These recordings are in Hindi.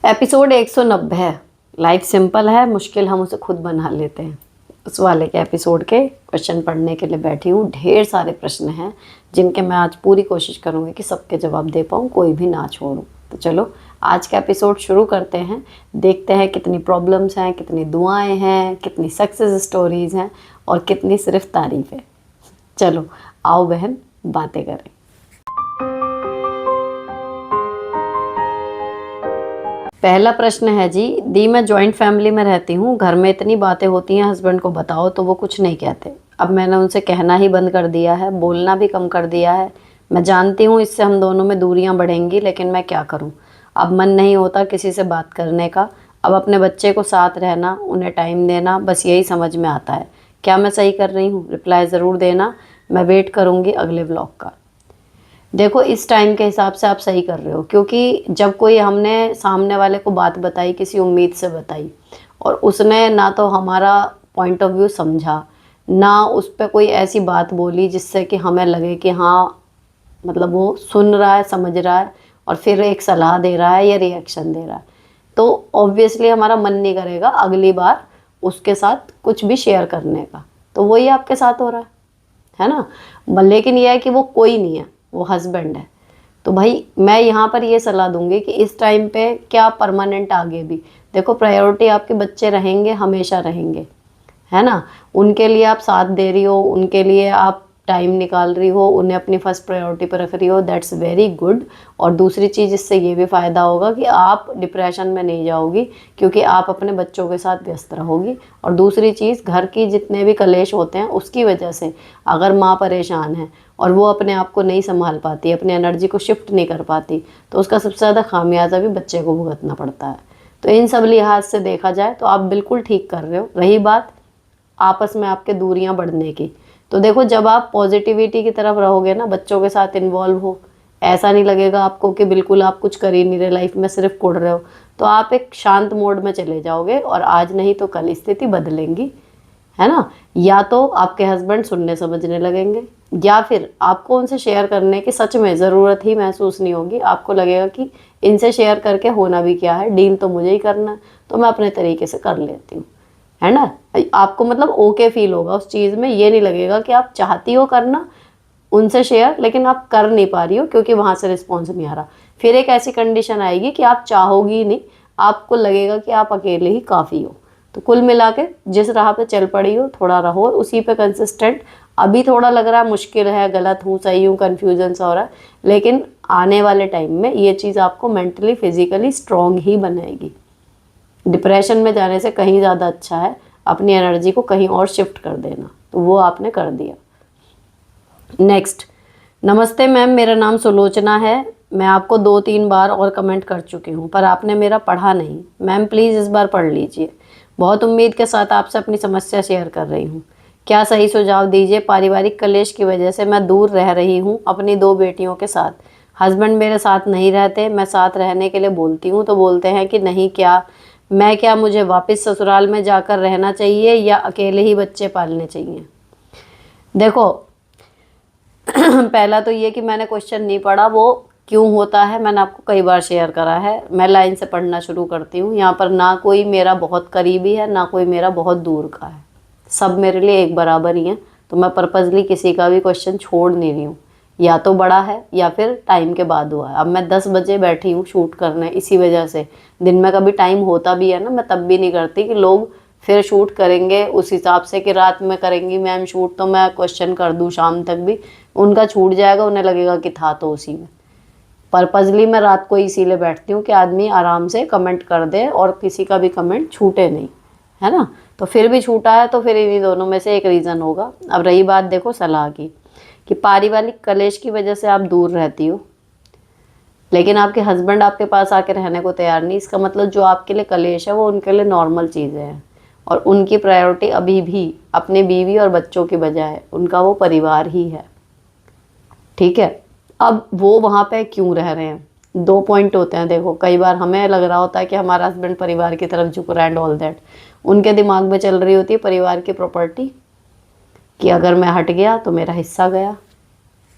एपिसोड 190 है। लाइफ सिंपल है, मुश्किल हम उसे खुद बना लेते हैं। उस वाले के एपिसोड के क्वेश्चन पढ़ने के लिए बैठी हूँ। ढेर सारे प्रश्न हैं जिनके मैं आज पूरी कोशिश करूँगी कि सबके जवाब दे पाऊँ, कोई भी ना छोड़ूँ। तो चलो आज का एपिसोड शुरू करते हैं। देखते हैं कितनी प्रॉब्लम्स हैं, कितनी दुआएं हैं, कितनी सक्सेस स्टोरीज़ हैं और कितनी सिर्फ तारीफ़ है। चलो आओ बहन बातें करें। पहला प्रश्न है जी, दी मैं जॉइंट फैमिली में रहती हूँ, घर में इतनी बातें होती हैं, हस्बैंड को बताओ तो वो कुछ नहीं कहते। अब मैंने उनसे कहना ही बंद कर दिया है, बोलना भी कम कर दिया है। मैं जानती हूँ इससे हम दोनों में दूरियाँ बढ़ेंगी, लेकिन मैं क्या करूँ। अब मन नहीं होता किसी से बात करने का। अब अपने बच्चे को साथ रहना, उन्हें टाइम देना, बस यही समझ में आता है। क्या मैं सही कर रही हूँ? रिप्लाई ज़रूर देना, मैं वेट करूँगी अगले व्लॉग का। देखो इस टाइम के हिसाब से आप सही कर रहे हो, क्योंकि जब कोई हमने सामने वाले को बात बताई, किसी उम्मीद से बताई, और उसने ना तो हमारा पॉइंट ऑफ व्यू समझा, ना उस पर कोई ऐसी बात बोली जिससे कि हमें लगे कि हाँ मतलब वो सुन रहा है, समझ रहा है और फिर एक सलाह दे रहा है या रिएक्शन दे रहा है, तो ऑब्वियसली हमारा मन नहीं करेगा अगली बार उसके साथ कुछ भी शेयर करने का। तो वही आपके साथ हो रहा है ना। लेकिन यह है कि वो कोई नहीं है, वो हस्बैंड है। तो भाई मैं यहाँ पर ये सलाह दूंगी कि इस टाइम पे क्या परमानेंट आगे भी देखो, प्रायोरिटी आपके बच्चे रहेंगे, हमेशा रहेंगे, है ना। उनके लिए आप साथ दे रही हो, उनके लिए आप टाइम निकाल रही हो, उन्हें अपनी फर्स्ट प्रायोरिटी पर रख रही हो, दैट्स वेरी गुड। और दूसरी चीज़ इससे ये भी फ़ायदा होगा कि आप डिप्रेशन में नहीं जाओगी, क्योंकि आप अपने बच्चों के साथ व्यस्त रहोगी। और दूसरी चीज़, घर की जितने भी कलेश होते हैं उसकी वजह से अगर माँ परेशान है और वो अपने आप को नहीं संभाल पाती, अपनी एनर्जी को शिफ्ट नहीं कर पाती, तो उसका सबसे ज़्यादा खामियाजा भी बच्चे को भुगतना पड़ता है। तो इन सब लिहाज से देखा जाए तो आप बिल्कुल ठीक कर रहे हो। रही बात आपस में आपके दूरियां बढ़ने की, तो देखो जब आप पॉजिटिविटी की तरफ रहोगे ना, बच्चों के साथ इन्वॉल्व हो, ऐसा नहीं लगेगा आपको कि बिल्कुल आप कुछ कर ही नहीं रहे, लाइफ में सिर्फ कुड़ रहे हो, तो आप एक शांत मोड में चले जाओगे और आज नहीं तो कल स्थिति बदलेंगी, है ना। या तो आपके हस्बैंड सुनने समझने लगेंगे, या फिर आपको उनसे शेयर करने की सच में ज़रूरत ही महसूस नहीं होगी। आपको लगेगा कि इनसे शेयर करके होना भी क्या है, डील तो मुझे ही करना है, तो मैं अपने तरीके से कर लेती हूँ, है ना। आपको मतलब ओके फील होगा उस चीज़ में। ये नहीं लगेगा कि आप चाहती हो करना उनसे शेयर, लेकिन आप कर नहीं पा रही हो क्योंकि वहाँ से रिस्पॉन्स नहीं आ रहा। फिर एक ऐसी कंडीशन आएगी कि आप चाहोगी नहीं, आपको लगेगा कि आप अकेले ही काफ़ी हो। तो कुल मिला के जिस राह पे चल पड़ी हो, थोड़ा रहो उसी पे कंसिस्टेंट। अभी थोड़ा लग रहा है मुश्किल है, गलत हूँ, सही हूँ, कन्फ्यूजन सा हो रहा है, लेकिन आने वाले टाइम में ये चीज़ आपको मेंटली फिजिकली स्ट्रॉन्ग ही बनाएगी। डिप्रेशन में जाने से कहीं ज़्यादा अच्छा है अपनी एनर्जी को कहीं और शिफ्ट कर देना, तो वो आपने कर दिया। नेक्स्ट, नमस्ते मैम, मेरा नाम सुलोचना है। मैं आपको 2-3 बार और कमेंट कर चुकी हूँ पर आपने मेरा पढ़ा नहीं। मैम प्लीज़ इस बार पढ़ लीजिए। बहुत उम्मीद के साथ आपसे अपनी समस्या शेयर कर रही हूँ, क्या सही सुझाव दीजिए। पारिवारिक कलेश की वजह से मैं दूर रह रही हूँ अपनी 2 बेटियों के साथ। हस्बैंड मेरे साथ नहीं रहते, मैं साथ रहने के लिए बोलती हूँ तो बोलते हैं कि नहीं, क्या मुझे वापस ससुराल में जाकर रहना चाहिए या अकेले ही बच्चे पालने चाहिए। देखो पहला तो ये कि मैंने क्वेश्चन नहीं पढ़ा, वो क्यों होता है मैंने आपको कई बार शेयर करा है। मैं लाइन से पढ़ना शुरू करती हूँ। यहाँ पर ना कोई मेरा बहुत करीबी है, ना कोई मेरा बहुत दूर का है, सब मेरे लिए एक बराबर ही हैं। तो मैं पर्पजली किसी का भी क्वेश्चन छोड़ नहीं रही हूँ, या तो बड़ा है या फिर टाइम के बाद हुआ है। अब मैं 10 बजे बैठी हूँ शूट करने, इसी वजह से दिन में कभी टाइम होता भी है ना, मैं तब भी नहीं करती कि लोग फिर शूट करेंगे उस हिसाब से कि रात में करेंगी मैम शूट, तो मैं क्वेश्चन कर दूँ शाम तक भी, उनका छूट जाएगा, उन्हें लगेगा कि था तो उसी में। पर्पजली मैं रात को इसीलिए बैठती हूँ कि आदमी आराम से कमेंट कर दे और किसी का भी कमेंट छूटे नहीं, है ना। तो फिर भी छूटा है तो फिर इन्हीं दोनों में से एक रीज़न होगा। अब रही बात देखो सलाह की, कि पारिवारिक कलेश की वजह से आप दूर रहती हो लेकिन आपके हस्बैंड आपके पास आके रहने को तैयार नहीं, इसका मतलब जो आपके लिए कलेश है वो उनके लिए नॉर्मल चीज़ें हैं और उनकी प्रायोरिटी अभी भी अपने बीवी और बच्चों की बजाय उनका वो परिवार ही है, ठीक है। अब वो वहाँ पे क्यों रह रहे हैं, 2 पॉइंट होते हैं। देखो कई बार हमें लग रहा होता है कि हमारा हस्बैंड परिवार की तरफ झुक रहा है एंड ऑल दैट, उनके दिमाग में चल रही होती है परिवार की प्रॉपर्टी, कि अगर मैं हट गया तो मेरा हिस्सा गया,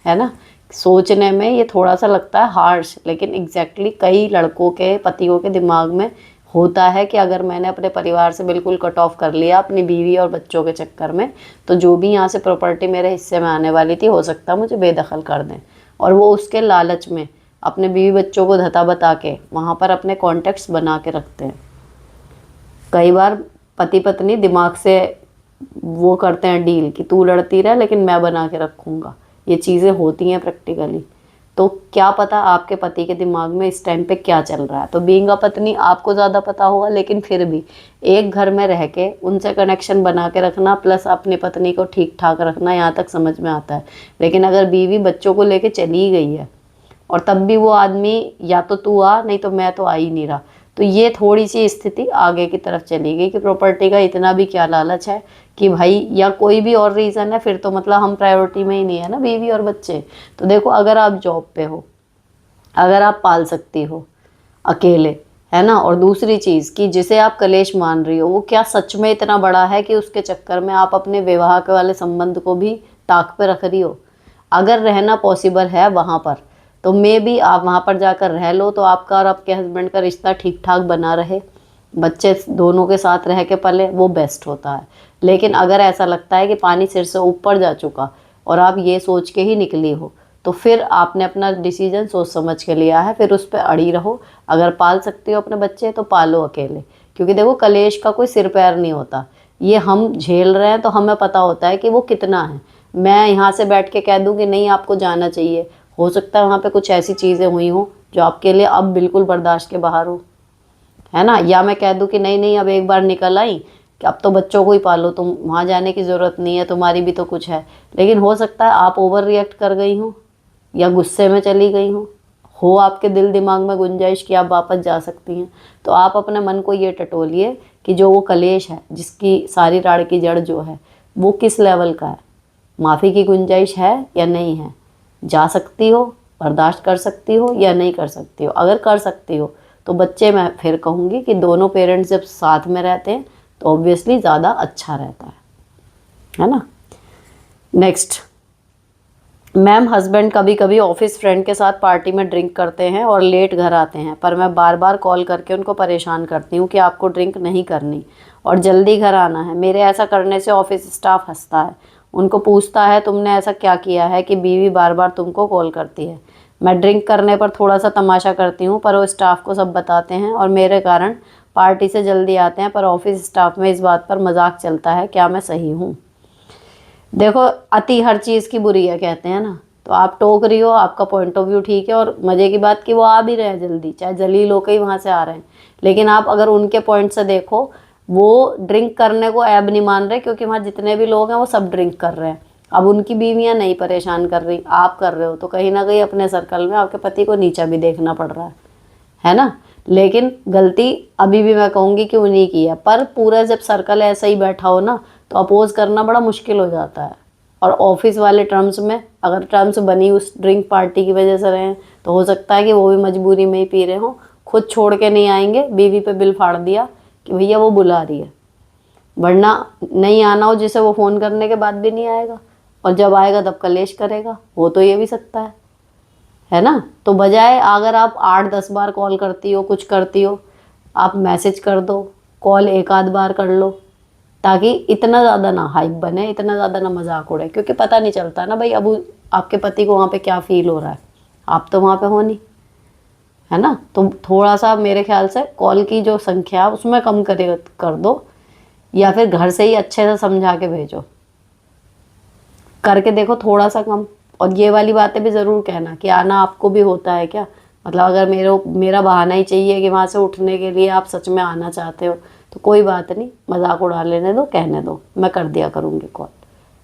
है ना। सोचने में ये थोड़ा सा लगता है हार्श, लेकिन एग्जैक्टली कई लड़कों के पतियों के दिमाग में होता है कि अगर मैंने अपने परिवार से बिल्कुल कट ऑफ कर लिया अपनी बीवी और बच्चों के चक्कर में, तो जो भी यहाँ से प्रॉपर्टी मेरे हिस्से में आने वाली थी हो सकता है मुझे बेदखल कर दें। और वो उसके लालच में अपने बीवी बच्चों को धता बता के वहाँ पर अपने कॉन्टेक्ट्स बना के रखते हैं। कई बार पति पत्नी दिमाग से वो करते हैं डील कि तू लड़ती रह लेकिन मैं बना के रखूँगा। ये चीज़ें होती हैं प्रैक्टिकली। तो क्या पता आपके पति के दिमाग में इस टाइम पे क्या चल रहा है। तो बीइंग अ पत्नी आपको ज़्यादा पता होगा, लेकिन फिर भी एक घर में रह के उनसे कनेक्शन बना के रखना प्लस अपनी पत्नी को ठीक ठाक रखना, यहाँ तक समझ में आता है। लेकिन अगर बीवी बच्चों को लेके चली गई है और तब भी वो आदमी या तो तू आ नहीं तो मैं तो आ ही नहीं रहा, तो ये थोड़ी सी स्थिति आगे की तरफ चली गई कि प्रॉपर्टी का इतना भी क्या लालच है कि भाई, या कोई भी और रीज़न है, फिर तो मतलब हम प्रायोरिटी में ही नहीं है ना बीवी और बच्चे। तो देखो, अगर आप जॉब पे हो, अगर आप पाल सकती हो अकेले, है ना, और दूसरी चीज़ कि जिसे आप कलेश मान रही हो वो क्या सच में इतना बड़ा है कि उसके चक्कर में आप अपने विवाह के वाले संबंध को भी ताक पे रख रही हो। अगर रहना पॉसिबल है वहाँ पर, तो मे भी आप वहाँ पर जाकर रह लो, तो आपका और आपके हस्बैंड का रिश्ता ठीक ठाक बना रहे, बच्चे दोनों के साथ रह के पले, वो बेस्ट होता है। लेकिन अगर ऐसा लगता है कि पानी सिर से ऊपर जा चुका और आप ये सोच के ही निकली हो, तो फिर आपने अपना डिसीजन सोच समझ के लिया है, फिर उस पर अड़ी रहो। अगर पाल सकती हो अपने बच्चे तो पालो अकेले, क्योंकि देखो कलेश का कोई सिर पैर नहीं होता। ये हम झेल रहे हैं तो हमें पता होता है कि वो कितना है। मैं यहाँ से बैठ के कह दूँ कि नहीं आपको जाना चाहिए, हो सकता है वहाँ पे कुछ ऐसी चीज़ें हुई हों जो आपके लिए अब बिल्कुल बर्दाश्त के बाहर हो, है ना। या मैं कह दूँ कि नहीं नहीं अब एक बार निकल आई कि अब तो बच्चों को ही पालो, तुम वहाँ जाने की ज़रूरत नहीं है, तुम्हारी भी तो कुछ है। लेकिन हो सकता है आप ओवर रिएक्ट कर गई हो या गुस्से में चली गई हो आपके दिल दिमाग में गुंजाइश कि आप वापस जा सकती हैं। तो आप अपने मन को ये टटोलिए कि जो वो कलेश है, जिसकी सारी राड़ की जड़ जो है, वो किस लेवल का है, माफ़ी की गुंजाइश है या नहीं है, जा सकती हो, बर्दाश्त कर सकती हो या नहीं कर सकती हो। अगर कर सकती हो तो बच्चे, मैं फिर कहूँगी कि दोनों पेरेंट्स जब साथ में रहते हैं तो ऑब्वियसली ज़्यादा अच्छा रहता है ना। नेक्स्ट, मैम हस्बैंड कभी कभी ऑफिस फ्रेंड के साथ पार्टी में ड्रिंक करते हैं और लेट घर आते हैं, पर मैं बार बार कॉल करके उनको परेशान करती हूँ कि आपको ड्रिंक नहीं करनी और जल्दी घर आना है। मेरे ऐसा करने से ऑफिस स्टाफ हंसता है, उनको पूछता है तुमने ऐसा क्या किया है कि बीवी बार बार तुमको कॉल करती है। मैं ड्रिंक करने पर थोड़ा सा तमाशा करती हूँ, पर वो स्टाफ को सब बताते हैं और मेरे कारण पार्टी से जल्दी आते हैं, पर ऑफिस स्टाफ में इस बात पर मजाक चलता है। क्या मैं सही हूँ? देखो, अति हर चीज़ की बुरी है कहते हैं ना। तो आप टोक रही हो, आपका पॉइंट ऑफ व्यू ठीक है, और मज़े की बात कि वो आ भी रहे हैं जल्दी, चाहे जलील होकर ही वहाँ से आ रहे हैं। लेकिन आप अगर उनके पॉइंट से देखो, वो ड्रिंक करने को ऐब नहीं मान रहे, क्योंकि वहाँ जितने भी लोग हैं वो सब ड्रिंक कर रहे हैं। अब उनकी बीवियाँ नहीं परेशान कर रही, आप कर रहे हो, तो कहीं ना कहीं अपने सर्कल में आपके पति को नीचा भी देखना पड़ रहा है ना। लेकिन गलती अभी भी मैं कहूँगी कि उन्हीं की है, पर पूरा जब सर्कल ऐसा ही बैठा हो ना, तो अपोज करना बड़ा मुश्किल हो जाता है। और ऑफिस वाले टर्म्स में अगर टर्म्स बनी उस ड्रिंक पार्टी की वजह से रहे, तो हो सकता है कि वो भी मजबूरी में ही पी रहे हों, खुद छोड़ के नहीं आएंगे, बीवी पे बिल फाड़ दिया कि भैया वो बुला रही है, वरना नहीं आना हो जिसे वो फ़ोन करने के बाद भी नहीं आएगा, और जब आएगा तब कलेश करेगा, हो तो ये भी सकता है ना। तो बजाय अगर आप 8-10 बार कॉल करती हो, कुछ करती हो, आप मैसेज कर दो, कॉल एक आध बार कर लो, ताकि इतना ज़्यादा ना हाइप बने, इतना ज़्यादा ना मजाक उड़े, क्योंकि पता नहीं चलता ना भाई अब आपके पति को वहाँ पे क्या फील हो रहा है, आप तो वहाँ पे हो नहीं, है ना। तो थोड़ा सा मेरे ख्याल से कॉल की जो संख्या उसमें कम कर दो, या फिर घर से ही अच्छे से समझा के भेजो, करके देखो थोड़ा सा कम। और ये वाली बातें भी ज़रूर कहना कि आना आपको भी होता है क्या, मतलब अगर मेरा बहाना ही चाहिए कि वहाँ से उठने के लिए आप सच में आना चाहते हो, तो कोई बात नहीं, मजाक उड़ा लेने दो, कहने दो, मैं कर दिया करूँगी कॉल।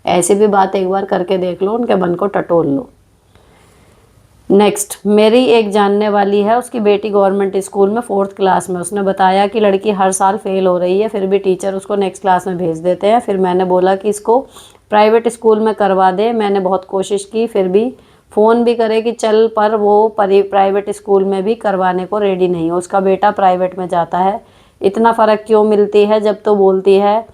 ऐसी भी बात एक बार करके देख लो, उनके मन को टटोल लो। नेक्स्ट, मेरी एक जानने वाली है, उसकी बेटी गवर्नमेंट स्कूल में 4th क्लास में, उसने बताया कि लड़की हर साल फेल हो रही है, फिर भी टीचर उसको नेक्स्ट क्लास में भेज देते हैं। फिर मैंने बोला कि इसको प्राइवेट स्कूल में करवा दे। मैंने बहुत कोशिश की, फिर भी फ़ोन भी करे कि चल, पर वो प्राइवेट स्कूल में भी करवाने को रेडी नहीं है। उसका बेटा प्राइवेट में जाता है, इतना फ़र्क क्यों मिलती है जब तो बोलती है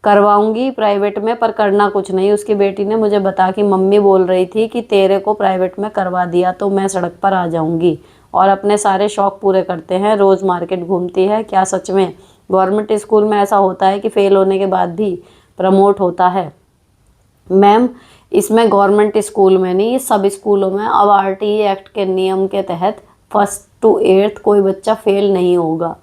करवाऊंगी प्राइवेट में, पर करना कुछ नहीं। उसकी बेटी ने मुझे बता कि मम्मी बोल रही थी कि तेरे को प्राइवेट में करवा दिया तो मैं सड़क पर आ जाऊंगी और अपने सारे शौक पूरे करते हैं। रोज़ मार्केट घूमती है। क्या सच में गवर्नमेंट स्कूल में ऐसा होता है कि फ़ेल होने के बाद भी प्रमोट होता है? मैम, इसमें गवर्नमेंट स्कूल में नहीं, ये सब स्कूलों में अब आरटीई एक्ट के नियम के तहत 1st to 8th कोई बच्चा फेल नहीं होगा।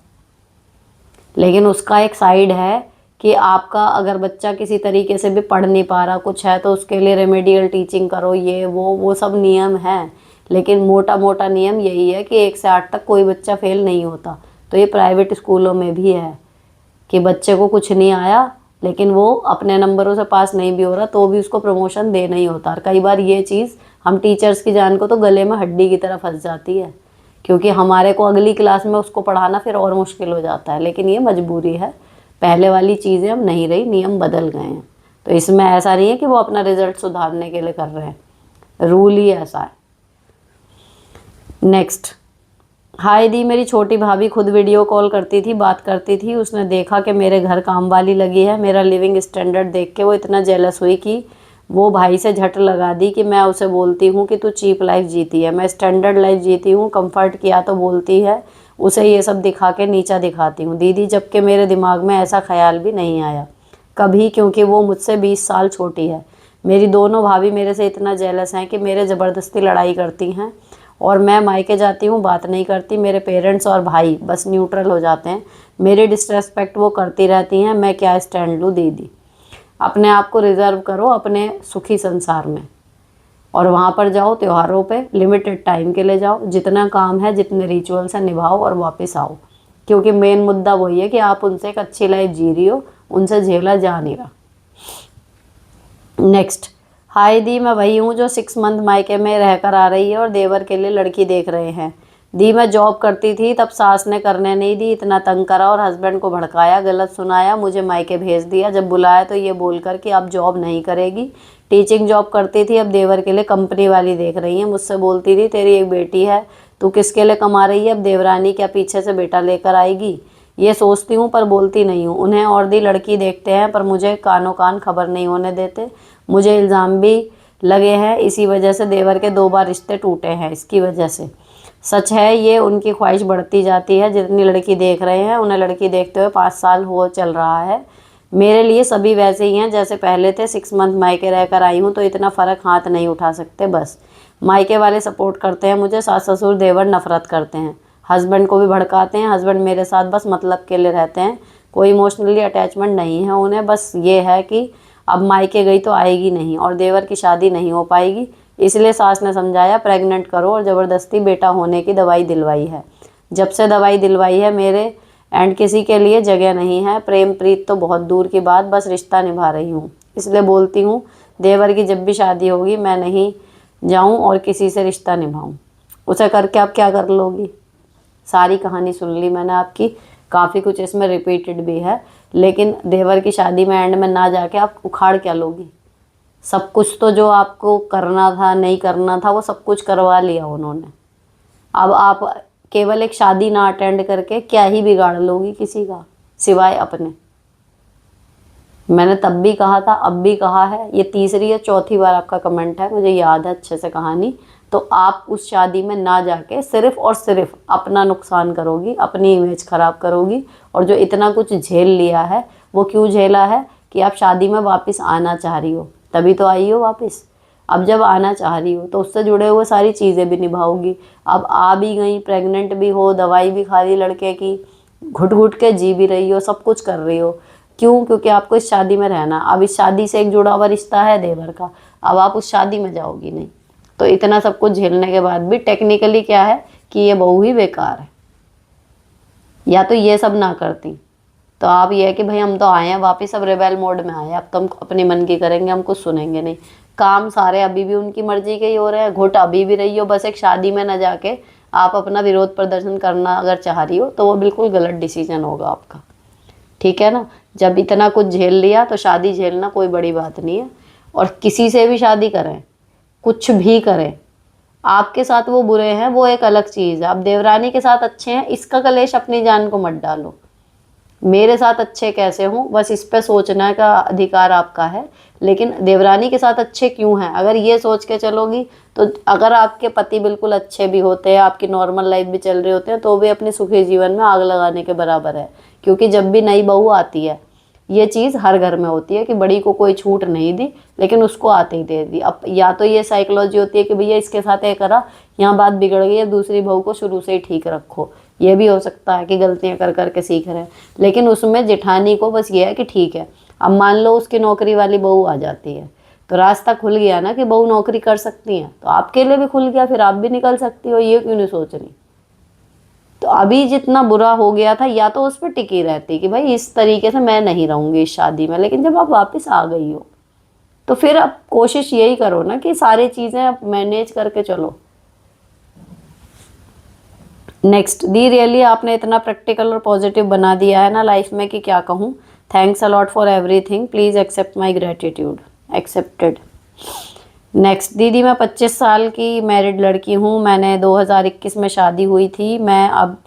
लेकिन उसका एक साइड है कि आपका अगर बच्चा किसी तरीके से भी पढ़ नहीं पा रहा कुछ है तो उसके लिए रेमेडियल टीचिंग करो, ये वो सब नियम है। लेकिन मोटा मोटा नियम यही है कि 1 से 8 तक कोई बच्चा फेल नहीं होता। तो ये प्राइवेट स्कूलों में भी है कि बच्चे को कुछ नहीं आया लेकिन वो अपने नंबरों से पास नहीं भी हो रहा तो भी उसको प्रमोशन देना ही होता है। और कई बार ये चीज़ हम टीचर्स की जान को तो गले में हड्डी की तरह फंस जाती है, क्योंकि हमारे को अगली क्लास में उसको पढ़ाना फिर और मुश्किल हो जाता है। लेकिन ये मजबूरी है, पहले वाली चीज़ें अब नहीं रही, नियम बदल गए हैं। तो इसमें ऐसा नहीं है कि वो अपना रिजल्ट सुधारने के लिए कर रहे हैं, रूल ही ऐसा है। नेक्स्ट, हाय दी, मेरी छोटी भाभी खुद वीडियो कॉल करती थी, बात करती थी। उसने देखा कि मेरे घर काम वाली लगी है। मेरा लिविंग स्टैंडर्ड देख के वो इतना जेलस हुई कि वो भाई से झट लगा दी कि मैं उसे बोलती हूँ कि तू चीप लाइफ जीती है, मैं स्टैंडर्ड लाइफ जीती हूँ। कंफर्ट किया तो बोलती है उसे ये सब दिखा के नीचा दिखाती हूँ दीदी, जबकि मेरे दिमाग में ऐसा ख्याल भी नहीं आया कभी, क्योंकि वो मुझसे 20 साल छोटी है। मेरी दोनों भाभी मेरे से इतना जेलस हैं कि मेरे ज़बरदस्ती लड़ाई करती हैं और मैं मायके जाती हूँ बात नहीं करती। मेरे पेरेंट्स और भाई बस न्यूट्रल हो जाते हैं, मेरी डिसरेस्पेक्ट वो करती रहती हैं। मैं क्या स्टैंड लूँ दीदी? अपने आप को रिजर्व करो अपने सुखी संसार में और वहाँ पर जाओ त्योहारों पे, लिमिटेड टाइम के लिए जाओ, जितना काम है जितने रिचुअल्स हैं निभाओ और वापस आओ। क्योंकि मेन मुद्दा वही है कि आप उनसे एक अच्छी लाइफ जी रही हो, उनसे झेला जा नहीं रहा। नेक्स्ट, हाय दी, मैं वही हूँ जो 6 मंथ मायके में रहकर आ रही है और देवर के लिए लड़की देख रहे हैं। दी, मैं जॉब करती थी तब सास ने करने नहीं दी, इतना तंग करा और हस्बैंड को भड़काया, गलत सुनाया, मुझे मायके भेज दिया। जब बुलाया तो ये बोलकर कि अब जॉब नहीं करेगी। टीचिंग जॉब करती थी, अब देवर के लिए कंपनी वाली देख रही है। मुझसे बोलती थी तेरी एक बेटी है, तू किसके लिए कमा रही है? अब देवरानी क्या पीछे से बेटा लेकर आएगी? ये सोचती हूँ पर बोलती नहीं हूँ। उन्हें और दी लड़की देखते हैं पर मुझे कानों कान खबर नहीं होने देते। मुझे इल्ज़ाम भी लगे हैं, इसी वजह से देवर के 2 बार रिश्ते टूटे हैं, इसकी वजह से। सच है ये, उनकी ख्वाहिश बढ़ती जाती है। जितनी लड़की देख रहे हैं उन्हें लड़की देखते हुए 5 साल हो चल रहा है। मेरे लिए सभी वैसे ही हैं जैसे पहले थे। 6 मंथ मायके रहकर आई हूँ तो इतना फ़र्क हाथ नहीं उठा सकते। बस मायके वाले सपोर्ट करते हैं मुझे, सास ससुर देवर नफ़रत करते हैं, हस्बैंड को भी भड़काते हैं। हस्बैंड मेरे साथ बस मतलब के लिए रहते हैं, कोई इमोशनली अटैचमेंट नहीं है उन्हें। बस ये है कि अब मायके गई तो आएगी नहीं और देवर की शादी नहीं हो पाएगी, इसलिए सास ने समझाया प्रेग्नेंट करो और ज़बरदस्ती बेटा होने की दवाई दिलवाई है। जब से दवाई दिलवाई है मेरे एंड किसी के लिए जगह नहीं है। प्रेम प्रीत तो बहुत दूर की बात, बस रिश्ता निभा रही हूँ। इसलिए बोलती हूँ देवर की जब भी शादी होगी मैं नहीं जाऊँ और किसी से रिश्ता निभाऊँ। उसे करके आप क्या कर लोगी? सारी कहानी सुन ली मैंने आपकी, काफ़ी कुछ इसमें रिपीटेड भी है। लेकिन देवर की शादी में एंड में ना जाके आप उखाड़ क्या लोगी? सब कुछ तो जो आपको करना था नहीं करना था वो सब कुछ करवा लिया उन्होंने। अब आप केवल एक शादी ना अटेंड करके क्या ही बिगाड़ लोगी किसी का सिवाय अपने? मैंने तब भी कहा था, अब भी कहा है, ये तीसरी या चौथी बार आपका कमेंट है, मुझे याद है अच्छे से कहानी। तो आप उस शादी में ना जाके सिर्फ और सिर्फ अपना नुकसान करोगी, अपनी इमेज खराब करोगी। और जो इतना कुछ झेल लिया है वो क्यों झेला है? कि आप शादी में वापस आना चाह रही हो, तभी तो आई हो वापस। अब जब आना चाह रही हो तो उससे जुड़े हुए सारी चीज़ें भी निभाओगी। अब आ भी गई, प्रेग्नेंट भी हो, दवाई भी खा रही लड़के की, घुट घुट के जी भी रही हो, सब कुछ कर रही हो। क्यों? क्योंकि आपको इस शादी में रहना। अब इस शादी से एक जुड़ा हुआ रिश्ता है देवर का, अब आप उस शादी में जाओगी नहीं। तो इतना सब कुछ झेलने के बाद भी टेक्निकली क्या है कि ये बहू ही बेकार है। या तो ये सब ना करती तो आप ये है कि भाई हम तो आए हैं वापस, अब रेबेल मोड में आए हैं, अब तो हम अपने मन की करेंगे, हम कुछ सुनेंगे नहीं। काम सारे अभी भी उनकी मर्जी के ही हो रहे हैं, घुट अभी भी रही हो। बस एक शादी में ना जाके आप अपना विरोध प्रदर्शन करना अगर चाह रही हो तो वो बिल्कुल गलत डिसीजन होगा आपका, ठीक है ना? जब इतना कुछ झेल लिया तो शादी झेलना कोई बड़ी बात नहीं है। और किसी से भी शादी करें, कुछ भी करें, आपके साथ वो बुरे हैं वो एक अलग चीज़ है। आप देवरानी के साथ अच्छे हैं, इसका कलेश अपनी जान को मत डालो। मेरे साथ अच्छे कैसे हों, बस इस पे सोचने का अधिकार आपका है। लेकिन देवरानी के साथ अच्छे क्यों हैं, अगर ये सोच के चलोगी तो अगर आपके पति बिल्कुल अच्छे भी होते हैं, आपकी नॉर्मल लाइफ भी चल रहे होते हैं, तो भी अपने सुखी जीवन में आग लगाने के बराबर है। क्योंकि जब भी नई बहू आती है, ये चीज़ हर घर में होती है कि बड़ी को कोई छूट नहीं दी, लेकिन उसको आते ही दे दी। अब या तो ये साइकोलॉजी होती है कि भैया इसके साथ ये करा, यहाँ बात बिगड़ गई है, दूसरी बहू को शुरू से ही ठीक रखो। ये भी हो सकता है कि गलतियां कर करके सीख रहे हैं। लेकिन उसमें जेठानी को बस ये है कि ठीक है, अब मान लो उसकी नौकरी वाली बहू आ जाती है, तो रास्ता खुल गया ना कि बहू नौकरी कर सकती हैं, तो आपके लिए भी खुल गया, फिर आप भी निकल सकती हो। ये क्यों नहीं सोच रही? तो अभी जितना बुरा हो गया था, या तो उस पर टिकी रहती कि भाई इस तरीके से मैं नहीं रहूंगी इस शादी में, लेकिन जब आप वापस आ गई हो तो फिर अब कोशिश यही करो ना कि सारी चीज़ें आप मैनेज करके चलो। नेक्स्ट, दी रियली आपने इतना प्रैक्टिकल और पॉजिटिव बना दिया है ना लाइफ में कि क्या कहूँ। Thanks a lot for everything, please accept my gratitude. Accepted. Next, दीदी मैं 25 साल की मैरिड लड़की हूँ। मैंने 2021 में शादी हुई थी। मैं अब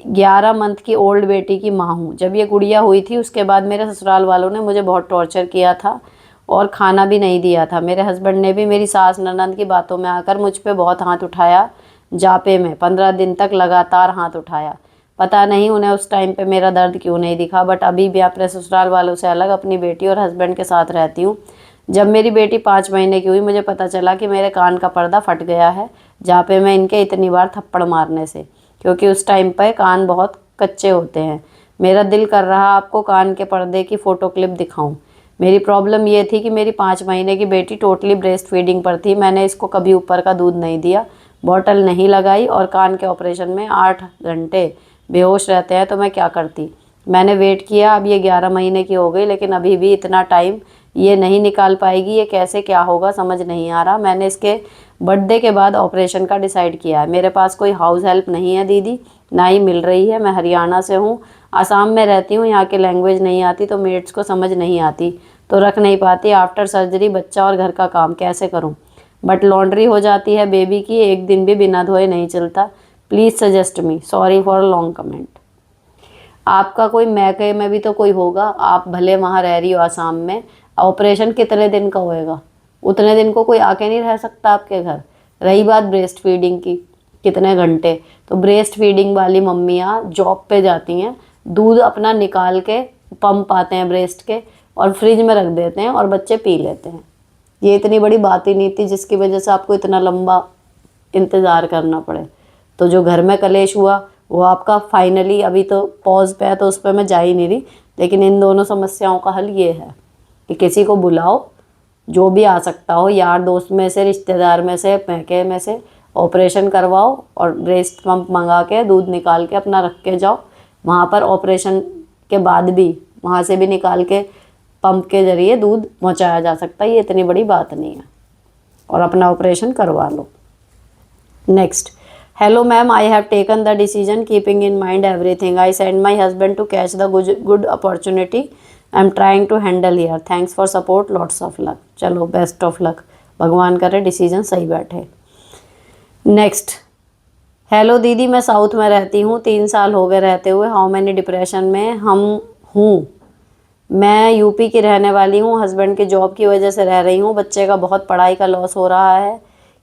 11 मंथ की ओल्ड बेटी की माँ हूँ। जब ये गुड़िया हुई थी उसके बाद मेरे ससुराल वालों ने मुझे बहुत टॉर्चर किया था और खाना भी नहीं दिया था। मेरे हस्बैंड ने भी मेरी सास ननद की बातों में आकर मुझ पे बहुत हाथ उठाया। जापे में 15 दिन तक लगातार हाथ उठाया। पता नहीं उन्हें उस टाइम पे मेरा दर्द क्यों नहीं दिखा, बट अभी भी अपने ससुराल वालों से अलग अपनी बेटी और हस्बैंड के साथ रहती हूँ। जब मेरी बेटी 5 महीने की हुई, मुझे पता चला कि मेरे कान का पर्दा फट गया है जापे में इनके इतनी बार थप्पड़ मारने से, क्योंकि उस टाइम पर कान बहुत कच्चे होते हैं। मेरा दिल कर रहा आपको कान के पर्दे की फ़ोटो क्लिप दिखाऊं। मेरी प्रॉब्लम ये थी कि मेरी 5 महीने की बेटी टोटली ब्रेस्ट फीडिंग पर थी। मैंने इसको कभी ऊपर का दूध नहीं दिया, बॉटल नहीं लगाई, और कान के ऑपरेशन में 8 घंटे बेहोश रहते हैं, तो मैं क्या करती। मैंने वेट किया, अब ये 11 महीने की हो गई, लेकिन अभी भी इतना टाइम ये नहीं निकाल पाएगी। ये कैसे क्या होगा समझ नहीं आ रहा। मैंने इसके बर्थडे के बाद ऑपरेशन का डिसाइड किया है। मेरे पास कोई हाउस हेल्प नहीं है दीदी, ना ही मिल रही है। मैं हरियाणा से हूँ, आसाम में रहती हूँ। यहाँ की लैंग्वेज नहीं आती तो मेड्स को समझ नहीं आती, तो रख नहीं पाती। आफ्टर सर्जरी बच्चा और घर का काम कैसे करूँ? बट लॉन्ड्री हो जाती है बेबी की, एक दिन भी बिना धोए नहीं चलता। Please suggest me, sorry for long comment. आपका कोई मैके में भी तो कोई होगा, आप भले वहाँ रह रही हो आसाम में। ऑपरेशन कितने दिन का होएगा? उतने दिन को कोई आके नहीं रह सकता आपके घर। रही बात ब्रेस्ट फीडिंग की, कितने घंटे, तो ब्रेस्ट फीडिंग वाली मम्मियाँ जॉब पे जाती हैं, दूध अपना निकाल के पंप आते हैं ब्रेस्ट के और फ्रिज में रख देते हैं और बच्चे पी लेते हैं। ये इतनी बड़ी बात ही नहीं थी जिसकी वजह से आपको इतना लंबा इंतज़ार करना पड़े। तो जो घर में कलेश हुआ वो आपका फाइनली अभी तो पॉज पे है, तो उस पर मैं जा ही नहीं रही। लेकिन इन दोनों समस्याओं का हल ये है कि किसी को बुलाओ, जो भी आ सकता हो, यार दोस्त में से, रिश्तेदार में से, पैके में से, ऑपरेशन करवाओ और ब्रेस्ट पंप मंगा के दूध निकाल के अपना रख के जाओ। वहाँ पर ऑपरेशन के बाद भी वहाँ से भी निकाल के पंप के जरिए दूध पहुँचाया जा सकता है। ये इतनी बड़ी बात नहीं है, और अपना ऑपरेशन करवा लो। Next, hello ma'am, I have taken the decision keeping in mind everything. I send my husband to catch the good opportunity. I am trying to handle here. Thanks for support, lots of luck. चलो, बेस्ट ऑफ लक, भगवान करे डिसीजन सही बैठे। नेक्स्ट, हेलो दीदी, मैं साउथ में रहती हूँ, 3 साल हो गए रहते हुए। हाउ मैनी डिप्रेशन में हम हूँ। मैं यूपी की रहने वाली हूँ, हस्बैंड की जॉब की वजह से रह रही हूँ। बच्चे का बहुत पढ़ाई का लॉस हो रहा है।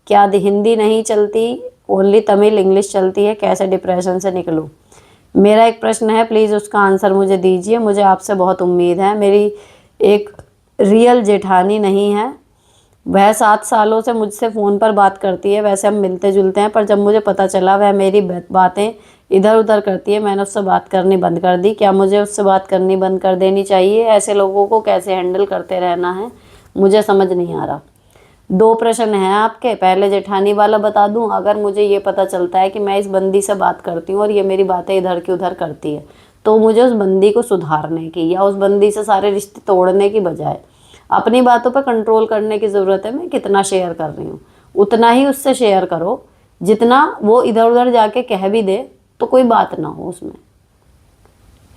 क्या हिंदी नहीं चलती, ओनली तमिल इंग्लिश चलती है? कैसे डिप्रेशन से निकलूँ? मेरा एक प्रश्न है, प्लीज़ उसका आंसर मुझे दीजिए। मुझे आपसे बहुत उम्मीद है। मेरी एक रियल जेठानी नहीं है, वह 7 सालों से मुझसे फ़ोन पर बात करती है। वैसे हम मिलते जुलते हैं, पर जब मुझे पता चला वह मेरी बातें इधर उधर करती है, मैंने उससे बात करनी बंद कर दी। क्या मुझे उससे बात करनी बंद कर देनी चाहिए? ऐसे लोगों को कैसे हैंडल करते रहना है, मुझे समझ नहीं आ रहा। 2 प्रश्न हैं आपके। पहले जेठानी वाला बता दूं, अगर मुझे ये पता चलता है कि मैं इस बंदी से बात करती हूँ और ये मेरी बातें इधर की उधर करती है, तो मुझे उस बंदी को सुधारने की या उस बंदी से सारे रिश्ते तोड़ने की बजाय अपनी बातों पर कंट्रोल करने की ज़रूरत है। मैं कितना शेयर कर रही हूँ उतना ही उससे शेयर करो, जितना वो इधर उधर जाके कह भी दे तो कोई बात ना हो उसमें,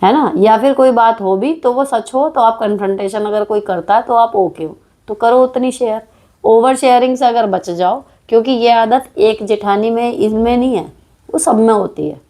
है ना। या फिर कोई बात हो भी तो वो सच हो, तो आप कन्फ्रंटेशन अगर कोई करता है तो आप ओके हो तो करो उतनी शेयर। ओवर शेयरिंग से अगर बच जाओ, क्योंकि ये आदत एक जेठानी में इनमें नहीं है, वो सब में होती है।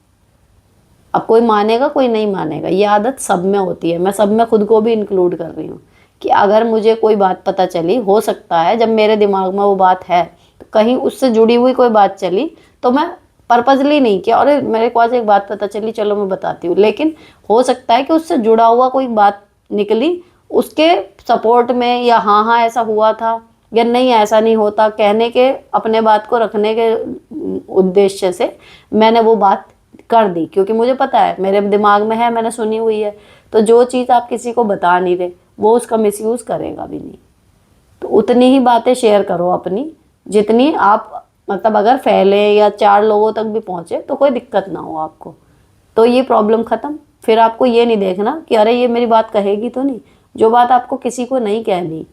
अब कोई मानेगा कोई नहीं मानेगा, ये आदत सब में होती है, मैं सब में खुद को भी इंक्लूड कर रही हूँ कि अगर मुझे कोई बात पता चली, हो सकता है जब मेरे दिमाग में वो बात है तो कहीं उससे जुड़ी हुई कोई बात चली तो मैं पर्पजली नहीं किया, अरे मेरे को आज एक बात पता चली चलो मैं बताती हूँ, लेकिन हो सकता है कि उससे जुड़ा हुआ कोई बात निकली उसके सपोर्ट में, या हाँ हाँ ऐसा हुआ था या नहीं ऐसा नहीं होता कहने के, अपने बात को रखने के उद्देश्य से मैंने वो बात कर दी, क्योंकि मुझे पता है मेरे दिमाग में है, मैंने सुनी हुई है। तो जो चीज़ आप किसी को बता नहीं रहे वो उसका मिसयूज़ करेगा भी नहीं। तो उतनी ही बातें शेयर करो अपनी जितनी आप, मतलब अगर फैले या 4 लोगों तक भी पहुँचे तो कोई दिक्कत ना हो आपको, तो ये प्रॉब्लम ख़त्म। फिर आपको ये नहीं देखना कि अरे ये मेरी बात कहेगी तो नहीं। जो बात आपको किसी को नहीं कहनी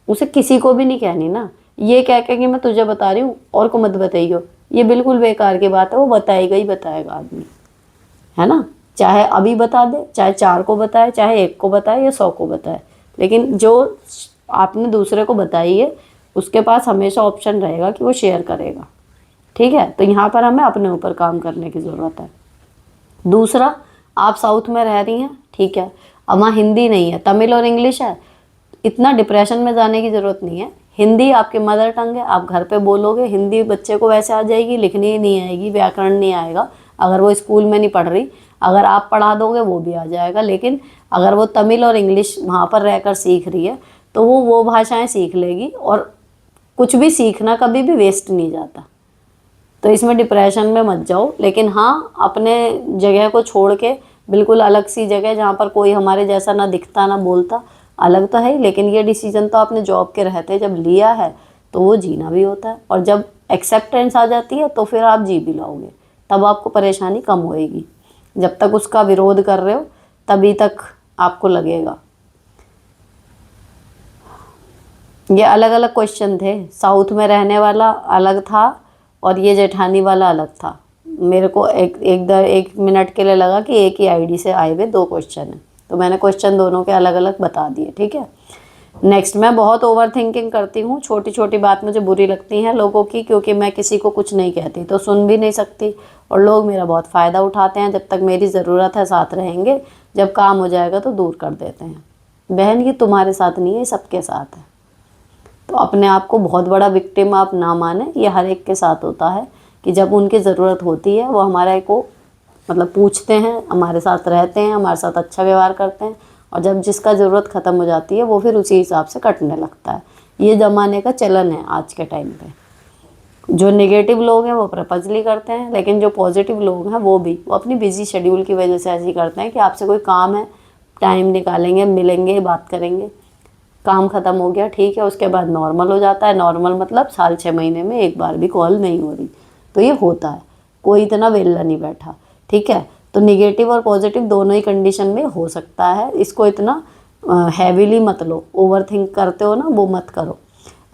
उसे किसी को भी नहीं कहनी ना। ये कह के कि मैं तुझे बता रही हूँ और को मत बताइयो, ये बिल्कुल बेकार की बात है। वो बताएगा ही बताएगा आदमी, है ना, चाहे अभी बता दे, चाहे 4 को बताए, चाहे 1 को बताए या 100 को बताए, लेकिन जो आपने दूसरे को बताई है उसके पास हमेशा ऑप्शन रहेगा कि वो शेयर करेगा। ठीक है, तो यहाँ पर हमें अपने ऊपर काम करने की ज़रूरत है। दूसरा, आप साउथ में रह रही हैं, ठीक है, अब वहाँ हिंदी नहीं है, तमिल और इंग्लिश है, इतना डिप्रेशन में जाने की ज़रूरत नहीं है। हिंदी आपकी मदर टंग है, आप घर पे बोलोगे, हिंदी बच्चे को वैसे आ जाएगी, लिखनी ही नहीं आएगी, व्याकरण नहीं आएगा अगर वो स्कूल में नहीं पढ़ रही, अगर आप पढ़ा दोगे वो भी आ जाएगा। लेकिन अगर वो तमिल और इंग्लिश वहाँ पर रहकर सीख रही है तो वो भाषाएं सीख लेगी, और कुछ भी सीखना कभी भी वेस्ट नहीं जाता। तो इसमें डिप्रेशन में मत जाओ, लेकिन हाँ अपने जगह को छोड़ के बिल्कुल अलग सी जगह जहाँ पर कोई हमारे जैसा ना दिखता ना बोलता, अलग तो है ही, लेकिन ये डिसीजन तो आपने जॉब के रहते जब लिया है तो वो जीना भी होता है, और जब एक्सेप्टेंस आ जाती है तो फिर आप जी भी लाओगे, तब आपको परेशानी कम होएगी। जब तक उसका विरोध कर रहे हो तभी तक आपको लगेगा। ये अलग अलग क्वेश्चन थे, साउथ में रहने वाला अलग था और ये जेठानी वाला अलग था। मेरे को एक मिनट के लिए लगा कि एक ही आईडी से आए हुए 2 क्वेश्चन हैं, तो मैंने क्वेश्चन दोनों के अलग अलग बता दिए। ठीक है, नेक्स्ट, मैं बहुत ओवर थिंकिंग करती हूँ, छोटी छोटी बात मुझे बुरी लगती हैं लोगों की, क्योंकि मैं किसी को कुछ नहीं कहती तो सुन भी नहीं सकती, और लोग मेरा बहुत फ़ायदा उठाते हैं। जब तक मेरी ज़रूरत है साथ रहेंगे, जब काम हो जाएगा तो दूर कर देते हैं। बहन ये तुम्हारे साथ नहीं है, सबके साथ है। तो अपने आप को बहुत बड़ा विक्टिम आप ना माने, ये हर एक के साथ होता है कि जब उनकी ज़रूरत होती है वो हमारे को मतलब पूछते हैं, हमारे साथ रहते हैं, हमारे साथ अच्छा व्यवहार करते हैं, और जब जिसका ज़रूरत ख़त्म हो जाती है वो फिर उसी हिसाब से कटने लगता है। ये ज़माने का चलन है आज के टाइम पे। जो नेगेटिव लोग हैं वो प्रपोजली करते हैं, लेकिन जो पॉजिटिव लोग हैं वो अपनी बिजी शेड्यूल की वजह से ऐसे ही करते हैं कि आपसे कोई काम है, टाइम निकालेंगे, मिलेंगे, बात करेंगे, काम ख़त्म हो गया, ठीक है, उसके बाद नॉर्मल हो जाता है। नॉर्मल मतलब साल 6 महीने में एक बार भी कॉल नहीं हो रही, तो ये होता है, कोई इतना वेला नहीं बैठा। ठीक है, तो निगेटिव और पॉजिटिव दोनों ही कंडीशन में हो सकता है, इसको इतना हैवीली मत लो, ओवर थिंक करते हो ना वो मत करो।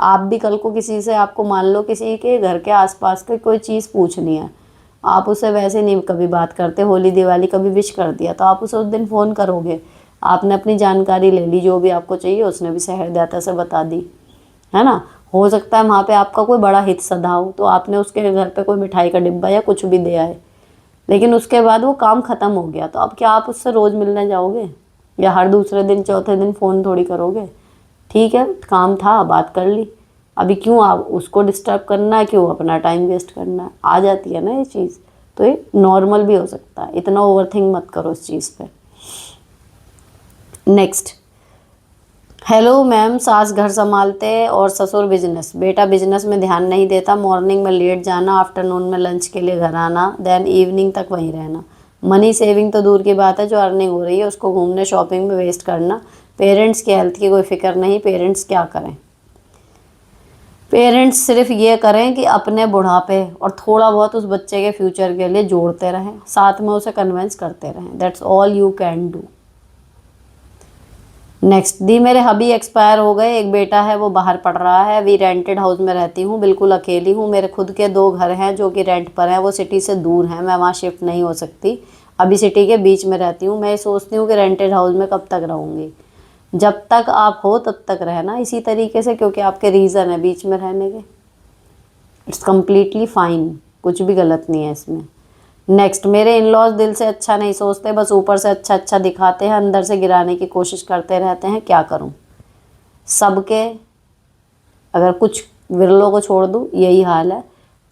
आप भी कल को किसी से, आपको मान लो किसी के घर के आसपास की कोई चीज़ पूछनी है, आप उसे वैसे नहीं कभी बात करते, होली दिवाली कभी विश कर दिया तो आप उसे उस दिन फ़ोन करोगे, आपने अपनी जानकारी ले ली, जो भी आपको चाहिए उसने भी सहृदयता से बता दी, है ना। हो सकता है वहाँ पे आपका कोई बड़ा हित सधा हो तो आपने उसके घर पे कोई मिठाई का डिब्बा या कुछ भी दिया है, लेकिन उसके बाद वो काम ख़त्म हो गया, तो अब क्या आप उससे रोज़ मिलने जाओगे या हर दूसरे दिन चौथे दिन फ़ोन थोड़ी करोगे। ठीक है, काम था, बात कर ली, अभी क्यों आप उसको डिस्टर्ब करना है, क्यों अपना टाइम वेस्ट करना है। आ जाती है ना ये चीज़, तो ये नॉर्मल भी हो सकता है, इतना ओवर थिंक मत करो इस चीज़ पे। नेक्स्ट, हेलो मैम, सास घर संभालते और ससुर बिजनेस, बेटा बिजनेस में ध्यान नहीं देता, मॉर्निंग में लेट जाना, आफ्टरनून में लंच के लिए घर आना, देन इवनिंग तक वहीं रहना। मनी सेविंग तो दूर की बात है, जो अर्निंग हो रही है उसको घूमने शॉपिंग में वेस्ट करना। पेरेंट्स की हेल्थ की कोई फिक्र नहीं। पेरेंट्स क्या करें? पेरेंट्स सिर्फ ये करें कि अपने बुढ़ापे और थोड़ा बहुत उस बच्चे के फ्यूचर के लिए जोड़ते रहें, साथ में उसे कन्विंस करते रहें। That's all you can do. Next, दी मेरे हबी एक्सपायर हो गए, एक बेटा है वो बाहर पढ़ रहा है, वी रेंटेड हाउस में रहती हूँ, बिल्कुल अकेली हूँ, मेरे खुद के 2 घर हैं जो कि रेंट पर हैं, वो सिटी से दूर हैं, मैं वहाँ शिफ्ट नहीं हो सकती, अभी सिटी के बीच में रहती हूँ। मैं सोचती हूँ कि रेंटेड हाउस में कब तक रहूँगी। जब तक आप हो तब तक रहना इसी तरीके से, क्योंकि आपके रीज़न है बीच में रहने के। इट्स कम्प्लीटली फाइन, कुछ भी गलत नहीं है इसमें। नेक्स्ट, मेरे इन लॉज दिल से अच्छा नहीं सोचते, बस ऊपर से अच्छा अच्छा दिखाते हैं, अंदर से गिराने की कोशिश करते रहते हैं, क्या करूं? सबके, अगर कुछ विरलों को छोड़ दूं, यही हाल है।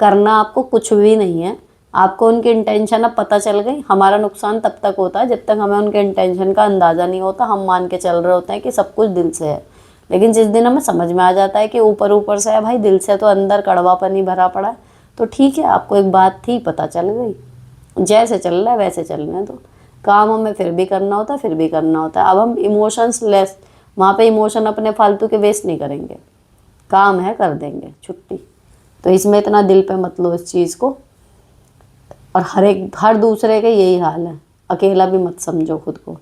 करना आपको कुछ भी नहीं है। आपको उनकी इंटेंशन अब पता चल गई। हमारा नुकसान तब तक होता है जब तक हमें उनके इंटेंशन का अंदाज़ा नहीं होता। हम मान के चल रहे होते हैं कि सब कुछ दिल से है, लेकिन जिस दिन हमें समझ में आ जाता है कि ऊपर ऊपर से है भाई, दिल से तो अंदर कड़वापन ही भरा पड़ा है, तो ठीक है, आपको एक बात थी, पता चल गई, जैसे चल रहा है वैसे चलने दो। काम हमें फिर भी करना होता है, फिर भी करना होता है। अब हम इमोशंस लेस, वहाँ पे इमोशन अपने फालतू के वेस्ट नहीं करेंगे। काम है, कर देंगे, छुट्टी। तो इसमें इतना दिल पे मत लो इस चीज़ को। और हर दूसरे के यही हाल है, अकेला भी मत समझो खुद को।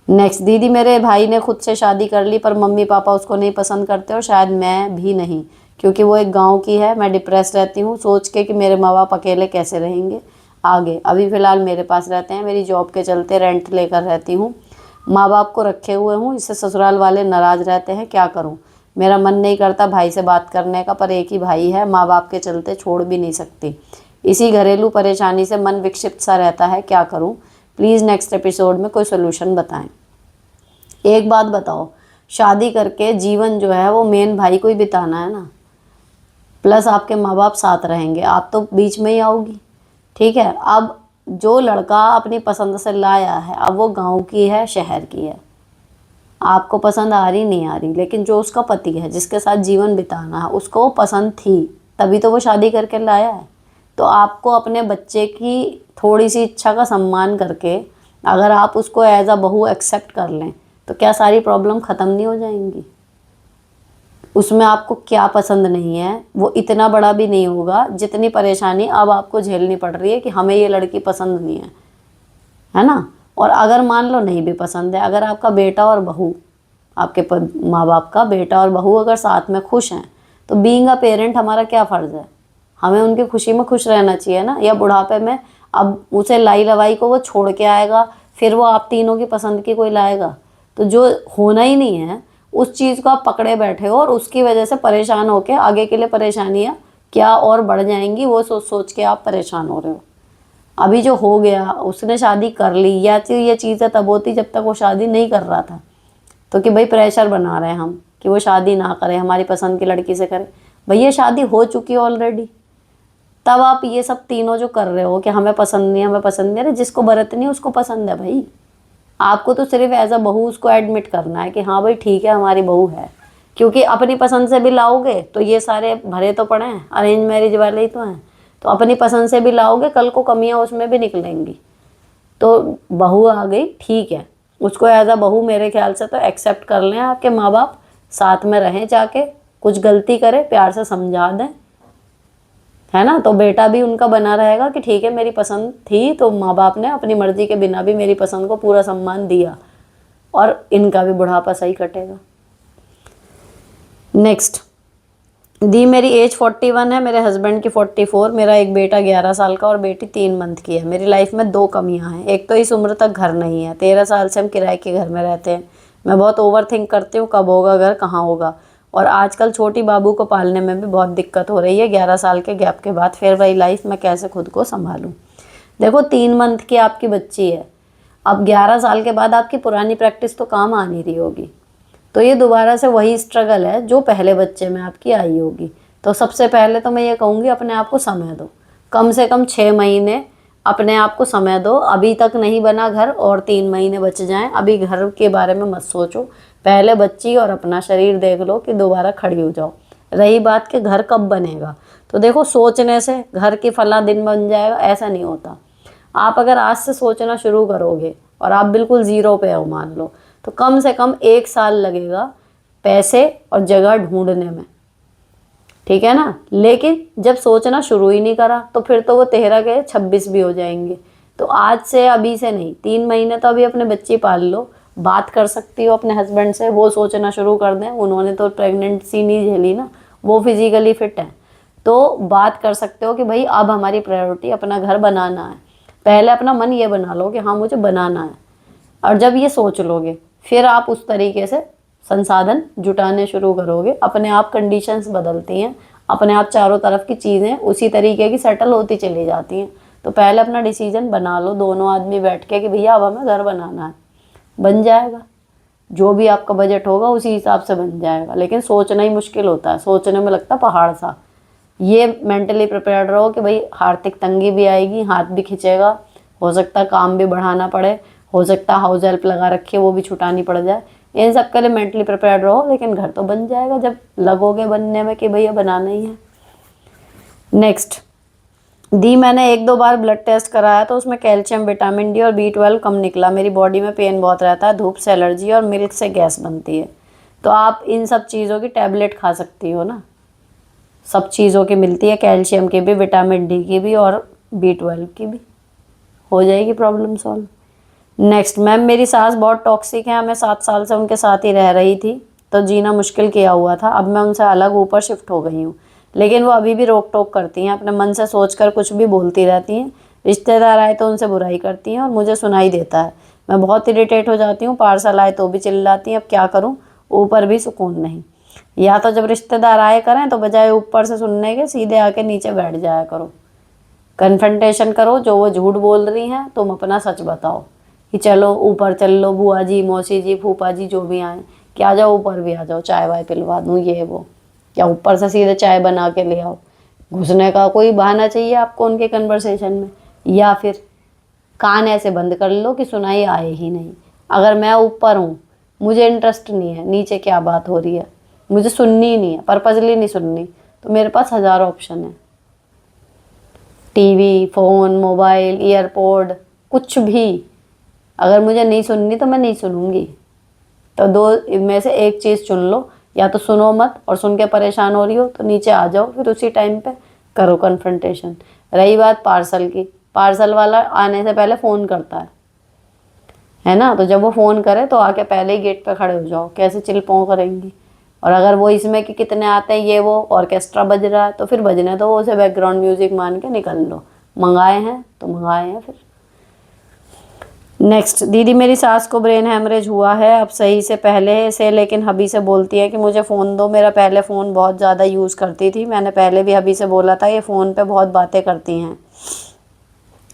नेक्स्ट, दीदी मेरे भाई ने खुद से शादी कर ली, पर मम्मी पापा उसको नहीं पसंद करते, और शायद मैं भी नहीं, क्योंकि वो एक गांव की है। मैं डिप्रेस रहती हूँ सोच के कि मेरे माँ बाप अकेले कैसे रहेंगे आगे। अभी फ़िलहाल मेरे पास रहते हैं, मेरी जॉब के चलते रेंट लेकर रहती हूँ। माँ बाप को रखे हुए हूँ, इससे ससुराल वाले नाराज़ रहते हैं, क्या करूँ? मेरा मन नहीं करता भाई से बात करने का, पर एक ही भाई है, माँ बाप के चलते छोड़ भी नहीं सकती। इसी घरेलू परेशानी से मन विक्षिप्त सा रहता है, क्या करूँ? प्लीज़ नेक्स्ट एपिसोड में कोई सोल्यूशन बताएं। एक बात बताओ, शादी करके जीवन जो है वो मेन भाई को ही बिताना है ना, प्लस आपके माँ बाप साथ रहेंगे, आप तो बीच में ही आओगी। ठीक है, अब जो लड़का अपनी पसंद से लाया है, अब वो गांव की है, शहर की है, आपको पसंद आ रही नहीं आ रही, लेकिन जो उसका पति है, जिसके साथ जीवन बिताना है, उसको वो पसंद थी, तभी तो वो शादी करके लाया है। तो आपको अपने बच्चे की थोड़ी सी इच्छा का सम्मान करके, अगर आप उसको एज अ बहू एक्सेप्ट कर लें, तो क्या सारी प्रॉब्लम ख़त्म नहीं हो जाएंगी? उसमें आपको क्या पसंद नहीं है वो इतना बड़ा भी नहीं होगा जितनी परेशानी अब आपको झेलनी पड़ रही है कि हमें ये लड़की पसंद नहीं है ना? और अगर मान लो नहीं भी पसंद है, अगर आपका बेटा और बहू, आपके माँ बाप का बेटा और बहू अगर साथ में खुश हैं, तो बीइंग अ पेरेंट हमारा क्या फ़र्ज़ है? हमें उनकी खुशी में खुश रहना चाहिए ना। या बुढ़ापे में अब उसे लाई लवाई को वो छोड़ के आएगा, फिर वो आप तीनों की पसंद की कोई लाएगा? तो जो होना ही नहीं है उस चीज़ को आप पकड़े बैठे हो, और उसकी वजह से परेशान होकर आगे के लिए परेशानियाँ क्या और बढ़ जाएंगी, वो सोच सोच के आप परेशान हो रहे हो। अभी जो हो गया, उसने शादी कर ली, या तो ये चीज़ें तब होती जब तक वो शादी नहीं कर रहा था, तो कि भाई प्रेशर बना रहे हैं हम कि वो शादी ना करे, हमारी पसंद की लड़की से करे। भैया शादी हो चुकी है ऑलरेडी, तब आप ये सब तीनों जो कर रहे हो कि हमें पसंद नहीं, हमें पसंद नहीं, अरे जिसको बरतनी है उसको पसंद है भाई। आपको तो सिर्फ एज अ बहू उसको एडमिट करना है कि हाँ भाई ठीक है, हमारी बहू है। क्योंकि अपनी पसंद से भी लाओगे तो ये सारे भरे तो पड़े हैं, अरेंज मैरिज वाले ही तो हैं, तो अपनी पसंद से भी लाओगे, कल को कमियां उसमें भी निकलेंगी। तो बहू आ गई, ठीक है, उसको एज अ बहू मेरे ख्याल से तो एक्सेप्ट कर लें आपके माँ बाप, साथ में रहें, जाके कुछ गलती करे प्यार से समझा दें, है ना? तो बेटा भी उनका बना रहेगा कि ठीक है मेरी पसंद थी, तो माँ बाप ने अपनी मर्जी के बिना भी मेरी पसंद को पूरा सम्मान दिया, और इनका भी बुढ़ापा सही कटेगा। नेक्स्ट, दी मेरी एज 41 है, मेरे हस्बैंड की 44, मेरा एक बेटा 11 साल का और बेटी 3 मंथ की है। मेरी लाइफ में 2 कमियां हैं। एक तो इस उम्र तक घर नहीं है, 13 साल से हम किराए के घर में रहते हैं। मैं बहुत ओवर थिंक करती हूँ, कब होगा घर, कहाँ होगा। और आजकल छोटी बाबू को पालने में भी बहुत दिक्कत हो रही है 11 साल के गैप के बाद। फिर वही लाइफ में कैसे खुद को संभालूँ? देखो 3 मंथ की आपकी बच्ची है, अब 11 साल के बाद आपकी पुरानी प्रैक्टिस तो काम आ नहीं रही होगी, तो ये दोबारा से वही स्ट्रगल है जो पहले बच्चे में आपकी आई होगी। तो सबसे पहले तो मैं ये कहूँगी, अपने आप को समय दो, कम से कम 6 महीने अपने आप को समय दो। अभी तक नहीं बना घर और 3 महीने बच जाएं, अभी घर के बारे में मत सोचो, पहले बच्ची और अपना शरीर देख लो कि दोबारा खड़ी हो जाओ। रही बात कि घर कब बनेगा, तो देखो सोचने से घर की फला दिन बन जाएगा, ऐसा नहीं होता। आप अगर आज से सोचना शुरू करोगे, और आप बिल्कुल ज़ीरो पे हो मान लो, तो कम से कम 1 साल लगेगा पैसे और जगह ढूंढने में, ठीक है ना? लेकिन जब सोचना शुरू ही नहीं करा तो फिर तो वो 13 के 26 भी हो जाएंगे। तो आज से, अभी से नहीं, 3 महीने तो अभी अपने बच्ची पाल लो। बात कर सकती हो अपने हस्बैंड से, वो सोचना शुरू कर दें, उन्होंने तो प्रेगनेंसी नहीं झेली ना, वो फिजिकली फिट है, तो बात कर सकते हो कि भाई अब हमारी प्रायोरिटी अपना घर बनाना है। पहले अपना मन ये बना लो कि हाँ मुझे बनाना है, और जब ये सोच लोगे फिर आप उस तरीके से संसाधन जुटाने शुरू करोगे। अपने आप कंडीशंस बदलती हैं, अपने आप चारों तरफ की चीज़ें उसी तरीके की सेटल होती चली जाती हैं। तो पहले अपना डिसीजन बना लो दोनों आदमी बैठ के कि भैया अब हमें घर बनाना है, बन जाएगा। जो भी आपका बजट होगा उसी हिसाब से बन जाएगा। लेकिन सोचना ही मुश्किल होता है, सोचने में लगता है पहाड़ सा। ये मेंटली प्रिपेयर्ड रहो कि भाई आर्थिक तंगी भी आएगी, हाथ भी खिंचेगा, हो सकता है काम भी बढ़ाना पड़े, हो सकता है हाउस हेल्प लगा रखी है वो भी छुटानी पड़ जाए। इन सब के लिए मेंटली प्रिपेयर्ड रहो, लेकिन घर तो बन जाएगा जब लगोगे बनने में कि भैया बनाना ही है। नेक्स्ट, दी मैंने 1-2 बार ब्लड टेस्ट कराया तो उसमें कैल्शियम, विटामिन डी और B12 कम निकला। मेरी बॉडी में पेन बहुत रहता है, धूप से एलर्जी और मिल्क से गैस बनती है। तो आप इन सब चीज़ों की टैबलेट खा सकती हो ना, सब चीज़ों की मिलती है, कैल्शियम की भी, विटामिन डी की भी और B12 की भी, हो जाएगी प्रॉब्लम सॉल्व। नेक्स्ट, मैम मेरी सास बहुत टॉक्सिक है, मैं 7 साल से उनके साथ ही रह रही थी तो जीना मुश्किल किया हुआ था। अब मैं उनसे अलग ऊपर शिफ्ट हो गई हूँ, लेकिन वो अभी भी रोक टोक करती हैं, अपने मन से सोचकर कुछ भी बोलती रहती हैं। रिश्तेदार आए तो उनसे बुराई करती हैं और मुझे सुनाई देता है। मैं बहुत इरिटेट हो जाती हूँ, पार्सल आए तो भी चिल्लाती हैं। अब क्या करूँ, ऊपर भी सुकून नहीं। या तो जब रिश्तेदार आए करें तो बजाय ऊपर से सुनने के सीधे आके नीचे बैठ जाया करो, कन्फ्रंटेशन करो। जो वो झूठ बोल रही हैं तुम अपना सच बताओ कि चलो ऊपर चल लो, बुआ जी, मौसी जी, फूफा जी जो भी आए कि आ जाओ ऊपर भी आ जाओ, चाय वाय पिलवा दूँ, ये वो। क्या ऊपर से सीधे चाय बना के ले आओ? घुसने का कोई बहाना चाहिए आपको उनके कन्वर्सेशन में, या फिर कान ऐसे बंद कर लो कि सुनाई आए ही नहीं। अगर मैं ऊपर हूँ, मुझे इंटरेस्ट नहीं है नीचे क्या बात हो रही है, मुझे सुननी ही नहीं है, पर्पजली नहीं सुननी, तो मेरे पास हज़ारों ऑप्शन है। टीवी, फ़ोन, मोबाइल, ईयरपोड, कुछ भी। अगर मुझे नहीं सुननी तो मैं नहीं सुनूंगी। तो दो में से एक चीज़ चुन लो, या तो सुनो मत और सुन के परेशान हो रही हो तो नीचे आ जाओ, फिर उसी टाइम पे करो कन्फ्रंटेशन। रही बात पार्सल की, पार्सल वाला आने से पहले फ़ोन करता है ना, तो जब वो फ़ोन करे तो आके पहले ही गेट पे खड़े हो जाओ, कैसे चिल्पों करेंगी। और अगर वो इसमें कि कितने आते हैं, ये वो ऑर्केस्ट्रा बज रहा है, तो फिर बजने दो, वो उसे बैकग्राउंड म्यूजिक मान के निकल लो। मंगाए हैं तो मंगाए हैं फिर। नेक्स्ट, दीदी मेरी सास को ब्रेन हैमरेज हुआ है अब सही से पहले से, लेकिन हबी से बोलती है कि मुझे फ़ोन दो। मेरा पहले फ़ोन बहुत ज़्यादा यूज़ करती थी, मैंने पहले भी हबी से बोला था ये फ़ोन पे बहुत बातें करती हैं,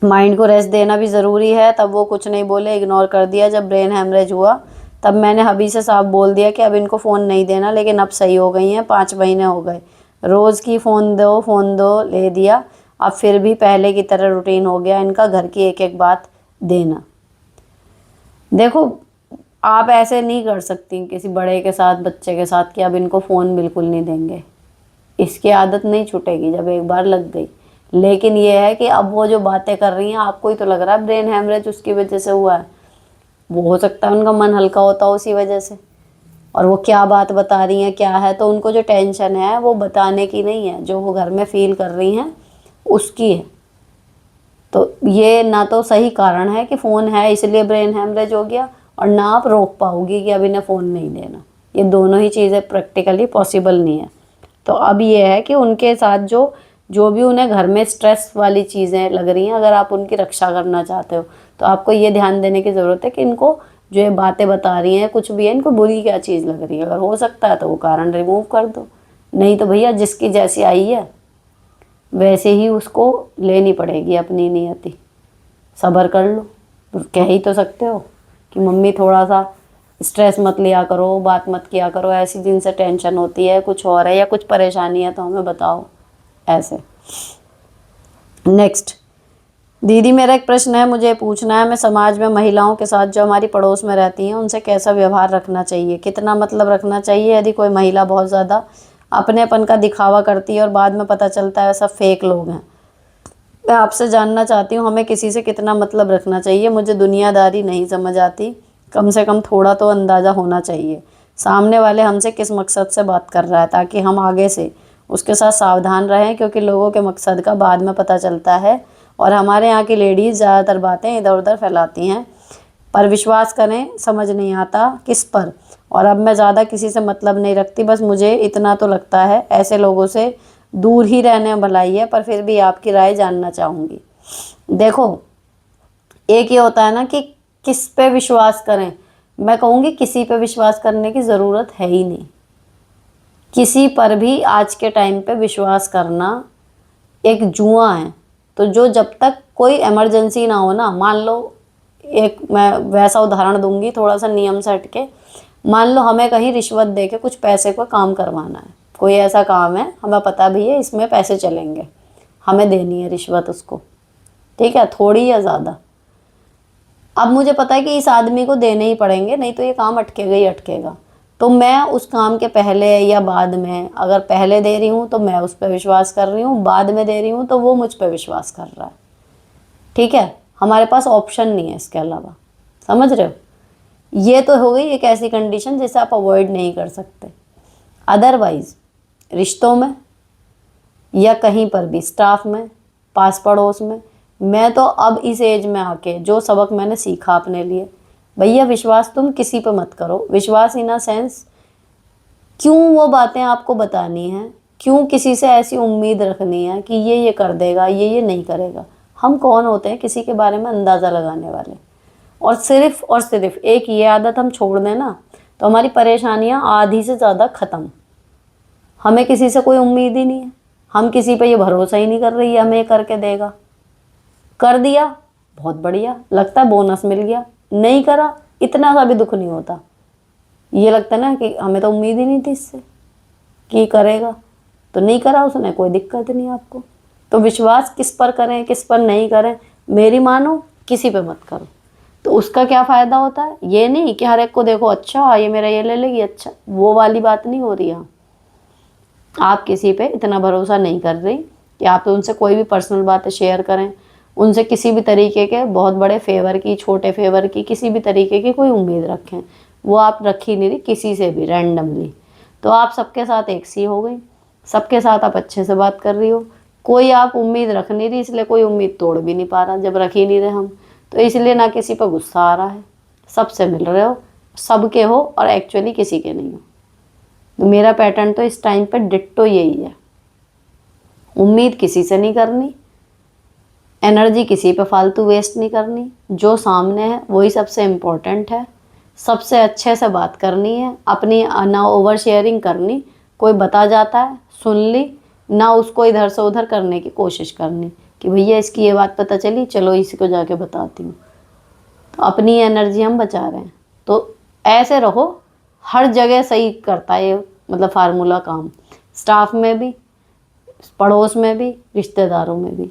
माइंड को रेस्ट देना भी ज़रूरी है। तब वो कुछ नहीं बोले, इग्नोर कर दिया। जब ब्रेन हैमरेज हुआ तब मैंने हबी से साफ बोल दिया कि अब इनको फ़ोन नहीं देना, लेकिन अब सही हो गई हैं, 5 महीने हो गए। रोज़ की फ़ोन दो ले दिया, अब फिर भी पहले की तरह रूटीन हो गया इनका, घर की एक एक बात देना। देखो, आप ऐसे नहीं कर सकती किसी बड़े के साथ, बच्चे के साथ कि अब इनको फ़ोन बिल्कुल नहीं देंगे। इसकी आदत नहीं छूटेगी जब एक बार लग गई। लेकिन ये है कि अब वो जो बातें कर रही हैं, आपको ही तो लग रहा है ब्रेन हैमरेज उसकी वजह से हुआ है। वो हो सकता है उनका मन हल्का होता हो उसी वजह से। और वो क्या बात बता रही हैं क्या है, तो उनको जो टेंशन है वो बताने की नहीं है, जो वो घर में फील कर रही हैं उसकी है। तो ये ना तो सही कारण है कि फ़ोन है इसलिए ब्रेन हैमरेज हो गया, और ना आप रोक पाओगी कि अब इन्हें फ़ोन नहीं देना। ये दोनों ही चीज़ें प्रैक्टिकली पॉसिबल नहीं है। तो अब ये है कि उनके साथ जो जो भी उन्हें घर में स्ट्रेस वाली चीज़ें लग रही हैं, अगर आप उनकी रक्षा करना चाहते हो तो आपको ये ध्यान देने की ज़रूरत है कि इनको जो ये बातें बता रही हैं कुछ भी है, इनको बुरी क्या चीज़ लग रही है। अगर हो सकता है तो वो कारण रिमूव कर दो, नहीं तो भैया जिसकी जैसी आई है वैसे ही उसको लेनी पड़ेगी अपनी नियति। सब्र कर लो, कह ही तो सकते हो कि मम्मी थोड़ा सा स्ट्रेस मत लिया करो, बात मत किया करो ऐसी, जिनसे टेंशन होती है, कुछ और है या कुछ परेशानी है तो हमें बताओ, ऐसे। नेक्स्ट, दीदी मेरा एक प्रश्न है, मुझे पूछना है, मैं समाज में महिलाओं के साथ जो हमारी पड़ोस में रहती हैं उनसे कैसा व्यवहार रखना चाहिए, कितना मतलब रखना चाहिए यदि कोई महिला बहुत ज़्यादा अपनेपन का दिखावा करती है और बाद में पता चलता है सब फेक लोग हैं। मैं आपसे जानना चाहती हूँ हमें किसी से कितना मतलब रखना चाहिए। मुझे दुनियादारी नहीं समझ आती, कम से कम थोड़ा तो अंदाज़ा होना चाहिए सामने वाले हमसे किस मकसद से बात कर रहा है, ताकि हम आगे से उसके साथ सावधान रहें, क्योंकि लोगों के मकसद का बाद में पता चलता है। और हमारे यहाँ की लेडीज़ ज़्यादातर बातें इधर उधर फैलाती हैं, पर विश्वास करें समझ नहीं आता किस पर। और अब मैं ज़्यादा किसी से मतलब नहीं रखती, बस मुझे इतना तो लगता है ऐसे लोगों से दूर ही रहने में भलाई है, पर फिर भी आपकी राय जानना चाहूँगी। देखो, एक ये होता है ना कि किस पे विश्वास करें, मैं कहूँगी किसी पे विश्वास करने की ज़रूरत है ही नहीं। किसी पर भी आज के टाइम पे विश्वास करना एक जुआ है। तो जो जब तक कोई इमरजेंसी ना हो ना, मान लो एक मैं वैसा उदाहरण दूंगी थोड़ा सा नियम से हटके, मान लो हमें कहीं रिश्वत दे के कुछ पैसे को काम करवाना है, कोई ऐसा काम है हमें पता भी है इसमें पैसे चलेंगे, हमें देनी है रिश्वत उसको, ठीक है, थोड़ी या ज़्यादा। अब मुझे पता है कि इस आदमी को देने ही पड़ेंगे, नहीं तो ये काम अटकेगा ही अटकेगा। तो मैं उस काम के पहले या बाद में, अगर पहले दे रही हूँ तो मैं उस पर विश्वास कर रही हूँ, बाद में दे रही हूँ तो वो मुझ पर विश्वास कर रहा है, ठीक है। हमारे पास ऑप्शन नहीं है इसके अलावा, समझ रहे हो। ये तो हो गई एक ऐसी कंडीशन जिसे आप अवॉइड नहीं कर सकते। अदरवाइज रिश्तों में या कहीं पर भी, स्टाफ में, पास पड़ोस में, मैं तो अब इस एज में आके जो सबक मैंने सीखा अपने लिए, भैया विश्वास तुम किसी पे मत करो। विश्वास इन अ सेंस, क्यों वो बातें आपको बतानी हैं, क्यों किसी से ऐसी उम्मीद रखनी है कि ये कर देगा, ये नहीं करेगा। हम कौन होते हैं किसी के बारे में अंदाज़ा लगाने वाले। और सिर्फ एक ये आदत हम छोड़ दें ना, तो हमारी परेशानियां आधी से ज़्यादा ख़त्म। हमें किसी से कोई उम्मीद ही नहीं है, हम किसी पे ये भरोसा ही नहीं कर रही है हमें ये करके देगा। कर दिया बहुत बढ़िया, लगता है बोनस मिल गया, नहीं करा इतना सा भी दुख नहीं होता। ये लगता है ना कि हमें तो उम्मीद ही नहीं थी इससे कि करेगा, तो नहीं करा उसने, कोई दिक्कत नहीं आपको। तो विश्वास किस पर करें किस पर नहीं करें, मेरी मानो किसी पे मत करो। तो उसका क्या फ़ायदा होता है, ये नहीं कि हर एक को देखो अच्छा ये मेरा ये ले लेगी, अच्छा वो वाली बात नहीं हो रही यहाँ। आप किसी पे इतना भरोसा नहीं कर रही कि आप तो उनसे कोई भी पर्सनल बातें शेयर करें, उनसे किसी भी तरीके के बहुत बड़े फेवर की, छोटे फेवर की, किसी भी तरीके की कोई उम्मीद रखें, वो आप रख ही नहीं रही किसी से भी रैंडमली। तो आप सबके साथ एक सी हो गई, सबके साथ आप अच्छे से बात कर रही हो, कोई आप उम्मीद रख नहीं रही, इसलिए कोई उम्मीद तोड़ भी नहीं पा रहा जब रख ही नहीं रहे हम, तो इसलिए ना किसी पर गुस्सा आ रहा है, सबसे मिल रहे हो, सबके हो और एक्चुअली किसी के नहीं हो। तो मेरा पैटर्न तो इस टाइम पर डिट्टो यही है, उम्मीद किसी से नहीं करनी, एनर्जी किसी पे फालतू वेस्ट नहीं करनी, जो सामने है वही सबसे इम्पोर्टेंट है, सबसे अच्छे से बात करनी है, अपनी ना ओवर शेयरिंग करनी, कोई बता जाता है सुन ली, ना उसको इधर से उधर करने की कोशिश करनी कि भैया इसकी ये बात पता चली चलो इसी को जाके बताती हूँ। तो अपनी एनर्जी हम बचा रहे हैं, तो ऐसे रहो, हर जगह सही करता है ये मतलब फार्मूला काम, स्टाफ में भी, पड़ोस में भी, रिश्तेदारों में भी।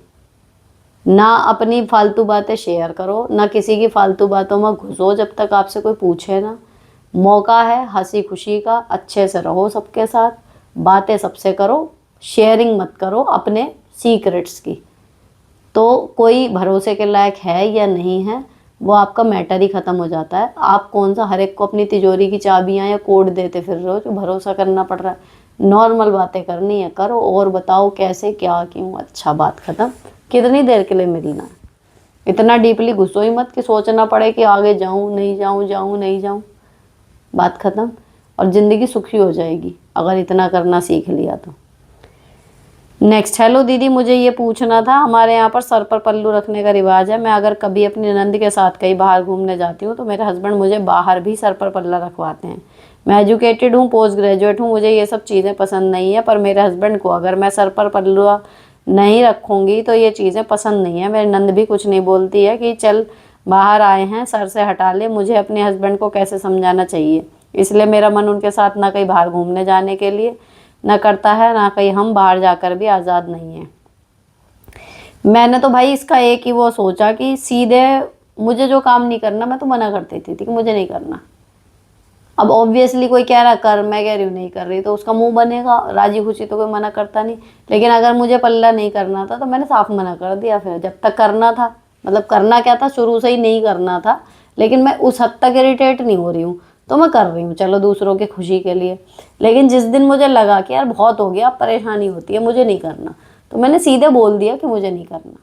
ना अपनी फालतू बातें शेयर करो, ना किसी की फालतू बातों में घुसो जब तक आपसे कोई पूछे ना। मौका है हंसी खुशी का, अच्छे से रहो सबके साथ, बातें सबसे करो, शेयरिंग मत करो अपने सीक्रेट्स की। तो कोई भरोसे के लायक है या नहीं है वो आपका मैटर ही ख़त्म हो जाता है। आप कौन सा हर एक को अपनी तिजोरी की चाबियां या कोड देते फिर रहे हो जो भरोसा करना पड़ रहा है। नॉर्मल बातें करनी है करो, और बताओ कैसे क्या क्यों, अच्छा बात ख़त्म। कितनी देर के लिए मिलना है, इतना डीपली घुसो ही मत कि सोचना पड़े कि आगे जाऊं नहीं जाऊं, जाऊं नहीं जाऊं, बात ख़त्म। और ज़िंदगी सुखी हो जाएगी अगर इतना करना सीख लिया तो। नेक्स्ट, हेलो दीदी, मुझे ये पूछना था, हमारे यहाँ पर सर पर पल्लू रखने का रिवाज है। मैं अगर कभी अपनी नंद के साथ कहीं बाहर घूमने जाती हूँ तो मेरे हस्बैंड मुझे बाहर भी सर पर पल्ला रखवाते हैं। मैं एजुकेटेड हूँ, पोस्ट ग्रेजुएट हूँ, मुझे ये सब चीज़ें पसंद नहीं है, पर मेरे हस्बैंड को अगर मैं सर पर पल्लू नहीं रखूँगी तो ये चीज़ें पसंद नहीं है। मेरी नंद भी कुछ नहीं बोलती है कि चल बाहर आए हैं सर से हटा ले। मुझे अपने हस्बैंड को कैसे समझाना चाहिए, इसलिए मेरा मन उनके साथ ना कहीं बाहर घूमने जाने के लिए ना करता है, ना कहीं हम बाहर जाकर भी आज़ाद नहीं हैं। मैंने तो भाई इसका एक ही वो सोचा कि सीधे मुझे जो काम नहीं करना मैं तो मना कर देती थी कि मुझे नहीं करना। अब ऑब्वियसली कोई कह रहा कर, मैं कह रही हूँ नहीं कर रही, तो उसका मुंह बनेगा, राजी खुशी तो कोई मना करता नहीं। लेकिन अगर मुझे पल्ला नहीं करना था तो मैंने साफ मना कर दिया। फिर जब तक करना था, मतलब करना क्या था, शुरू से ही नहीं करना था, लेकिन मैं उस हद तक इरिटेट नहीं हो रही हूँ तो मैं कर रही हूँ, चलो दूसरों की खुशी के लिए। लेकिन जिस दिन मुझे लगा कि यार बहुत हो गया, अब परेशानी होती है, मुझे नहीं करना, तो मैंने सीधे बोल दिया कि मुझे नहीं करना।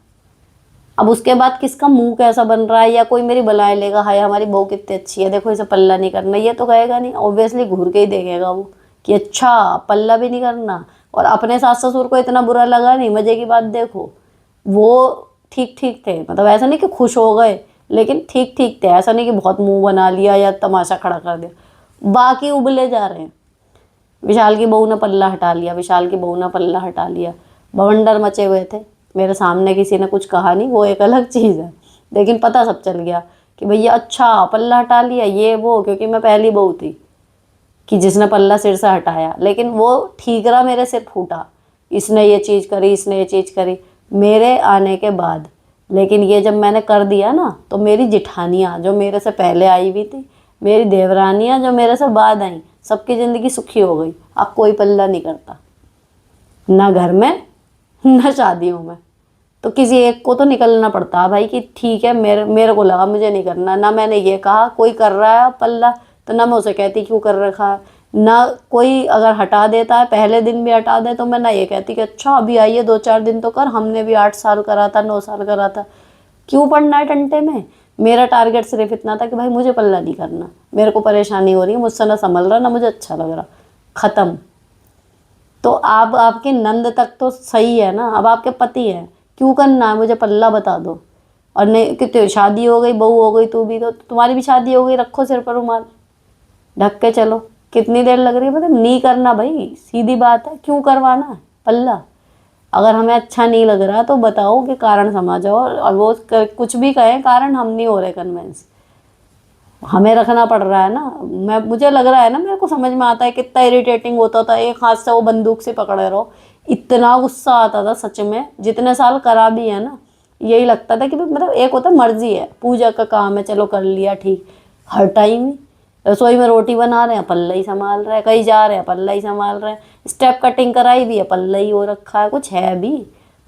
अब उसके बाद किसका मुंह कैसा बन रहा है या कोई मेरी बलाए लेगा, हाय हमारी बहू कितनी अच्छी है, देखो इसे पल्ला नहीं करना, ये तो कहेगा नहीं। ऑब्वियसली घूर के ही देखेगा वो कि अच्छा पल्ला भी नहीं करना। और अपने सास ससुर को इतना बुरा लगा नहीं, मजे की बात देखो, वो ठीक ठीक थे, मतलब ऐसा नहीं कि खुश हो गए, लेकिन ठीक ठीक थे, ऐसा नहीं कि बहुत मुंह बना लिया या तमाशा खड़ा कर दिया। बाकी उबले जा रहे हैं, विशाल की बहू ने पल्ला हटा लिया, विशाल की बहू ने पल्ला हटा लिया, बवंडर मचे हुए थे। मेरे सामने किसी ने कुछ कहा नहीं, वो एक अलग चीज़ है, लेकिन पता सब चल गया कि भैया अच्छा पल्ला हटा लिया ये वो, क्योंकि मैं पहली बहू थी कि जिसने पल्ला सिर से हटाया। लेकिन वो ठीकरा मेरे सिर फूटा, इसने ये चीज़ करी, इसने ये चीज़ करी मेरे आने के बाद। लेकिन ये जब मैंने कर दिया ना, तो मेरी जिठानियाँ जो मेरे से पहले आई हुई थी, मेरी देवरानियाँ जो मेरे से बाद आई, सबकी ज़िंदगी सुखी हो गई। अब कोई पल्ला नहीं करता, ना घर में ना शादियों में। तो किसी एक को तो निकलना पड़ता है भाई कि ठीक है, मेरे मेरे को लगा मुझे नहीं करना। ना मैंने ये कहा कोई कर रहा है पल्ला, तो ना मैं उसे कहती क्यों कर रखा है। ना कोई अगर हटा देता है, पहले दिन भी हटा दे, तो मैं ना ये कहती कि अच्छा अभी आइए 2-4 दिन तो कर, हमने भी 8 साल करा था, 9 साल करा था, क्यों पढ़ना है टंटे में। मेरा टारगेट सिर्फ इतना था कि भाई मुझे पल्ला नहीं करना, मेरे को परेशानी हो रही है, मुझसे ना संभल रहा, ना मुझे अच्छा लग रहा, ख़त्म। तो आप आपके नंद तक तो सही है ना, अब आपके पति हैं, क्यों करना है, मुझे पल्ला बता दो। और नहीं कि शादी हो गई, बहू हो गई, तू भी तो तुम्हारी भी शादी हो गई, रखो सिर पर रुमाल, ढक के चलो। कितनी देर लग रही है, मतलब नहीं करना भाई, सीधी बात है, क्यों करवाना है पल्ला। अगर हमें अच्छा नहीं लग रहा तो बताओ कि कारण समझ जाओ, और वो कुछ भी कहें कारण, हम नहीं हो रहे कन्विंस, हमें रखना पड़ रहा है ना। मुझे लग रहा है ना, मेरे को समझ में आता है कितना इरिटेटिंग होता था, एक हाथ से वो बंदूक से पकड़े रहो, इतना गुस्सा आता था सच में। जितने साल करा भी है ना, यही लगता था कि मतलब एक होता मर्जी है, पूजा का काम है, चलो कर लिया ठीक। हर टाइम ही रसोई में रोटी बना रहे हैं, पल्ला ही संभाल रहे हैं, कहीं जा रहे हैं पल्ला ही संभाल रहे हैं, स्टेप कटिंग कराई भी है, पल्ला ही हो रखा है, कुछ है भी।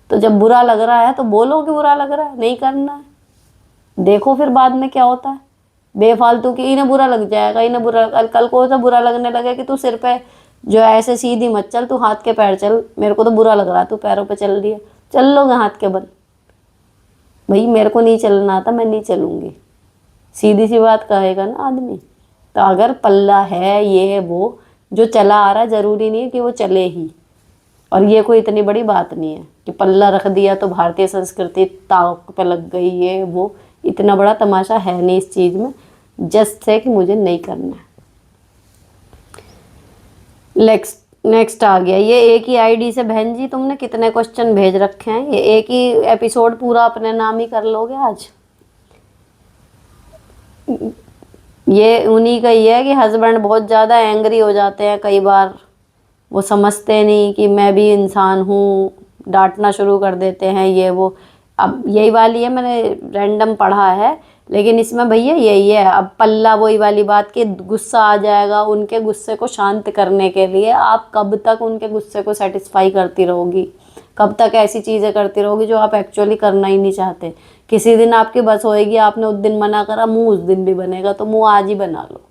तो जब बुरा लग रहा है तो बोलो कि बुरा लग रहा है, नहीं करना है, देखो फिर बाद में क्या होता है। बेफालतू की इन्हें बुरा लग जाएगा, इन्हें बुरा, कल को तो बुरा लगने लगे कि तू सिर पे जो है ऐसे सीधी मत चल, तू हाथ के पैर चल, मेरे को तो बुरा लग रहा है तू पैरों पे चल रही है, चल लोगे हाथ के बल। भाई मेरे को नहीं चलना आता, मैं नहीं चलूँगी, सीधी सी बात कहेगा ना आदमी। तो अगर पल्ला है ये वो जो चला आ रहा है, ज़रूरी नहीं है कि वो चले ही। और ये कोई इतनी बड़ी बात नहीं है कि पल्ला रख दिया तो भारतीय संस्कृति ताक पे लग गई, ये वो इतना बड़ा तमाशा है नहीं इस चीज़ में, जस्ट है कि मुझे नहीं करना है। नेक्स्ट आ गया, ये एक ही आईडी से बहन जी तुमने कितने क्वेश्चन भेज रखे हैं, ये एक ही एपिसोड पूरा अपने नाम ही कर लोगे आज। ये उन्हीं का ही है कि हस्बैंड बहुत ज़्यादा एंग्री हो जाते हैं कई बार, वो समझते नहीं कि मैं भी इंसान हूँ, डांटना शुरू कर देते हैं ये वो। अब यही वाली है, मैंने रैंडम पढ़ा है, लेकिन इसमें भैया यही है। अब पल्ला वही वाली बात कि गुस्सा आ जाएगा, उनके गुस्से को शांत करने के लिए आप कब तक उनके गुस्से को सेटिस्फाई करती रहोगी, कब तक ऐसी चीज़ें करती रहोगी जो आप एक्चुअली करना ही नहीं चाहते। किसी दिन आपकी बस होएगी, आपने उस दिन मना करा, मुँह उस दिन भी बनेगा, तो मुँह आज ही बना लो।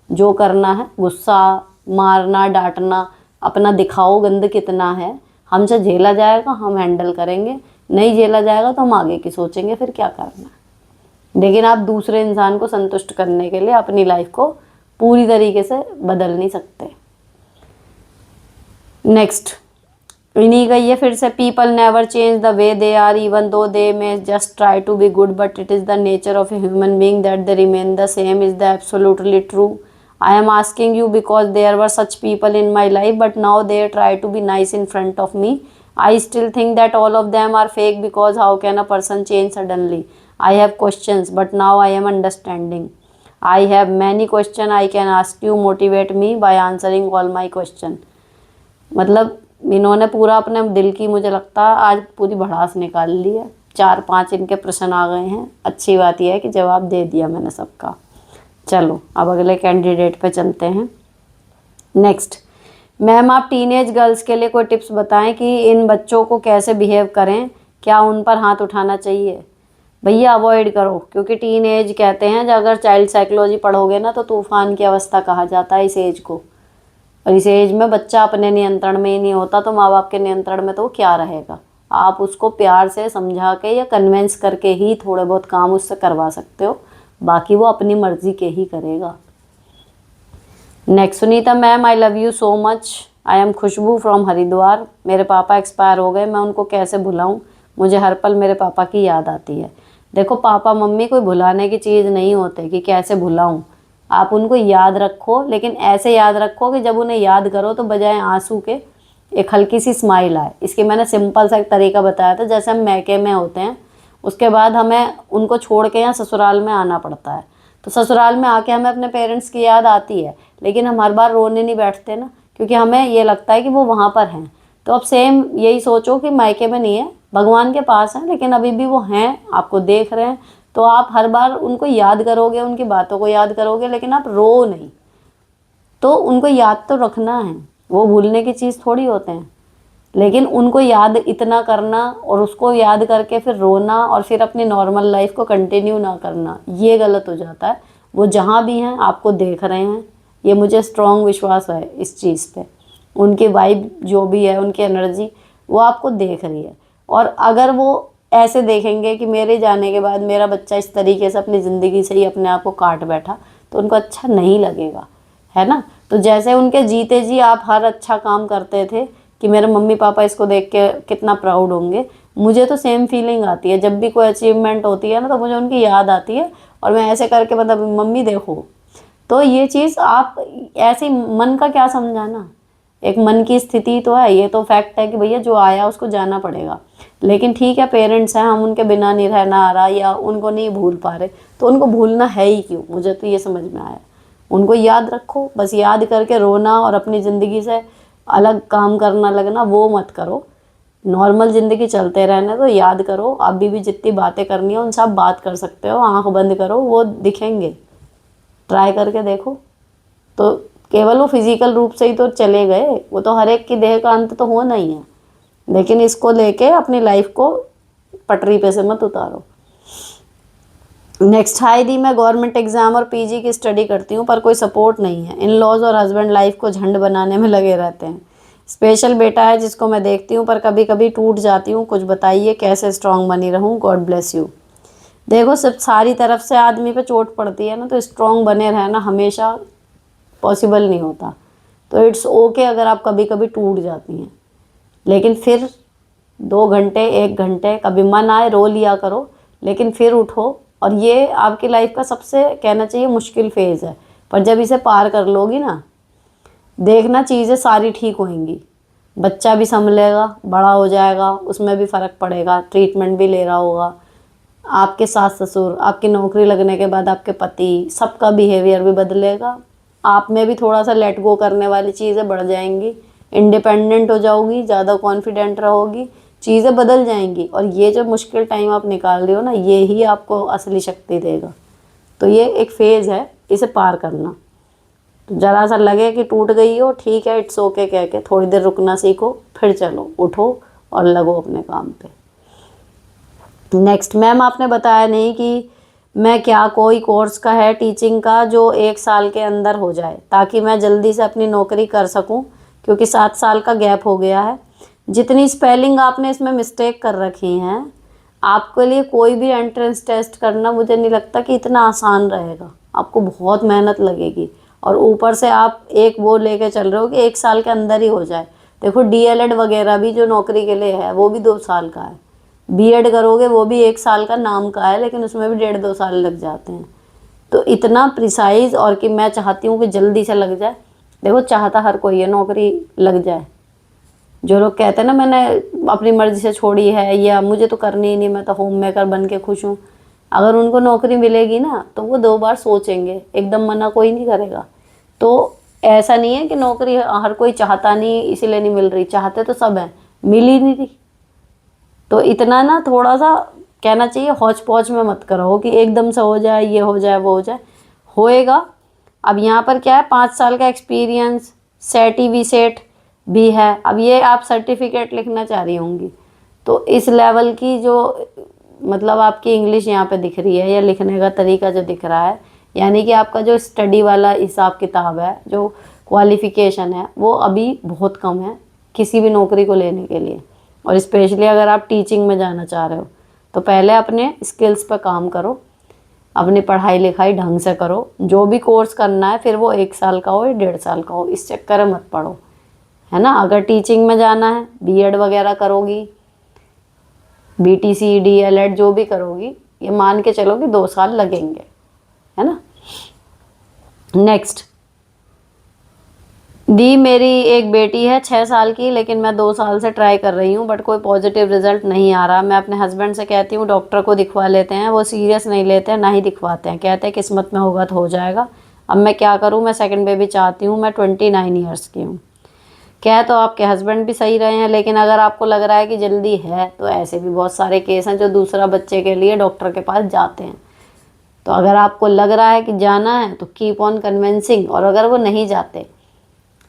जो करना है, गुस्सा मारना डांटना अपना दिखाओ गंद कितना है, हमसे झेला जाएगा हम हैंडल करेंगे, नहीं झेला जाएगा तो हम आगे की सोचेंगे फिर क्या करना है। लेकिन आप दूसरे इंसान को संतुष्ट करने के लिए अपनी लाइफ को पूरी तरीके से बदल नहीं सकते। नेक्स्ट इन्हीं का ये फिर से, people never change the way they are even though they may just try to be good, but it is the nature of a human being that they remain the same, is the absolutely true. I am asking you because there were such people in my life, but now they try to be nice in front of me. I still think that all of them are fake because how can a person change suddenly? I have questions, but now I am understanding. I have many questions I can ask you. Motivate me by answering all my question. मतलब इन्होंने पूरा अपने दिल की, मुझे लगता है आज पूरी भड़ास निकाल ली है। 4-5 इनके प्रश्न आ गए हैं। अच्छी बात यह है कि जवाब दे दिया मैंने सबका। चलो अब अगले कैंडिडेट पे चलते हैं। नेक्स्ट, मैम आप टीनेज गर्ल्स के लिए कोई टिप्स बताएं कि इन बच्चों को कैसे बिहेव करें, क्या उन पर हाथ उठाना चाहिए। भैया अवॉइड करो, क्योंकि टीनेज कहते हैं, अगर चाइल्ड साइकोलॉजी पढ़ोगे ना तो तूफान की अवस्था कहा जाता है इस एज को। और इस एज में बच्चा अपने नियंत्रण में ही नहीं होता, तो माँ बाप के नियंत्रण में तो वो क्या रहेगा। आप उसको प्यार से समझा के या कन्विंस करके ही थोड़े बहुत काम उससे करवा सकते हो, बाकी वो अपनी मर्जी के ही करेगा। Next, Sunita ma'am I love you so much, I am Khushboo from Haridwar. मेरे पापा एक्सपायर हो गए, मैं उनको कैसे भुलाऊं, मुझे हर पल मेरे पापा की याद आती है। देखो पापा मम्मी कोई भुलाने की चीज़ नहीं होते कि कैसे भुलाऊं, आप उनको याद रखो, लेकिन ऐसे याद रखो कि जब उन्हें याद करो तो बजाय आंसू के एक हल्की सी स्माइल आए। इसकी मैंने सिंपल सा एक तरीका बताया था, जैसे हम मैके में होते हैं, उसके बाद हमें उनको छोड़ के यहाँ ससुराल में आना पड़ता है, तो ससुराल में आके हमें अपने पेरेंट्स की याद आती है, लेकिन हम हर बार रोने नहीं बैठते ना, क्योंकि हमें ये लगता है कि वो वहाँ पर हैं। तो अब सेम यही सोचो कि मायके में नहीं है, भगवान के पास हैं, लेकिन अभी भी वो हैं, आपको देख रहे हैं, तो आप हर बार उनको याद करोगे, उनकी बातों को याद करोगे, लेकिन आप रो नहीं। तो उनको याद तो रखना है, वो भूलने की चीज़ थोड़ी होते हैं, लेकिन उनको याद इतना करना और उसको याद करके फिर रोना और फिर अपनी नॉर्मल लाइफ को कंटिन्यू ना करना, ये गलत हो जाता है। वो जहाँ भी हैं आपको देख रहे हैं, ये मुझे स्ट्रॉन्ग विश्वास है इस चीज़ पे। उनकी वाइब जो भी है, उनकी एनर्जी, वो आपको देख रही है। और अगर वो ऐसे देखेंगे कि मेरे जाने के बाद मेरा बच्चा इस तरीके से अपनी ज़िंदगी से ही अपने आप को काट बैठा, तो उनको अच्छा नहीं लगेगा, है ना। तो जैसे उनके जीते जी आप हर अच्छा काम करते थे कि मेरे मम्मी पापा इसको देख के कितना प्राउड होंगे, मुझे तो सेम फीलिंग आती है। जब भी कोई अचीवमेंट होती है ना, तो मुझे उनकी याद आती है और मैं ऐसे करके मतलब मम्मी देखो। तो ये चीज़ आप ऐसे मन का क्या समझाना, एक मन की स्थिति तो है, ये तो फैक्ट है कि भैया जो आया उसको जाना पड़ेगा। लेकिन ठीक है, पेरेंट्स हैं, हम उनके बिना नहीं रहना आ रहा या उनको नहीं भूल पा रहे, तो उनको भूलना है ही क्यों, मुझे तो ये समझ में आया। उनको याद रखो, बस याद करके रोना और अपनी ज़िंदगी से अलग काम करना लगना वो मत करो। नॉर्मल ज़िंदगी चलते रहने तो याद करो, अभी भी जितनी बातें करनी है उनसे आप बात कर सकते हो, आंख बंद करो, वो दिखेंगे, ट्राई करके देखो। तो केवल वो फिजिकल रूप से ही तो चले गए, वो तो हर एक की देह का अंत तो होना ही है, लेकिन इसको लेके अपनी लाइफ को पटरी पे से मत उतारो। नेक्स्ट, हाई दी, मैं गवर्नमेंट एग्जाम और पीजी की स्टडी करती हूँ, पर कोई सपोर्ट नहीं है। इन लॉज और हस्बैंड लाइफ को झंड बनाने में लगे रहते हैं। स्पेशल बेटा है जिसको मैं देखती हूँ, पर कभी कभी टूट जाती हूँ। कुछ बताइए कैसे स्ट्रांग बनी रहूँ, गॉड ब्लेस यू। देखो, सिर्फ सारी तरफ से आदमी पे चोट पड़ती है ना, तो स्ट्रांग बने रहना हमेशा पॉसिबल नहीं होता। तो इट्स ओके अगर आप कभी कभी टूट जाती हैं, लेकिन फिर 2 घंटे 1 घंटे कभी मन आए रो लिया करो, लेकिन फिर उठो। और ये आपकी लाइफ का सबसे कहना चाहिए मुश्किल फेज़ है, पर जब इसे पार कर लोगी ना, देखना चीज़ें सारी ठीक होंगी। बच्चा भी संभलेगा, बड़ा हो जाएगा, उसमें भी फ़र्क पड़ेगा, ट्रीटमेंट भी ले रहा होगा, आपके सास ससुर, आपकी नौकरी लगने के बाद आपके पति, सबका बिहेवियर भी बदलेगा। आप में भी थोड़ा सा लेट गो करने वाली चीज़ें बढ़ जाएंगी, इंडिपेंडेंट हो जाओगी, ज़्यादा कॉन्फिडेंट रहोगी, चीज़ें बदल जाएंगी। और ये जो मुश्किल टाइम आप निकाल रहे हो ना, ये ही आपको असली शक्ति देगा। तो ये एक फेज़ है, इसे पार करना। तो ज़रा सा लगे कि टूट गई हो, ठीक है, इट्स ओके कह के थोड़ी देर रुकना सीखो, फिर चलो, उठो और लगो अपने काम पे। नेक्स्ट, मैम आपने बताया नहीं कि मैं क्या कोई कोर्स का है टीचिंग का जो 1 साल के अंदर हो जाए, ताकि मैं जल्दी से अपनी नौकरी कर सकूं, क्योंकि 7 साल का गैप हो गया है। जितनी स्पेलिंग आपने इसमें मिस्टेक कर रखी हैं, आपके लिए कोई भी एंट्रेंस टेस्ट करना मुझे नहीं लगता कि इतना आसान रहेगा। आपको बहुत मेहनत लगेगी, और ऊपर से आप एक वो लेके चल रहे हो कि 1 साल के अंदर ही हो जाए। देखो, डीएलएड वगैरह भी जो नौकरी के लिए है वो भी 2 साल का है, बीएड करोगे वो भी 1 साल का नाम का है, लेकिन उसमें भी 1.5-2 साल लग जाते हैं। तो इतना प्रिसाइज, और कि मैं चाहती हूँ कि जल्दी से लग जाए। देखो, चाहता हर कोई है नौकरी लग जाए। जो लोग कहते हैं ना मैंने अपनी मर्जी से छोड़ी है, या मुझे तो करनी ही नहीं, मैं तो होम मेकर बन के खुश हूँ, अगर उनको नौकरी मिलेगी ना तो वो 2 बार सोचेंगे, एकदम मना कोई नहीं करेगा। तो ऐसा नहीं है कि नौकरी हर कोई चाहता नहीं इसीलिए नहीं मिल रही, चाहते तो सब हैं, मिल ही नहीं रही। तो इतना ना थोड़ा सा कहना चाहिए हौच पौच में मत करो कि एकदम से हो जाए, ये हो जाए, वो हो जाए, होएगा। अब यहाँ पर क्या है, 5 साल का एक्सपीरियंस, सेट वी सेट भी है। अब ये आप सर्टिफिकेट लिखना चाह रही होंगी, तो इस लेवल की जो मतलब आपकी इंग्लिश यहाँ पे दिख रही है, या लिखने का तरीका जो दिख रहा है, यानी कि आपका जो स्टडी वाला हिसाब किताब है, जो क्वालिफ़िकेशन है, वो अभी बहुत कम है किसी भी नौकरी को लेने के लिए। और स्पेशली अगर आप टीचिंग में जाना चाह रहे हो, तो पहले अपने स्किल्स पर काम करो, अपनी पढ़ाई लिखाई ढंग से करो। जो भी कोर्स करना है, फिर वो 1 साल का हो या 1.5 साल का हो, इस चक्कर में मत पड़ो, है ना। अगर टीचिंग में जाना है, बीएड वगैरह करोगी, बीटीसी डीएलएड जो भी करोगी, ये मान के चलो कि 2 साल लगेंगे, है ना। नेक्स्ट, दी मेरी एक बेटी है 6 साल की, लेकिन मैं 2 साल से ट्राई कर रही हूँ बट कोई पॉजिटिव रिजल्ट नहीं आ रहा। मैं अपने हस्बैंड से कहती हूँ डॉक्टर को दिखवा लेते हैं, वो सीरियस नहीं लेते हैं, ना ही दिखवाते हैं, कहते हैं किस्मत में होगा तो हो जाएगा। अब मैं क्या करूँ, मैं सेकंड बेबी चाहती हूँ, मैं 29 ईयर्स की हूँ। कह तो आपके हस्बैंड भी सही रहे हैं, लेकिन अगर आपको लग रहा है कि जल्दी है तो ऐसे भी बहुत सारे केस हैं जो दूसरा बच्चे के लिए डॉक्टर के पास जाते हैं। तो अगर आपको लग रहा है कि जाना है तो कीप ऑन कन्विंसिंग, और अगर वो नहीं जाते,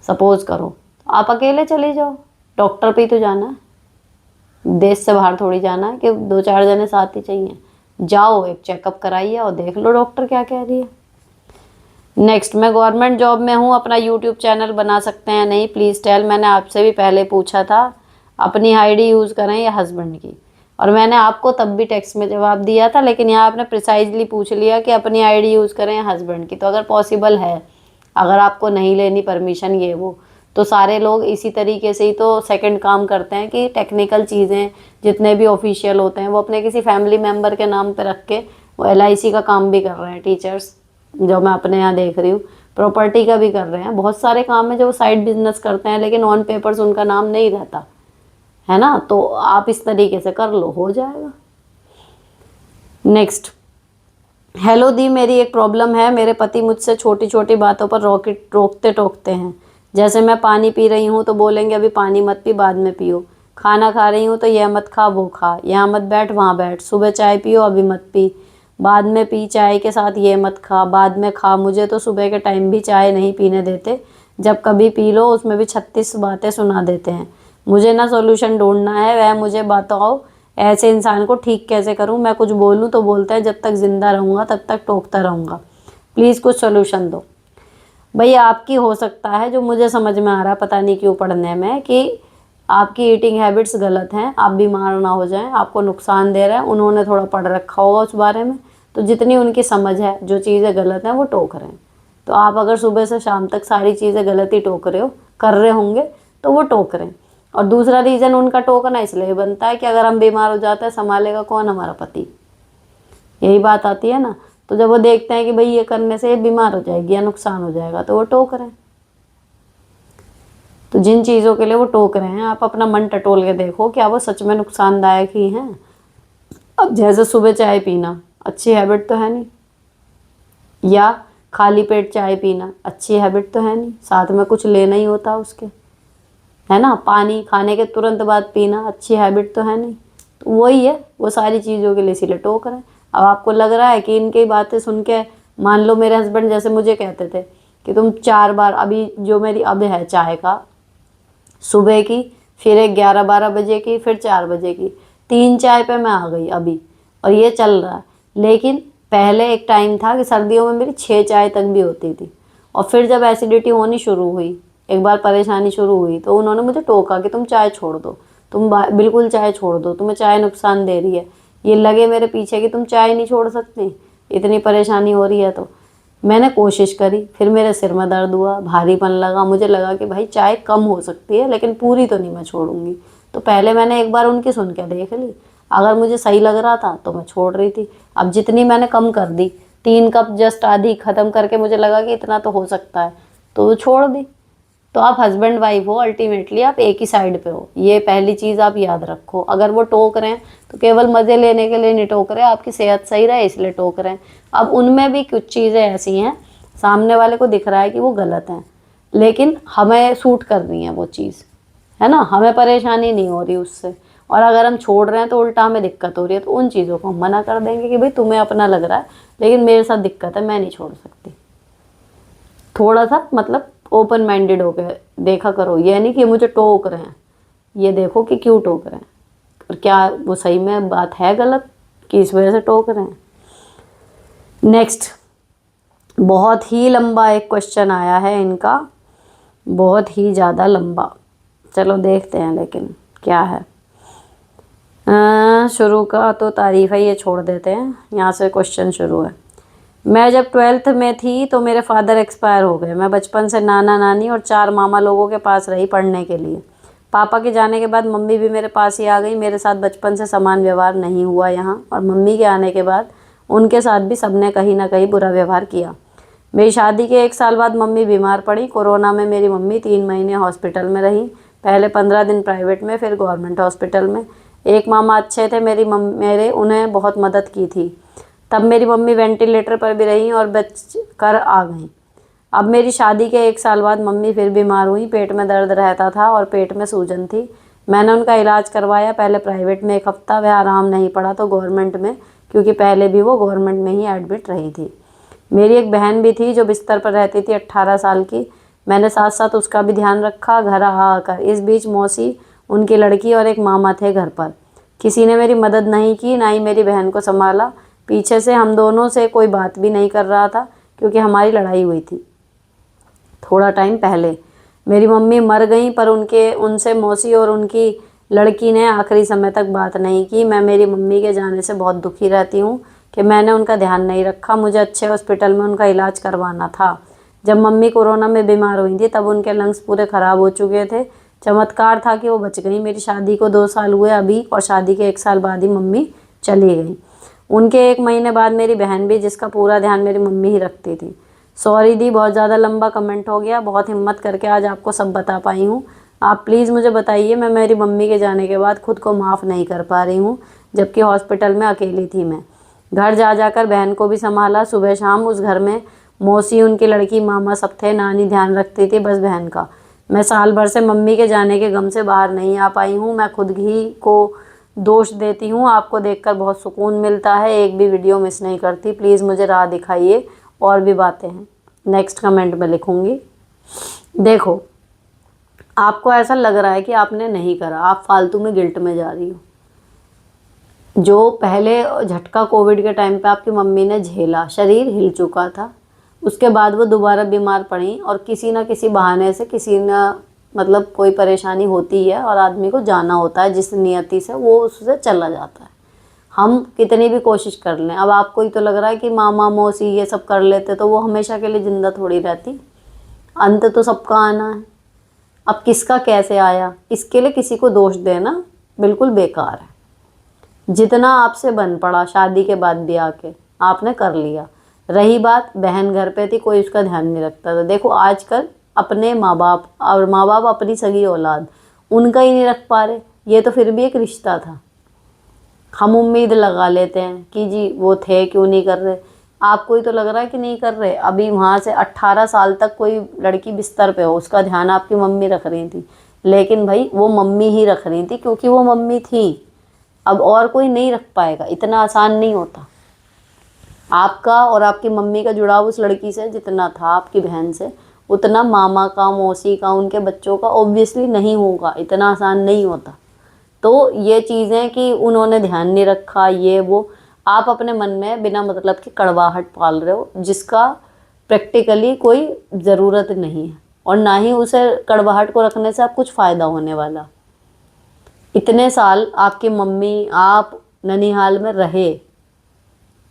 सपोज करो आप अकेले चले जाओ, डॉक्टर पे ही तो जाना है, देश से बाहर थोड़ी जाना है कि 2-4 जने साथ ही चाहिए। जाओ, एक चेकअप कराइए और देख लो डॉक्टर क्या कह रही है। नेक्स्ट, मैं गवर्नमेंट जॉब में हूँ, अपना यूट्यूब चैनल बना सकते हैं नहीं, प्लीज़ टेल। मैंने आपसे भी पहले पूछा था, अपनी आईडी यूज़ करें या हस्बैंड की, और मैंने आपको तब भी टेक्स्ट में जवाब दिया था, लेकिन यहाँ आपने प्रिसाइजली पूछ लिया कि अपनी आईडी यूज़ करें या हस्बैंड की। तो अगर पॉसिबल है, अगर आपको नहीं लेनी परमिशन ये वो, तो सारे लोग इसी तरीके से ही तो सेकंड काम करते हैं कि टेक्निकल चीज़ें जितने भी ऑफिशियल होते हैं वो अपने किसी फैमिली मेम्बर के नाम पे रख के वो LIC का काम भी कर रहे हैं। टीचर्स जो मैं अपने यहाँ देख रही हूँ, प्रॉपर्टी का भी कर रहे हैं, बहुत सारे काम है जो वो साइड बिजनेस करते हैं, लेकिन ऑन पेपर्स उनका नाम नहीं रहता है ना। तो आप इस तरीके से कर लो, हो जाएगा। नेक्स्ट, हेलो दी, मेरी एक प्रॉब्लम है, मेरे पति मुझसे छोटी छोटी बातों पर रोकते टोकते हैं। जैसे मैं पानी पी रही हूँ तो बोलेंगे अभी पानी मत पी, बाद में पियो। खाना खा रही हूँ तो यह मत खा वो खा, यहाँ मत बैठ वहाँ बैठ, सुबह चाय पियो अभी मत पी, बाद में पी, चाय के साथ ये मत खा, बाद में खा। मुझे तो सुबह के टाइम भी चाय नहीं पीने देते, जब कभी पी लो उसमें भी 36 बातें सुना देते हैं। मुझे ना सॉल्यूशन ढूंढना है, वह मुझे बताओ ऐसे इंसान को ठीक कैसे करूं। मैं कुछ बोलूं तो बोलता है जब तक जिंदा रहूंगा तब तक टोकता रहूंगा, प्लीज़ कुछ सॉल्यूशन दो। भाई आपकी हो सकता है, जो मुझे समझ में आ रहा है पता नहीं क्यों पढ़ने में, कि आपकी ईटिंग हैबिट्स गलत हैं, आप बीमार ना हो जाएं, आपको नुकसान दे रहे हैं। उन्होंने थोड़ा पढ़ रखा होगा उस बारे में, तो जितनी उनकी समझ है जो चीज़ें गलत हैं वो टोक रहे हैं। तो आप अगर सुबह से शाम तक सारी चीज़ें गलत ही टोक रहे हो, कर रहे होंगे, तो वो टोक रहे हैं। और दूसरा रीज़न उनका टोकना इसलिए बनता है कि अगर हम बीमार हो जाते हैं संभालेगा कौन, हमारा पति। यही बात आती है ना। तो जब वो देखते हैं कि भाई ये करने से ये बीमार हो जाएगी या नुकसान हो जाएगा, तो वो टोक रहे हैं। तो जिन चीज़ों के लिए वो टोक रहे हैं, आप अपना मन टटोल के देखो क्या वो सच में नुकसानदायक ही हैं। अब जैसे सुबह चाय पीना अच्छी हैबिट तो है नहीं, या खाली पेट चाय पीना अच्छी हैबिट तो है नहीं, साथ में कुछ लेना ही होता उसके, है ना। पानी खाने के तुरंत बाद पीना अच्छी हैबिट तो है नहीं। तो वही है, वो सारी चीज़ों के लिए इसीलिए टोक रहे हैं। अब आपको लग रहा है कि इनकी बातें सुन के, मान लो मेरे हस्बैंड जैसे मुझे कहते थे कि तुम 4 बार, अभी जो मेरी अब है चाय का, सुबह की, फिर एक 11-12 बजे की, फिर 4 बजे की, 3 चाय पे मैं आ गई अभी, और ये चल रहा है। लेकिन पहले एक टाइम था कि सर्दियों में मेरी 6 चाय तक भी होती थी। और फिर जब एसिडिटी होनी शुरू हुई, एक बार परेशानी शुरू हुई, तो उन्होंने मुझे टोका कि तुम चाय छोड़ दो, तुम बिल्कुल चाय छोड़ दो, तुम्हें चाय नुकसान दे रही है। ये लगे मेरे पीछे कि तुम चाय नहीं छोड़ सकती, इतनी परेशानी हो रही है। तो मैंने कोशिश करी, फिर मेरे सिर में दर्द हुआ, भारीपन लगा, मुझे लगा कि भाई चाय कम हो सकती है लेकिन पूरी तो नहीं मैं छोड़ूंगी। तो पहले मैंने एक बार उनकी सुन के देख ली, अगर मुझे सही लग रहा था तो मैं छोड़ रही थी। अब जितनी मैंने कम कर दी, 3 कप जस्ट आधी ख़त्म करके मुझे लगा कि इतना तो हो सकता है, तो छोड़ दी। तो आप हस्बैंड वाइफ हो, अल्टीमेटली आप एक ही साइड पे हो, ये पहली चीज़ आप याद रखो। अगर वो टोक रहे हैं तो केवल मज़े लेने के लिए नहीं टोक रहे, आपकी सेहत सही रहे इसलिए टोक रहे हैं। अब उनमें भी कुछ चीज़ें ऐसी हैं, सामने वाले को दिख रहा है कि वो गलत हैं, लेकिन हमें सूट कर रही है वो चीज़, है ना, हमें परेशानी नहीं हो रही उससे। और अगर हम छोड़ रहे हैं तो उल्टा हमें दिक्कत हो रही है, तो उन चीज़ों को हम मना कर देंगे कि भाई तुम्हें अपना लग रहा है लेकिन मेरे साथ दिक्कत है, मैं नहीं छोड़ सकती। थोड़ा सा मतलब ओपन माइंडेड होकर देखा करो, ये नहीं कि मुझे टोक रहे हैं, ये देखो कि क्यों टोक रहे हैं और क्या वो सही में बात है गलत कि इस वजह से टोक रहे हैं। नेक्स्ट, बहुत ही लंबा एक क्वेश्चन आया है इनका, बहुत ही ज़्यादा लंबा। चलो देखते हैं लेकिन क्या है। शुरू का तो तारीफ़ है, ये छोड़ देते हैं, यहाँ से क्वेश्चन शुरू है। मैं जब 12th में थी तो मेरे फादर एक्सपायर हो गए। मैं बचपन से नाना नानी और 4 मामा लोगों के पास रही पढ़ने के लिए। पापा के जाने के बाद मम्मी भी मेरे पास ही आ गई। मेरे साथ बचपन से समान व्यवहार नहीं हुआ यहाँ, और मम्मी के आने के बाद उनके साथ भी सबने कहीं ना कहीं बुरा व्यवहार किया। मेरी शादी के 1 साल बाद मम्मी बीमार पड़ी। कोरोना में मेरी मम्मी 3 महीने हॉस्पिटल में रही। पहले 15 दिन प्राइवेट में, फिर गवर्नमेंट हॉस्पिटल में। एक मामा अच्छे थे मेरे, उन्हें बहुत मदद की थी। तब मेरी मम्मी वेंटिलेटर पर भी रहीं और बच कर आ गईं। अब मेरी शादी के 1 साल बाद मम्मी फिर बीमार हुई। पेट में दर्द रहता था और पेट में सूजन थी। मैंने उनका इलाज करवाया, पहले प्राइवेट में 1 हफ्ता, वह आराम नहीं पड़ा तो गवर्नमेंट में, क्योंकि पहले भी वो गवर्नमेंट में ही एडमिट रही थी। मेरी एक बहन भी थी जो बिस्तर पर रहती थी, 18 साल की। मैंने साथ साथ उसका भी ध्यान रखा घर आकर। इस बीच मौसी, उनकी लड़की और एक मामा थे घर पर। किसी ने मेरी मदद नहीं की, ना ही मेरी बहन को संभाला। पीछे से हम दोनों से कोई बात भी नहीं कर रहा था, क्योंकि हमारी लड़ाई हुई थी थोड़ा टाइम पहले। मेरी मम्मी मर गई, पर उनसे मौसी और उनकी लड़की ने आखिरी समय तक बात नहीं की। मैं मेरी मम्मी के जाने से बहुत दुखी रहती हूँ कि मैंने उनका ध्यान नहीं रखा। मुझे अच्छे हॉस्पिटल में उनका इलाज करवाना था। जब मम्मी कोरोना में बीमार हुई थी तब उनके लंग्स पूरे ख़राब हो चुके थे। चमत्कार था कि वो बच गई। मेरी शादी को 2 साल हुए अभी, और शादी के 1 साल बाद ही मम्मी चली गई। उनके 1 महीने बाद मेरी बहन भी, जिसका पूरा ध्यान मेरी मम्मी ही रखती थी। सॉरी दी, बहुत ज़्यादा लंबा कमेंट हो गया। बहुत हिम्मत करके आज आपको सब बता पाई हूँ। आप प्लीज़ मुझे बताइए, मैं मेरी मम्मी के जाने के बाद खुद को माफ़ नहीं कर पा रही हूँ, जबकि हॉस्पिटल में अकेली थी मैं। घर जा जाकर बहन को भी संभाला। सुबह शाम उस घर में मौसी, उनकी लड़की, मामा सब थे। नानी ध्यान रखती थी बस बहन का। मैं साल भर से मम्मी के जाने के गम से बाहर नहीं आ पाई हूँ। मैं खुद ही को दोष देती हूँ। आपको देखकर बहुत सुकून मिलता है, एक भी वीडियो मिस नहीं करती। प्लीज़ मुझे राह दिखाइए। और भी बातें हैं, नेक्स्ट कमेंट में लिखूँगी। देखो, आपको ऐसा लग रहा है कि आपने नहीं करा, आप फालतू में गिल्ट में जा रही हो। जो पहले झटका कोविड के टाइम पे आपकी मम्मी ने झेला, शरीर हिल चुका था, उसके बाद वो दोबारा बीमार पड़ी, और किसी ना किसी बहाने से, किसी ना मतलब कोई परेशानी होती है और आदमी को जाना होता है जिस नियति से, वो उससे चला जाता है। हम कितनी भी कोशिश कर लें। अब आपको ही तो लग रहा है कि मामा मौसी ये सब कर लेते तो वो हमेशा के लिए ज़िंदा थोड़ी रहती। अंत तो सबका आना है। अब किसका कैसे आया, इसके लिए किसी को दोष देना बिल्कुल बेकार है। जितना आपसे बन पड़ा शादी के बाद भी आके आपने कर लिया। रही बात, बहन घर पे थी, कोई उसका ध्यान नहीं रखता था। देखो आजकल अपने माँ बाप, और माँ बाप अपनी सगी औलाद, उनका ही नहीं रख पा रहे। ये तो फिर भी एक रिश्ता था। हम उम्मीद लगा लेते हैं कि जी वो थे, क्यों नहीं कर रहे। आपको ही तो लग रहा है कि नहीं कर रहे। अभी वहाँ से 18 साल तक कोई लड़की बिस्तर पे हो, उसका ध्यान आपकी मम्मी रख रही थी। लेकिन भाई वो मम्मी ही रख रही थी, क्योंकि वो मम्मी थी। अब और कोई नहीं रख पाएगा, इतना आसान नहीं होता। आपका और आपकी मम्मी का जुड़ाव उस लड़की से जितना था, आपकी बहन से, उतना मामा का, मौसी का, उनके बच्चों का ऑब्वियसली नहीं होगा। इतना आसान नहीं होता। तो ये चीज़ें कि उन्होंने ध्यान नहीं रखा, ये वो, आप अपने मन में बिना मतलब की कड़वाहट पाल रहे हो, जिसका प्रैक्टिकली कोई ज़रूरत नहीं है, और ना ही उसे कड़वाहट को रखने से आप कुछ फ़ायदा होने वाला। इतने साल आपकी मम्मी, आप ननिहाल में रहे,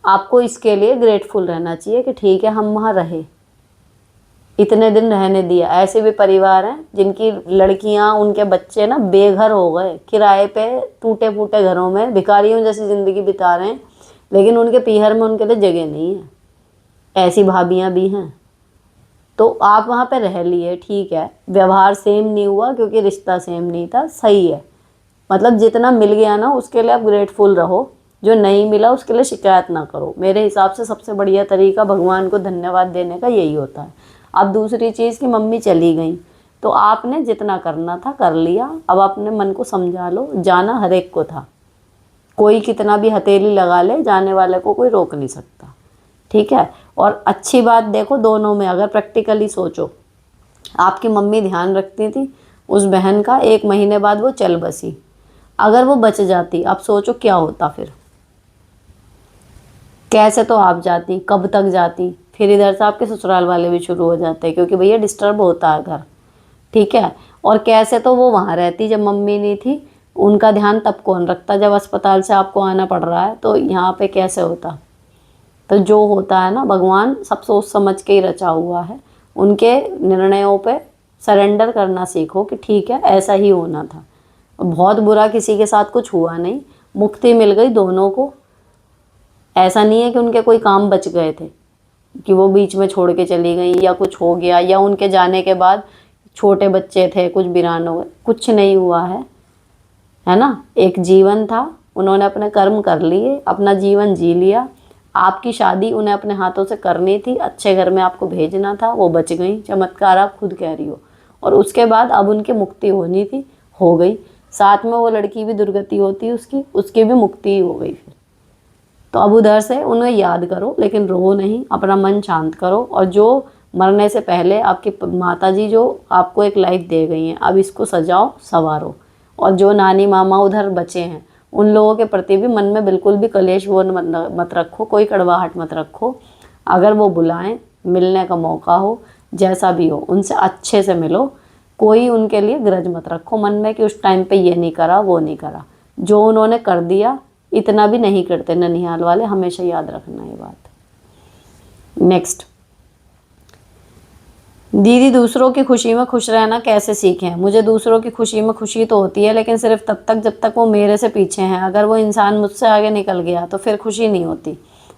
आपको इसके लिए ग्रेटफुल रहना चाहिए कि ठीक है हम वहाँ रहे, इतने दिन रहने दिया। ऐसे भी परिवार हैं जिनकी लड़कियां, उनके बच्चे ना बेघर हो गए, किराए पे टूटे फूटे घरों में भिखारियों जैसी ज़िंदगी बिता रहे हैं, लेकिन उनके पीहर में उनके लिए जगह नहीं है। ऐसी भाभियां भी हैं। तो आप वहाँ पे रह लिए, ठीक है, व्यवहार सेम नहीं हुआ क्योंकि रिश्ता सेम नहीं था, सही है। मतलब जितना मिल गया ना उसके लिए आप ग्रेटफुल रहो, जो नहीं मिला उसके लिए शिकायत ना करो। मेरे हिसाब से सबसे बढ़िया तरीका भगवान को धन्यवाद देने का यही होता है। अब दूसरी चीज़ कि मम्मी चली गई, तो आपने जितना करना था कर लिया। अब अपने मन को समझा लो, जाना हर एक को था। कोई कितना भी हथेली लगा ले, जाने वाले को कोई रोक नहीं सकता, ठीक है। और अच्छी बात देखो दोनों में, अगर प्रैक्टिकली सोचो, आपकी मम्मी ध्यान रखती थी उस बहन का, 1 महीने बाद वो चल बसी। अगर वो बच जाती, आप सोचो क्या होता फिर। कैसे तो आप जाती, कब तक जाती, फिर इधर से आपके ससुराल वाले भी शुरू हो जाते, क्योंकि भैया डिस्टर्ब होता है घर, ठीक है। और कैसे तो वो वहाँ रहती जब मम्मी नहीं थी, उनका ध्यान तब कौन रखता जब अस्पताल से आपको आना पड़ रहा है, तो यहाँ पे कैसे होता। तो जो होता है ना, भगवान सब सोच समझ के ही रचा हुआ है। उनके निर्णयों पे सरेंडर करना सीखो कि ठीक है ऐसा ही होना था। बहुत बुरा किसी के साथ कुछ हुआ नहीं, मुक्ति मिल गई दोनों को। ऐसा नहीं है कि उनके कोई काम बच गए थे, कि वो बीच में छोड़ के चली गई या कुछ हो गया, या उनके जाने के बाद छोटे बच्चे थे कुछ वीरान हो गए, कुछ नहीं हुआ है ना। एक जीवन था, उन्होंने अपने कर्म कर लिए, अपना जीवन जी लिया। आपकी शादी उन्हें अपने हाथों से करनी थी, अच्छे घर में आपको भेजना था, वो बच गई, चमत्कार आप खुद कह रही हो। और उसके बाद अब उनकी मुक्ति होनी थी, हो गई। साथ में वो लड़की भी दुर्गति होती उसकी भी मुक्ति ही हो गई फिर। तो अब उधर से उन्हें याद करो, लेकिन रो नहीं, अपना मन शांत करो। और जो मरने से पहले आपकी माता जी जो आपको एक लाइफ दे गई हैं, अब इसको सजाओ संवारो। और जो नानी मामा उधर बचे हैं, उन लोगों के प्रति भी मन में बिल्कुल भी कलेश वो मत रखो, कोई कड़वाहट मत रखो। अगर वो बुलाएं, मिलने का मौका हो, जैसा भी हो, उनसे अच्छे से मिलो। कोई उनके लिए ग्रज मत रखो मन में कि उस टाइम पे ये नहीं करा, वो नहीं करा। जो उन्होंने कर दिया, इतना भी नहीं करते ननिहाल वाले, हमेशा याद रखना ये बात। नेक्स्ट, दीदी दूसरों की खुशी में खुश रहना कैसे सीखें? मुझे दूसरों की खुशी में खुशी तो होती है, लेकिन सिर्फ तब तक जब तक वो मेरे से पीछे हैं। अगर वो इंसान मुझसे आगे निकल गया तो फिर खुशी नहीं होती,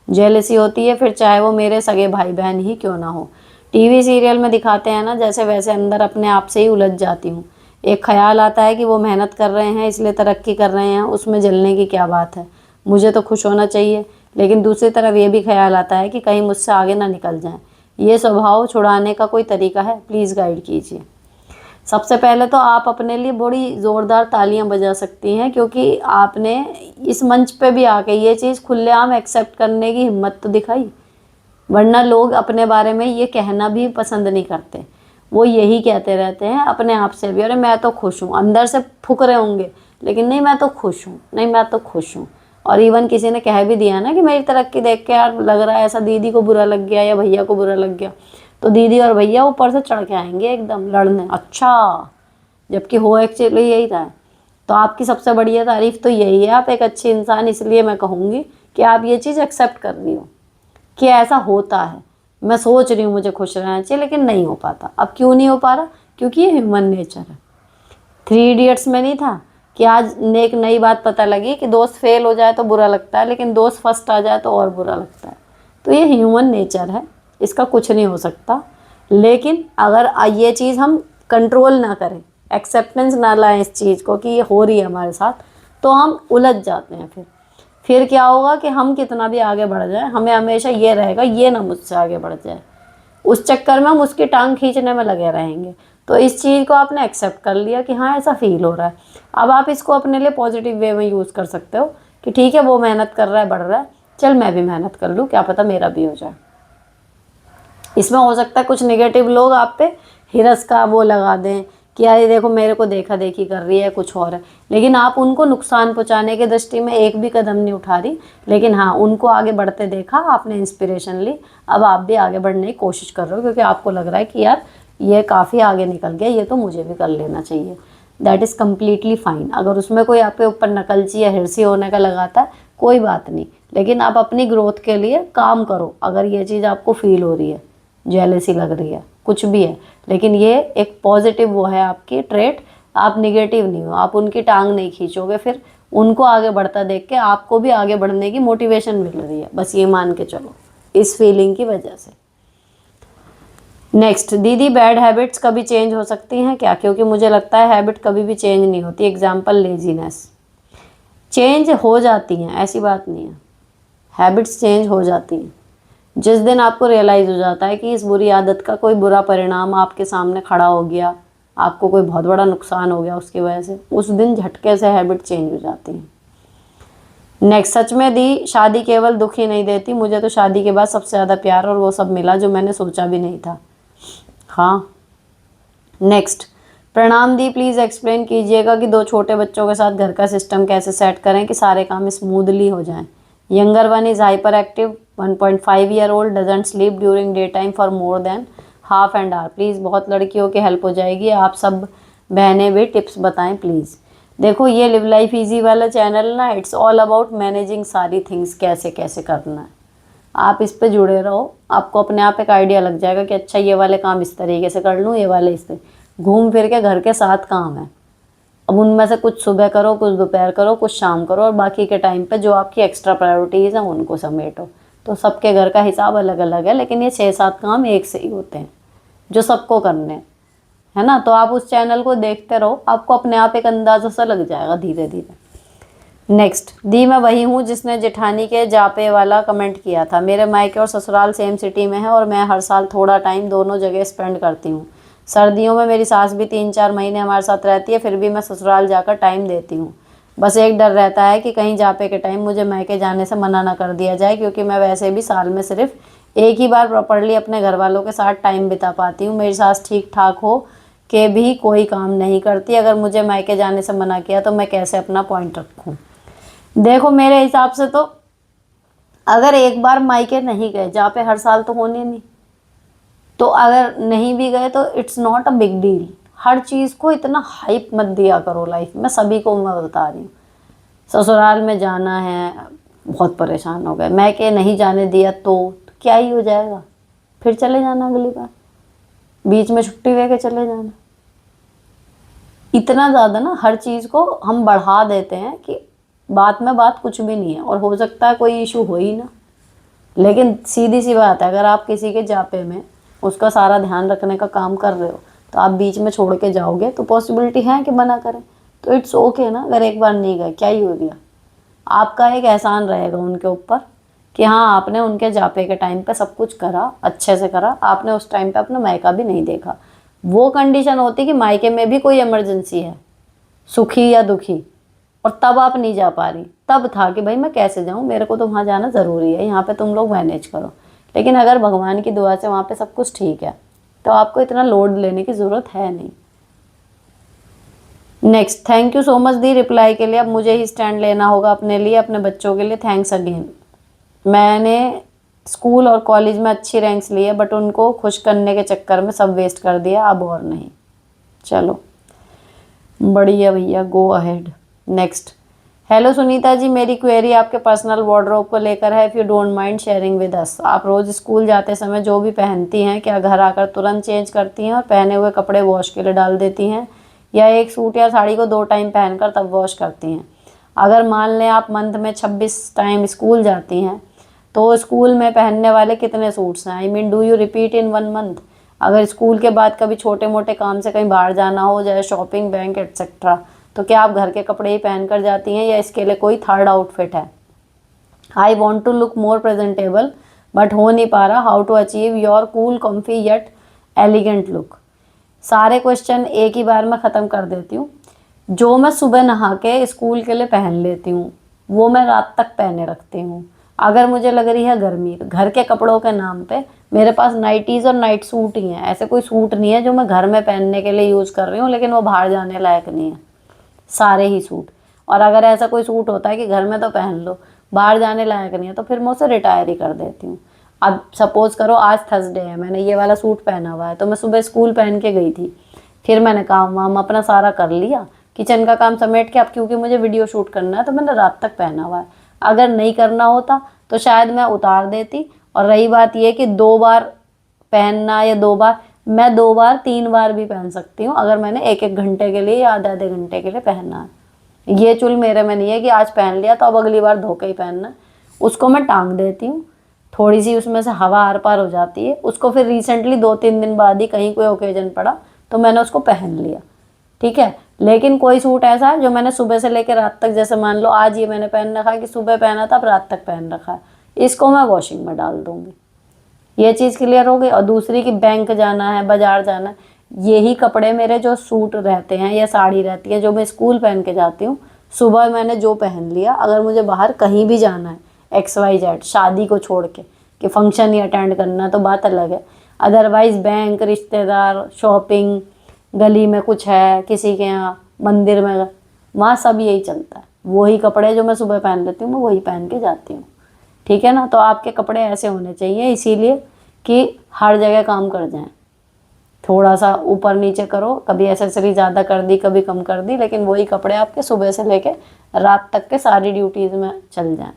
जेलसी होती है, फिर चाहे वो मेरे सगे भाई बहन ही क्यों ना हो। टीवी सीरियल में दिखाते हैं ना जैसे, वैसे अंदर अपने आप से ही उलझ जाती हूँ। एक ख्याल आता है कि वो मेहनत कर रहे हैं इसलिए तरक्की कर रहे हैं, उसमें जलने की क्या बात है, मुझे तो खुश होना चाहिए। लेकिन दूसरी तरफ ये भी ख्याल आता है कि कहीं मुझसे आगे ना निकल जाएं। ये स्वभाव छुड़ाने का कोई तरीका है? प्लीज़ गाइड कीजिए। सबसे पहले तो आप अपने लिए बड़ी ज़ोरदार तालियां बजा सकती हैं, क्योंकि आपने इस मंच पे भी आके ये चीज़ खुलेआम एक्सेप्ट करने की हिम्मत तो दिखाई। वरना लोग अपने बारे में ये कहना भी पसंद नहीं करते, वो यही कहते रहते हैं अपने आप से भी, अरे मैं तो खुश हूँ। अंदर से फुक रहे होंगे, लेकिन नहीं मैं तो खुश हूँ, नहीं मैं तो खुश हूँ। और इवन किसी ने कह भी दिया ना कि मेरी तरक्की देख के यार लग रहा है ऐसा दीदी को बुरा लग गया या भैया को बुरा लग गया, तो दीदी और भैया ऊपर से चढ़ के आएंगे एकदम लड़ने, अच्छा, जबकि हो एक्चुअली यही था। तो आपकी सबसे बढ़िया तारीफ तो यही है, आप एक अच्छी इंसान। इसलिए मैं कहूँगी कि आप ये चीज़ एक्सेप्ट कर रही हो कि ऐसा होता है। मैं सोच रही हूँ मुझे खुश रहना चाहिए, लेकिन नहीं हो पाता। अब क्यों नहीं हो पा रहा? क्योंकि ये ह्यूमन नेचर है। 3 इडियट्स में नहीं था कि आज एक नई बात पता लगी कि दोस्त फेल हो जाए तो बुरा लगता है, लेकिन दोस्त फर्स्ट आ जाए तो और बुरा लगता है। तो ये ह्यूमन नेचर है, इसका कुछ नहीं हो सकता। लेकिन अगर ये चीज़ हम कंट्रोल ना करें, एक्सेप्टेंस ना लाएं इस चीज़ को कि ये हो रही है हमारे साथ, तो हम उलझ जाते हैं। फिर क्या होगा कि हम कितना भी आगे बढ़ जाए, हमें हमेशा ये रहेगा ये ना मुझसे आगे बढ़ जाए, उस चक्कर में हम उसकी टांग खींचने में लगे रहेंगे। तो इस चीज़ को आपने एक्सेप्ट कर लिया कि हाँ ऐसा फील हो रहा है। अब आप इसको अपने लिए पॉजिटिव वे में यूज़ कर सकते हो कि ठीक है वो मेहनत कर रहा है, बढ़ रहा है, चल मैं भी मेहनत कर लूँ, क्या पता मेरा भी हो जाए। इसमें हो सकता है कुछ नेगेटिव लोग आप पे हिरस का वो लगा दें कि यार ये देखो मेरे को देखा देखी कर रही है, कुछ और है, लेकिन आप उनको नुकसान पहुंचाने के दृष्टि में एक भी कदम नहीं उठा रही। लेकिन हाँ, उनको आगे बढ़ते देखा, आपने इंस्पिरेशन ली, अब आप भी आगे बढ़ने की कोशिश कर रहे हो, क्योंकि आपको लग रहा है कि यार ये काफ़ी आगे निकल गया, ये तो मुझे भी कर लेना चाहिए। That is completely fine. अगर उसमें कोई आपके ऊपर नकलची या हिरसी होने का लगाता है, कोई बात नहीं, लेकिन आप अपनी ग्रोथ के लिए काम करो। अगर ये चीज़ आपको फील हो रही है, जेलसी लग रही है, कुछ भी है, लेकिन ये एक पॉजिटिव वो है आपकी ट्रेट, आप निगेटिव नहीं हो, आप उनकी टांग नहीं खींचोगे। फिर उनको आगे बढ़ता देख के आपको भी आगे बढ़ने की मोटिवेशन मिल रही है, बस ये मान के चलो इस फीलिंग की वजह से। नेक्स्ट, दीदी बैड हैबिट्स कभी चेंज हो सकती हैं क्या? क्योंकि मुझे लगता है हैबिट कभी भी चेंज नहीं होती। Example laziness. चेंज हो जाती हैं, ऐसी बात नहीं है, हैबिट्स चेंज हो जाती हैं। जिस दिन आपको रियलाइज़ हो जाता है कि इस बुरी आदत का कोई बुरा परिणाम आपके सामने खड़ा हो गया, आपको कोई बहुत बड़ा नुकसान हो गया उसकी वजह से, उस दिन झटके से हैबिट चेंज हो जाती है। नेक्स्ट, सच में दी शादी केवल दुख ही नहीं देती, मुझे तो शादी के बाद सबसे ज़्यादा प्यार और वो सब मिला जो मैंने सोचा भी नहीं था। हाँ। नेक्स्ट, प्रणाम दी, प्लीज़ एक्सप्लेन कीजिएगा कि 2 छोटे बच्चों के साथ घर का सिस्टम कैसे सेट करें कि सारे काम स्मूथली हो जाएं। Younger one is hyper active, 1.5 year old, doesn't sleep during day time for more than half an hour. Please बहुत लड़कियों की हेल्प हो जाएगी, आप सब बहनें भी टिप्स बताएं प्लीज़। देखो ये लिव लाइफ ईजी वाला चैनल ना, इट्स ऑल अबाउट मैनेजिंग सारी थिंग्स, कैसे कैसे करना है। आप इस पे जुड़े रहो, आपको अपने आप एक आइडिया लग जाएगा कि अच्छा ये वाले काम इस तरीके से कर लूँ, ये वाले इस तरीके। घूम फिर के घर के 7 काम हैं, अब उनमें से कुछ सुबह करो, कुछ दोपहर करो, कुछ शाम करो, और बाकी के टाइम पे जो आपकी एक्स्ट्रा प्रायोरिटीज़ हैं उनको समेटो। तो सबके घर का हिसाब अलग अलग है, लेकिन ये 6-7 काम एक से ही होते हैं जो सबको करने हैं, है ना। तो आप उस चैनल को देखते रहो, आपको अपने आप एक अंदाज़ा सा लग जाएगा धीरे धीरे। नेक्स्ट, दी मैं वही हूँ जिसने जेठानी के जापे वाला कमेंट किया था। मेरे मायके और ससुराल सेम सिटी में है और मैं हर साल थोड़ा टाइम दोनों जगह स्पेंड करती हूँ। सर्दियों में मेरी सास भी 3-4 महीने हमारे साथ रहती है, फिर भी मैं ससुराल जाकर टाइम देती हूँ। बस एक डर रहता है कि कहीं जापे के टाइम मुझे मायके जाने से मना ना कर दिया जाए, क्योंकि मैं वैसे भी साल में सिर्फ एक ही बार प्रॉपरली अपने घर वालों के साथ टाइम बिता पाती हूँ। मेरी सास ठीक ठाक हो के भी कोई काम नहीं करती। अगर मुझे मायके जाने से मना किया तो मैं कैसे अपना पॉइंट रखूँ? देखो, मेरे हिसाब से तो अगर एक बार मायके नहीं गए, जहाँ पे हर साल तो होने नहीं, तो अगर नहीं भी गए तो it's not a big deal. हर चीज़ को इतना हाइप मत दिया करो लाइफ में, सभी को मैं बता रही हूँ। ससुराल में जाना है, बहुत परेशान हो गए, मायके नहीं जाने दिया तो क्या ही हो जाएगा, फिर चले जाना अगली बार, बीच में छुट्टी लेके चले जाना। इतना ज़्यादा ना हर चीज़ को हम बढ़ा देते हैं कि बात में बात कुछ भी नहीं है, और हो सकता है कोई इशू हो ही ना। लेकिन सीधी सी बात है, अगर आप किसी के जापे में उसका सारा ध्यान रखने का काम कर रहे हो, तो आप बीच में छोड़ के जाओगे तो पॉसिबिलिटी है कि मना करें। तो इट्स ओके ना, अगर एक बार नहीं गए, क्या ही हो गया। आपका एक एहसान रहेगा उनके ऊपर कि हाँ, आपने उनके जापे के टाइम पे सब कुछ करा, अच्छे से करा, आपने उस टाइम पे अपना मायका भी नहीं देखा। वो कंडीशन होती कि मायके में भी कोई इमरजेंसी है, सुखी या दुखी, और तब आप नहीं जा पा रही। तब था कि भाई मैं कैसे जाऊँ, मेरे को तो वहाँ जाना ज़रूरी है, यहाँ पे तुम लोग मैनेज करो। लेकिन अगर भगवान की दुआ से वहाँ पे सब कुछ ठीक है, तो आपको इतना लोड लेने की ज़रूरत है नहीं। Next, thank you so much the reply के लिए। अब मुझे ही स्टैंड लेना होगा अपने लिए, अपने बच्चों के लिए। Thanks again. मैंने स्कूल और कॉलेज में अच्छी रैंक्स ली है, बट उनको खुश करने के चक्कर में सब वेस्ट कर दिया, अब और नहीं। चलो बढ़िया भैया, go ahead. Next, hello Sunita ji, मेरी क्वेरी आपके पर्सनल वार्डरोब को लेकर है। If you don't mind sharing with us. आप रोज़ स्कूल जाते समय जो भी पहनती हैं, क्या घर आकर तुरंत चेंज करती हैं और पहने हुए कपड़े वॉश के लिए डाल देती हैं, या एक सूट या साड़ी को 2 टाइम पहनकर तब वॉश करती हैं? अगर मान लें आप मंथ में 26 टाइम स्कूल जाती हैं, तो स्कूल में पहनने वाले कितने सूट्स हैं? I mean, do you repeat in 1 month? अगर स्कूल के बाद कभी छोटे मोटे काम से कहीं बाहर जाना हो, जैसे शॉपिंग, बैंक एट्सेट्रा, तो क्या आप घर के कपड़े ही पहन कर जाती हैं, या इसके लिए कोई थर्ड आउटफिट है? I want to look more presentable, but हो नहीं पा रहा। How to achieve your cool comfy yet elegant look? सारे क्वेश्चन एक ही बार में ख़त्म कर देती हूँ। जो मैं सुबह नहा के स्कूल के लिए पहन लेती हूँ, वो मैं रात तक पहने रखती हूँ। अगर मुझे लग रही है गर्मी, तो घर के कपड़ों के नाम पे मेरे पास नाइटीज़ और नाइट सूट ही हैं। ऐसे कोई सूट नहीं है जो मैं घर में पहनने के लिए यूज़ कर रही हूँ लेकिन वो बाहर जाने लायक नहीं है, सारे ही सूट। और अगर ऐसा कोई सूट होता है कि घर में तो पहन लो, बाहर जाने लायक नहीं है, तो फिर मैं उसे रिटायर ही कर देती हूँ। अब सपोज़ करो आज थर्सडे है, मैंने ये वाला सूट पहना हुआ है, तो मैं सुबह स्कूल पहन के गई थी, फिर मैंने काम वाम अपना सारा कर लिया, किचन का काम समेट के, अब क्योंकि मुझे वीडियो शूट करना है तो मैंने रात तक पहना हुआ है। अगर नहीं करना होता तो शायद मैं उतार देती। और रही बात ये कि 2 बार पहनना या 2 बार, मैं 2 बार 3 बार भी पहन सकती हूँ, अगर मैंने 1-1 घंटे के लिए या आधे-आधे घंटे के लिए पहनना है। ये चुल मेरे में नहीं है कि आज पहन लिया तो अब अगली बार धो के ही पहनना है। उसको मैं टांग देती हूँ, थोड़ी सी उसमें से हवा आर पार हो जाती है, उसको फिर रिसेंटली 2-3 दिन बाद ही कहीं कोई ओकेजन पड़ा तो मैंने उसको पहन लिया, ठीक है। लेकिन कोई सूट ऐसा है जो मैंने सुबह से लेकर रात तक, जैसे मान लो आज ये मैंने पहन रखा है कि सुबह पहना था अब रात तक पहन रखा है, इसको मैं वॉशिंग में डाल दूँगी। ये चीज़ क्लियर हो गई। और दूसरी कि बैंक जाना है, बाजार जाना है, यही कपड़े मेरे जो सूट रहते हैं या साड़ी रहती है जो मैं स्कूल पहन के जाती हूँ, सुबह मैंने जो पहन लिया, अगर मुझे बाहर कहीं भी जाना है XYZ, शादी को छोड़ के कि फंक्शन ही अटेंड करना है तो बात अलग है। अदरवाइज़ बैंक, रिश्तेदार, शॉपिंग, गली में कुछ है किसी के यहाँ, मंदिर में, वहाँ सब यही चलता है। वही कपड़े जो मैं सुबह पहन लेती हूँ मैं वही पहन के जाती हूँ, ठीक है ना। तो आपके कपड़े ऐसे होने चाहिए इसीलिए कि हर जगह काम कर जाएं। थोड़ा सा ऊपर नीचे करो, कभी एसेसरी ज़्यादा कर दी, कभी कम कर दी, लेकिन वही कपड़े आपके सुबह से लेके रात तक के सारी ड्यूटीज़ में चल जाएं,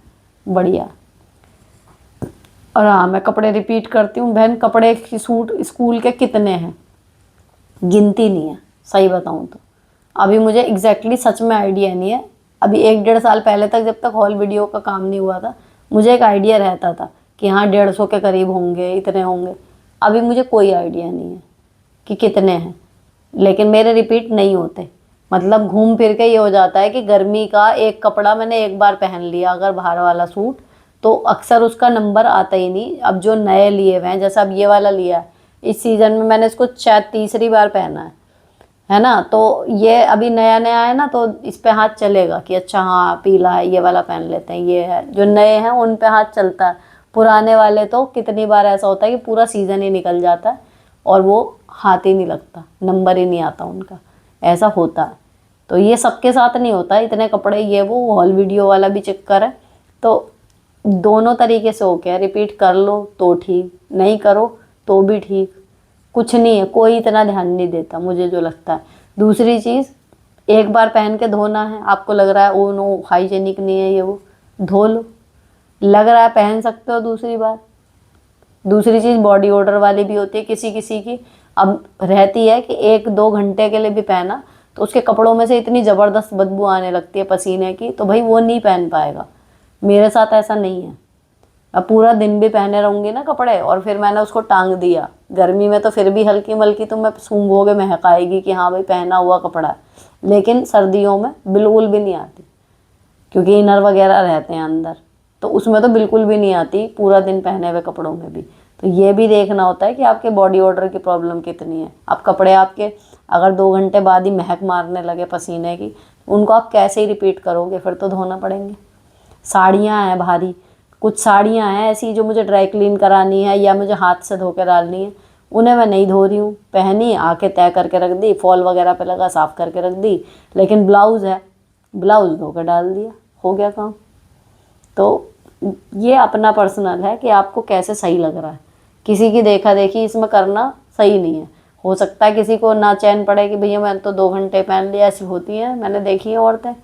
बढ़िया। और हाँ, मैं कपड़े रिपीट करती हूँ बहन, कपड़े की सूट स्कूल के कितने हैं गिनती नहीं है, सही बताऊँ तो। अभी मुझे एग्जैक्टली सच में आइडिया नहीं है। अभी 1-1.5 साल पहले तक, जब तक हॉल वीडियो का काम नहीं हुआ था, मुझे एक आइडिया रहता था कि हाँ 150 के करीब होंगे, इतने होंगे। अभी मुझे कोई आइडिया नहीं है कि कितने हैं, लेकिन मेरे रिपीट नहीं होते। मतलब घूम फिर के ये हो जाता है कि गर्मी का एक कपड़ा मैंने एक बार पहन लिया अगर बाहर वाला सूट, तो अक्सर उसका नंबर आता ही नहीं। अब जो नए लिए हुए हैं, जैसा अब ये वाला लिया है, इस सीज़न में मैंने इसको शायद तीसरी बार पहना है ना। तो ये अभी नया नया है ना, तो इस पे हाथ चलेगा कि अच्छा हाँ पीला है, ये वाला पहन लेते हैं। ये है जो नए हैं उन पे हाथ चलता है, पुराने वाले तो कितनी बार ऐसा होता है कि पूरा सीज़न ही निकल जाता है और वो हाथ ही नहीं लगता, नंबर ही नहीं आता उनका, ऐसा होता है। तो ये सबके साथ नहीं होता इतने कपड़े, ये वो हॉल वीडियो वाला भी चक्कर है। तो दोनों तरीके से हो गया, रिपीट कर लो तो ठीक, नहीं करो तो भी ठीक, कुछ नहीं है, कोई इतना ध्यान नहीं देता मुझे जो लगता है। दूसरी चीज़, एक बार पहन के धोना है, आपको लग रहा है ओ नो हाइजेनिक नहीं है ये वो, धो लो। लग रहा है पहन सकते हो दूसरी बार। दूसरी चीज़ बॉडी ओडर वाली भी होती है किसी किसी की, अब रहती है कि 1-2 घंटे के लिए भी पहना तो उसके कपड़ों में से इतनी ज़बरदस्त बदबू आने लगती है पसीने की, तो भाई वो नहीं पहन पाएगा। मेरे साथ ऐसा नहीं है। अब पूरा दिन भी पहने रहूँगी ना कपड़े और फिर मैंने उसको टांग दिया, गर्मी में तो फिर भी हल्की मल्की तो मैं सूंघोगे महक आएगी कि हाँ भाई पहना हुआ कपड़ा है, लेकिन सर्दियों में बिल्कुल भी नहीं आती क्योंकि इनर वगैरह रहते हैं अंदर, तो उसमें तो बिल्कुल भी नहीं आती पूरा दिन पहने हुए कपड़ों में भी। तो ये भी देखना होता है कि आपके बॉडी ऑर्डर की प्रॉब्लम कितनी है। अब कपड़े आपके अगर 2 घंटे बाद ही महक मारने लगे पसीने की, उनको आप कैसे ही रिपीट करोगे, फिर तो धोना पड़ेंगे। साड़ियाँ हैं भारी, कुछ साड़ियाँ हैं ऐसी जो मुझे ड्राई क्लीन करानी है या मुझे हाथ से धो के डालनी है, उन्हें मैं नहीं धो रही हूँ, पहनी आके तय करके रख दी, फॉल वगैरह पे लगा साफ़ करके रख दी। लेकिन ब्लाउज़ है, ब्लाउज़ धो के डाल दिया, हो गया काम। तो ये अपना पर्सनल है कि आपको कैसे सही लग रहा है, किसी की देखा देखी इसमें करना सही नहीं है। हो सकता है किसी को ना चैन पड़े कि भैया मैंने तो 2 घंटे पहन लिया, ऐसी होती हैं, मैंने देखी है औरतें,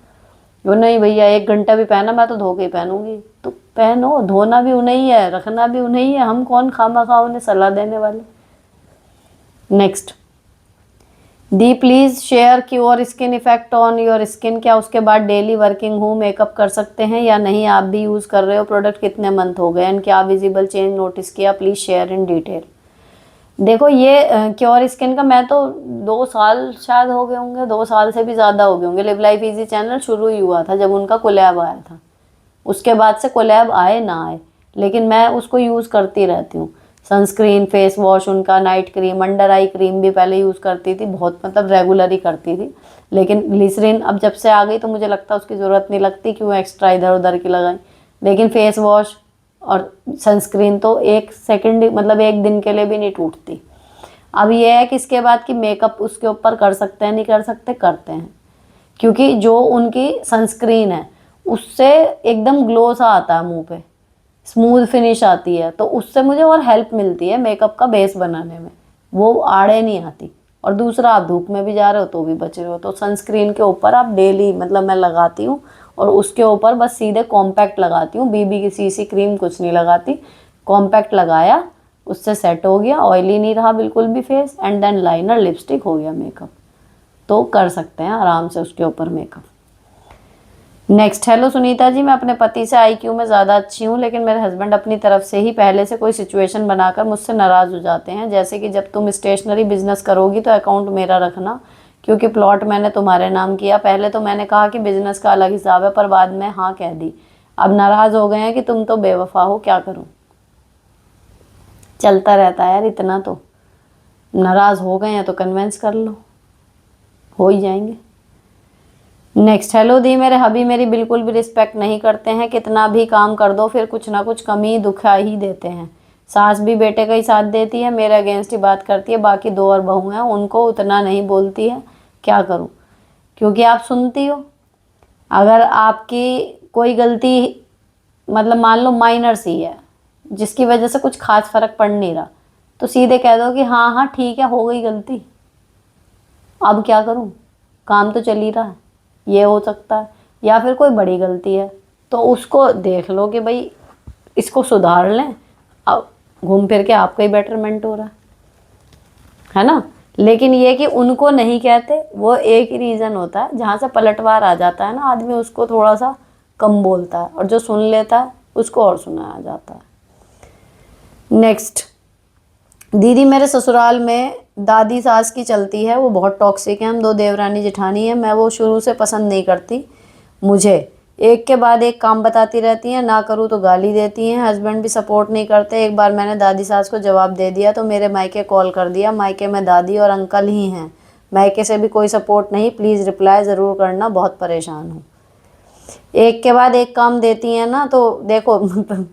वो नहीं भैया 1 घंटा भी पहना मैं तो धो के ही पहनूंगी। तो पहनो, धोना भी उन्हें ही है, रखना भी उन्हें ही है, हम कौन खामा उन्हें सलाह देने वाले। Next, the please share cure skin effect on your skin. क्या उसके बाद डेली वर्किंग हूँ मेकअप कर सकते हैं या नहीं? आप भी यूज़ कर रहे हो प्रोडक्ट, कितने मंथ हो गए एंड क्या विजिबल चेंज नोटिस किया? Please share in detail. देखो ये क्योर स्किन का मैं तो 2 साल शायद हो गए होंगे, 2 साल से भी ज़्यादा हो गए होंगे। लिव लाइफ इजी चैनल शुरू ही हुआ था जब उनका कोलैब आया था, उसके बाद से कोलैब आए ना आए, लेकिन मैं उसको यूज़ करती रहती हूँ। सनस्क्रीन, फेस वॉश उनका, night cream, under eye cream भी पहले यूज़ करती थी, बहुत मतलब रेगुलर ही करती थी। लेकिन ग्लिसरीन अब जब से आ गई तो मुझे लगता है उसकी ज़रूरत नहीं लगती, क्यों एक्स्ट्रा इधर उधर की लगाई। लेकिन फेस वॉश और सनस्क्रीन तो 1 सेकंड मतलब 1 दिन के लिए भी नहीं टूटती। अब ये है कि इसके बाद की मेकअप उसके ऊपर कर सकते हैं नहीं कर सकते, करते हैं, क्योंकि जो उनकी सनस्क्रीन है उससे एकदम ग्लो सा आता है मुंह पे, स्मूथ फिनिश आती है, तो उससे मुझे और हेल्प मिलती है मेकअप का बेस बनाने में, वो आड़े नहीं आती। और दूसरा, आप धूप में भी जा रहे हो तो भी बच रहे हो। तो सनस्क्रीन के ऊपर आप डेली मतलब मैं लगाती हूँ, और उसके ऊपर बस सीधे कॉम्पैक्ट लगाती हूँ, बीबी की सीसी क्रीम कुछ नहीं लगाती। कॉम्पैक्ट लगाया, उससे सेट हो गया, ऑयली नहीं रहा बिल्कुल भी face, and then liner lipstick हो गया मेकअप। तो कर सकते हैं आराम से उसके ऊपर मेकअप। नेक्स्ट, हेलो सुनीता जी, मैं अपने पति से आईक्यू में ज़्यादा अच्छी हूँ, लेकिन मेरे हस्बैंड अपनी तरफ से ही पहले से कोई सिचुएशन बनाकर मुझसे नाराज़ हो जाते हैं, जैसे कि जब तुम स्टेशनरी बिजनेस करोगी तो अकाउंट मेरा रखना, क्योंकि प्लॉट मैंने तुम्हारे नाम किया। पहले तो मैंने कहा कि बिजनेस का अलग हिसाब है, पर बाद में हाँ कह दी। अब नाराज़ हो गए हैं कि तुम तो बेवफा हो, क्या करूँ? चलता रहता है यार, इतना तो नाराज़ हो गए हैं तो कन्विंस कर लो, हो ही जाएंगे। नेक्स्ट, हेलो दी, मेरे हबी मेरी बिल्कुल भी रिस्पेक्ट नहीं करते हैं, कितना भी काम कर दो फिर कुछ ना कुछ कमी दुखा ही देते हैं। सास भी बेटे का ही साथ देती है, मेरे अगेंस्ट ही बात करती है। बाकी 2 और बहू हैं, उनको उतना नहीं बोलती है, क्या करूं? क्योंकि आप सुनती हो। अगर आपकी कोई गलती मतलब मान लो माइनर सी है, जिसकी वजह से कुछ खास फर्क पड़ नहीं रहा, तो सीधे कह दो कि हाँ हाँ ठीक है, हो गई गलती, अब क्या करूं, काम तो चल ही रहा है, ये हो सकता है। या फिर कोई बड़ी गलती है तो उसको देख लो कि भाई इसको सुधार लें, अब घूम फिर के आपका ही बेटरमेंट हो रहा है ना। लेकिन ये कि उनको नहीं कहते, वो एक ही रीज़न होता है, जहाँ से पलटवार आ जाता है ना आदमी, उसको थोड़ा सा कम बोलता है, और जो सुन लेता है उसको और सुनाया जाता है। नेक्स्ट, दीदी मेरे ससुराल में दादी सास की चलती है, वो बहुत टॉक्सिक है। हम दो देवरानी जेठानी हैं, मैं वो शुरू से पसंद नहीं करती। मुझे एक के बाद एक काम बताती रहती हैं, ना करूँ तो गाली देती हैं। हस्बैंड भी सपोर्ट नहीं करते। एक बार मैंने दादी सास को जवाब दे दिया तो मेरे मायके कॉल कर दिया। मायके में दादी और अंकल ही हैं, मायके से भी कोई सपोर्ट नहीं। प्लीज़ रिप्लाई ज़रूर करना, बहुत परेशान हूँ। एक के बाद एक काम देती हैं ना, तो देखो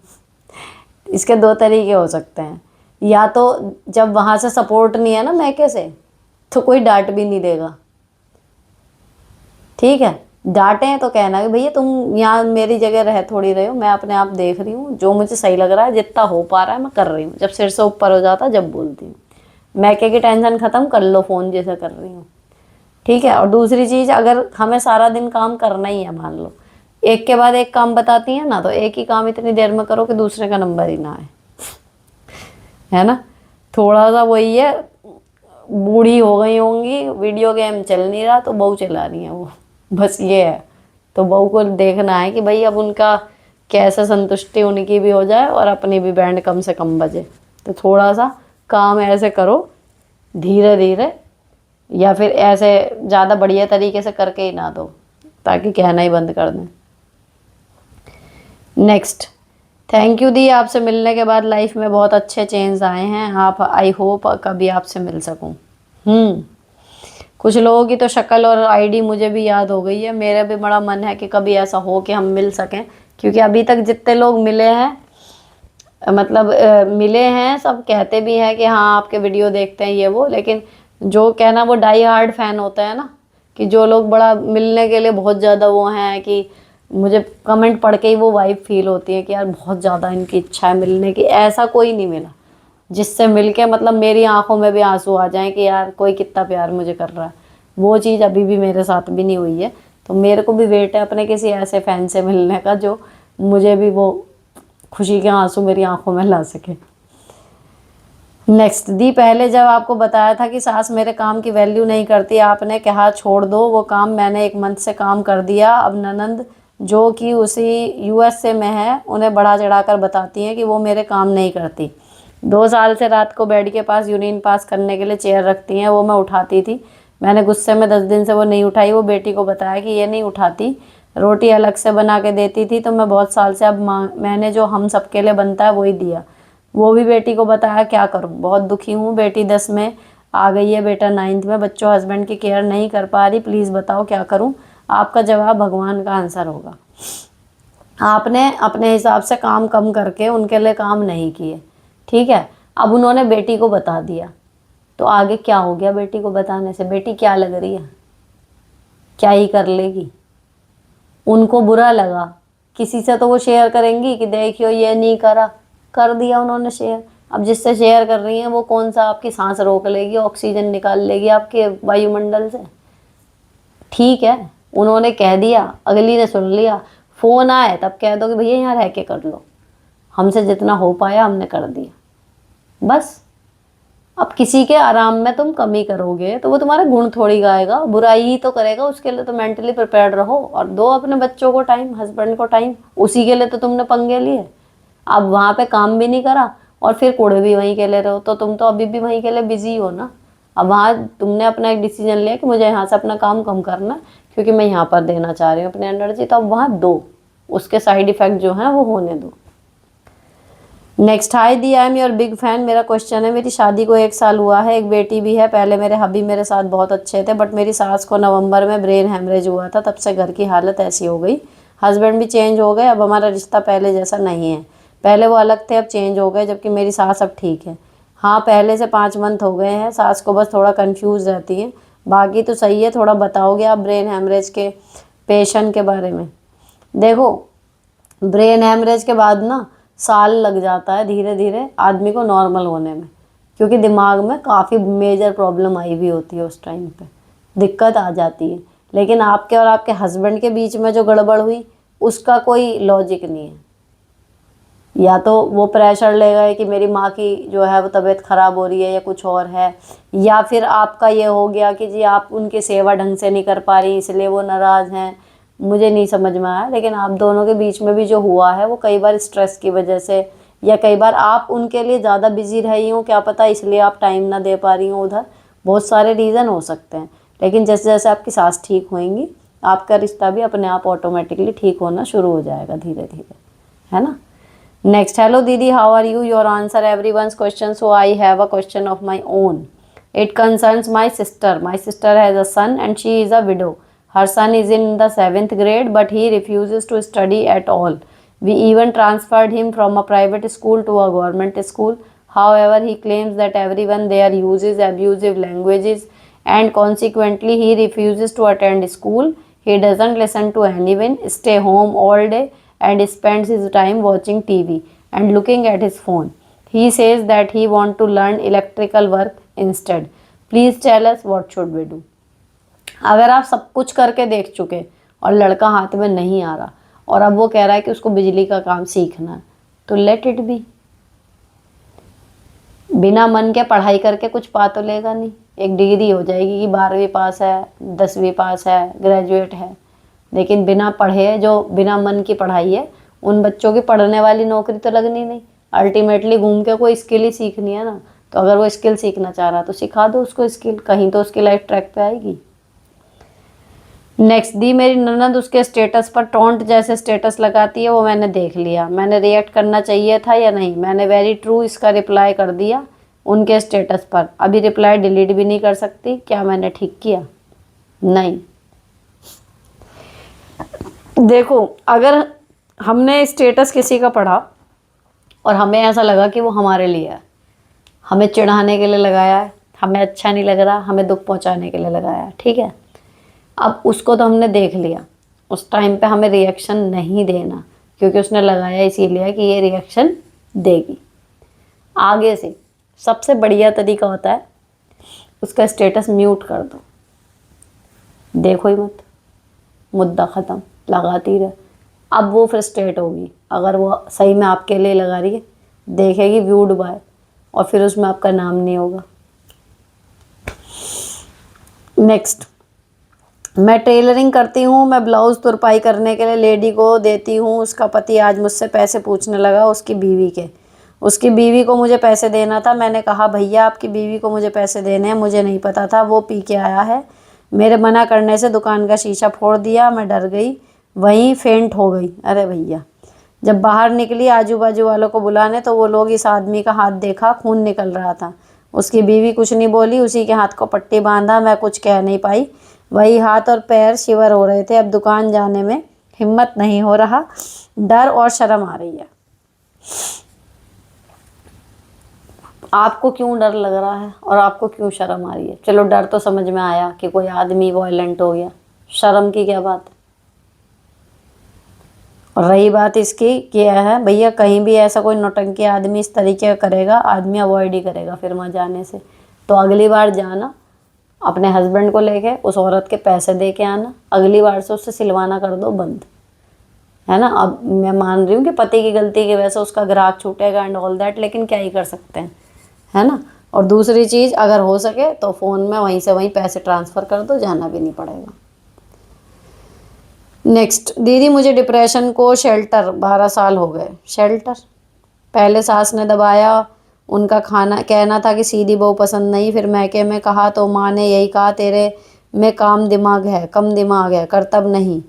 इसके दो तरीके हो सकते हैं। या तो जब वहाँ से सपोर्ट नहीं है ना मायके से, तो कोई डांट भी नहीं देगा, ठीक है। डांटे हैं तो कहना कि भैया तुम यहाँ मेरी जगह रह थोड़ी रहे हो, मैं अपने आप देख रही हूँ, जो मुझे सही लग रहा है, जितना हो पा रहा है मैं कर रही हूँ। जब सिर से ऊपर हो जाता जब बोलती हूँ, मैके की टेंशन ख़त्म कर लो, फ़ोन जैसे कर रही हूँ, ठीक है। और दूसरी चीज़, अगर हमें सारा दिन काम करना ही है, मान लो एक के बाद एक काम बताती हैं ना, तो एक ही काम इतनी देर में करो कि दूसरे का नंबर ही ना आए, है ना। थोड़ा सा वही है, बूढ़ी हो गई होंगी, वीडियो गेम चल नहीं रहा तो बहू चला रही है वो, बस ये है। तो बहू को देखना है कि भाई अब उनका कैसे संतुष्टि उनकी भी हो जाए और अपनी भी बैंड कम से कम बजे। तो थोड़ा सा काम ऐसे करो धीरे धीरे, या फिर ऐसे ज़्यादा बढ़िया तरीके से करके ही ना दो, ताकि कहना ही बंद कर दें। नेक्स्ट, थैंक यू दी, आपसे मिलने के बाद लाइफ में बहुत अच्छे चेंज आए हैं। आप, आई होप कभी आपसे मिल सकूं। कुछ लोगों की तो शक्ल और आईडी मुझे भी याद हो गई है। मेरा भी बड़ा मन है कि कभी ऐसा हो कि हम मिल सकें, क्योंकि अभी तक जितने लोग मिले हैं, मतलब मिले हैं, सब कहते भी हैं कि हाँ आपके वीडियो देखते हैं ये वो, लेकिन जो कहना वो डाई हार्ड फैन होता है ना, कि जो लोग बड़ा मिलने के लिए बहुत ज़्यादा वो हैं, कि मुझे कमेंट पढ़ के ही वो वाइब फील होती है कि यार बहुत ज़्यादा इनकी इच्छा है मिलने की। ऐसा कोई नहीं मिला जिससे मिलके मतलब मेरी आंखों में भी आंसू आ जाएं कि यार कोई कितना प्यार मुझे कर रहा है। वो चीज़ अभी भी मेरे साथ भी नहीं हुई है। तो मेरे को भी वेट है अपने किसी ऐसे फैन से मिलने का जो मुझे भी वो खुशी के आंसू मेरी आंखों में ला सके। नेक्स्ट दी, पहले जब आपको बताया था कि सास मेरे काम की वैल्यू नहीं करती, आपने कहा छोड़ दो वो काम। मैंने 1 मंथ से काम कर दिया। अब ननंद जो कि उसी यूएसए में है, उन्हें बढ़ा चढ़ाकर बताती हैं कि वो मेरे काम नहीं करती। 2 साल से रात को बेड के पास यूरिन पास करने के लिए चेयर रखती हैं, वो मैं उठाती थी। मैंने गुस्से में 10 दिन से वो नहीं उठाई। वो बेटी को बताया कि ये नहीं उठाती। रोटी अलग से बना के देती थी, तो मैं बहुत साल से अब मैंने जो हम सबके लिए बनता है वही दिया। वो भी बेटी को बताया, क्या करूं, बहुत दुखी हूँ। बेटी 10 में आ गई है, बेटा 9th में। बच्चों हस्बैंड की केयर नहीं कर पा रही, प्लीज़ बताओ क्या करूं। आपका जवाब भगवान का आंसर होगा। आपने अपने हिसाब से काम कम करके उनके लिए काम नहीं किए, ठीक है। अब उन्होंने बेटी को बता दिया, तो आगे क्या हो गया बेटी को बताने से? बेटी क्या लग रही है, क्या ही कर लेगी? उनको बुरा लगा, किसी से तो वो शेयर करेंगी कि देखियो ये नहीं करा, कर दिया उन्होंने शेयर। अब जिससे शेयर कर रही हैं वो कौन सा आपकी सांस रोक लेगी, ऑक्सीजन निकाल लेगी आपके वायुमंडल से? ठीक है, उन्होंने कह दिया, अगली ने सुन लिया। फ़ोन आए तब कह दो कि भैया यहाँ रह के कर लो, हमसे जितना हो पाया हमने कर दिया, बस। अब किसी के आराम में तुम कमी करोगे तो वो तुम्हारे गुण थोड़ी गाएगा, बुराई ही तो करेगा। उसके लिए तो मेंटली प्रिपेयर्ड रहो और दो अपने बच्चों को टाइम, हस्बैंड को टाइम। उसी के लिए तो तुमने पंगे लिए। अब वहाँ पे काम भी नहीं करा और फिर कूड़े भी वहीं के ले रहे हो, तो तुम तो अभी भी वहीं के लिए बिजी हो ना। अब वहाँ तुमने अपना एक डिसीजन लिया कि मुझे यहाँ से अपना काम कम करना है, क्योंकि मैं यहाँ पर देना चाह रही हूँ अपनी एनर्जी, तो अब वहाँ दो, उसके साइड इफ़ेक्ट जो हैं वो होने दो। Next, high the, I am your big fan. मेरा क्वेश्चन है, मेरी शादी को 1 साल हुआ है, एक बेटी भी है। पहले मेरे हबी मेरे साथ बहुत अच्छे थे, बट मेरी सास को नवंबर में ब्रेन हेमरेज हुआ था, तब से घर की हालत ऐसी हो गई। हस्बैंड भी चेंज हो गए, अब हमारा रिश्ता पहले जैसा नहीं है। पहले वो अलग थे, अब चेंज हो गए, जबकि मेरी सास अब ठीक है। हाँ, पहले से 5 मंथ हो गए हैं। सास को बस थोड़ा कन्फ्यूज़ रहती है, बाकी तो सही है। थोड़ा बताओगे आप ब्रेन हेमरेज के पेशेंट के बारे में? देखो, ब्रेन हेमरेज के बाद ना साल लग जाता है धीरे धीरे आदमी को नॉर्मल होने में, क्योंकि दिमाग में काफ़ी मेजर प्रॉब्लम आई भी होती है, उस टाइम पे दिक्कत आ जाती है। लेकिन आपके और आपके हस्बैंड के बीच में जो गड़बड़ हुई उसका कोई लॉजिक नहीं है। या तो वो प्रेशर ले गए कि मेरी माँ की जो है वो तबीयत ख़राब हो रही है या कुछ और है, या फिर आपका ये हो गया कि जी आप उनकी सेवा ढंग से नहीं कर पा रही इसलिए वो नाराज़ हैं। मुझे नहीं समझ में आया, लेकिन आप दोनों के बीच में भी जो हुआ है वो कई बार स्ट्रेस की वजह से, या कई बार आप उनके लिए ज़्यादा बिजी रही हो, क्या पता इसलिए आप टाइम ना दे पा रही हो उधर। बहुत सारे रीज़न हो सकते हैं, लेकिन जैसे जैसे आपकी सास ठीक होएंगी आपका रिश्ता भी अपने आप ऑटोमेटिकली ठीक होना शुरू हो जाएगा धीरे धीरे, है ना। नेक्स्ट, हेलो दीदी, how are you? Your answer everyone's question, so I have a question of my own. It concerns my sister. My sister has a son and she is a widow. Her son is in the 7th grade but he refuses to study at all. We even transferred him from a private school to a government school. However, he claims that everyone there uses abusive languages and consequently he refuses to attend school. He doesn't listen to anyone, stay home all day and spends his time watching TV and looking at his phone. He says that he wants to learn electrical work instead. Please tell us what should we do. अगर आप सब कुछ करके देख चुके और लड़का हाथ में नहीं आ रहा और अब वो कह रहा है कि उसको बिजली का काम सीखना है, तो लेट इट बी. बिना मन के पढ़ाई करके कुछ पा तो लेगा नहीं. एक डिग्री हो जाएगी कि 12वीं पास है, 10वीं पास है, ग्रेजुएट है, लेकिन बिना पढ़े जो बिना मन की पढ़ाई है उन बच्चों की पढ़ने वाली नौकरी तो लगनी नहीं. अल्टीमेटली घूम के कोई स्किल ही सीखनी है ना. तो अगर वो स्किल सीखना चाह रहा तो सिखा दो उसको स्किल, कहीं तो उसकी लाइफ ट्रैक पे आएगी. नेक्स्ट, दी मेरी ननद उसके स्टेटस पर टोंट जैसे स्टेटस लगाती है, वो मैंने देख लिया. मैंने रिएक्ट करना चाहिए था या नहीं? मैंने वेरी ट्रू इसका रिप्लाई कर दिया उनके स्टेटस पर. अभी रिप्लाई डिलीट भी नहीं कर सकती. क्या मैंने ठीक किया? नहीं. देखो, अगर हमने स्टेटस किसी का पढ़ा और हमें ऐसा लगा कि वो हमारे लिए है, हमें चिढ़ाने के लिए लगाया है, हमें अच्छा नहीं लग रहा, हमें दुख पहुंचाने के लिए लगाया है, ठीक है. अब उसको तो हमने देख लिया, उस टाइम पे हमें रिएक्शन नहीं देना, क्योंकि उसने लगाया इसीलिए कि ये रिएक्शन देगी. आगे से सबसे बढ़िया तरीका होता है उसका स्टेटस म्यूट कर दो, देखो ही मत, मुद्दा ख़त्म, लगाती रहे. अब वो फ्रस्ट्रेट होगी. अगर वो सही में आपके लिए लगा रही है, देखेगी व्यूड बाय, और फिर उसमें आपका नाम नहीं होगा. नेक्स्ट, मैं टेलरिंग करती हूँ. मैं ब्लाउज़ तुरपाई करने के लिए लेडी को देती हूँ. उसका पति आज मुझसे पैसे पूछने लगा, उसकी बीवी के. उसकी बीवी को मुझे पैसे देना था. मैंने कहा भैया आपकी बीवी को मुझे पैसे देने हैं, मुझे नहीं पता था, वो पी के आया है. मेरे मना करने से दुकान का शीशा फोड़ दिया. मैं डर गई, वहीं फेंट हो गई. अरे भैया, जब बाहर निकली आजू बाजू वालों को बुलाने तो वो लोग इस आदमी का हाथ देखा, खून निकल रहा था. उसकी बीवी कुछ नहीं बोली, उसी के हाथ को पट्टी बांधा. मैं कुछ कह नहीं पाई. वही हाथ और पैर शिवर हो रहे थे. अब दुकान जाने में हिम्मत नहीं हो रहा, डर और शर्म आ रही है. आपको क्यों डर लग रहा है और आपको क्यों शर्म आ रही है? चलो, डर तो समझ में आया कि कोई आदमी वायलेंट हो गया. शर्म की क्या बात है? और रही बात इसकी, क्या है भैया, कहीं भी ऐसा कोई नौटंकी आदमी इस तरीके का करेगा, आदमी अवॉइड ही करेगा फिर वहाँ जाने से. तो अगली बार जाना, अपने हस्बैंड को लेके उस औरत के पैसे दे के आना. अगली बार से उससे सिलवाना कर दो बंद, है ना. अब मैं मान रही हूँ कि पति की गलती की वजह से उसका ग्राहक छूटेगा एंड ऑल दैट, लेकिन क्या ही कर सकते हैं, है ना. और दूसरी चीज़, अगर हो सके तो फ़ोन में वहीं से वहीं पैसे ट्रांसफ़र कर दो, जाना भी नहीं पड़ेगा. नेक्स्ट, दीदी मुझे डिप्रेशन को शेल्टर 12 साल हो गए. शेल्टर? पहले सास ने दबाया, उनका खाना कहना था कि सीधी बहू पसंद नहीं. फिर मैके में कहा तो माँ ने यही कहा तेरे में कम दिमाग है, करतब नहीं,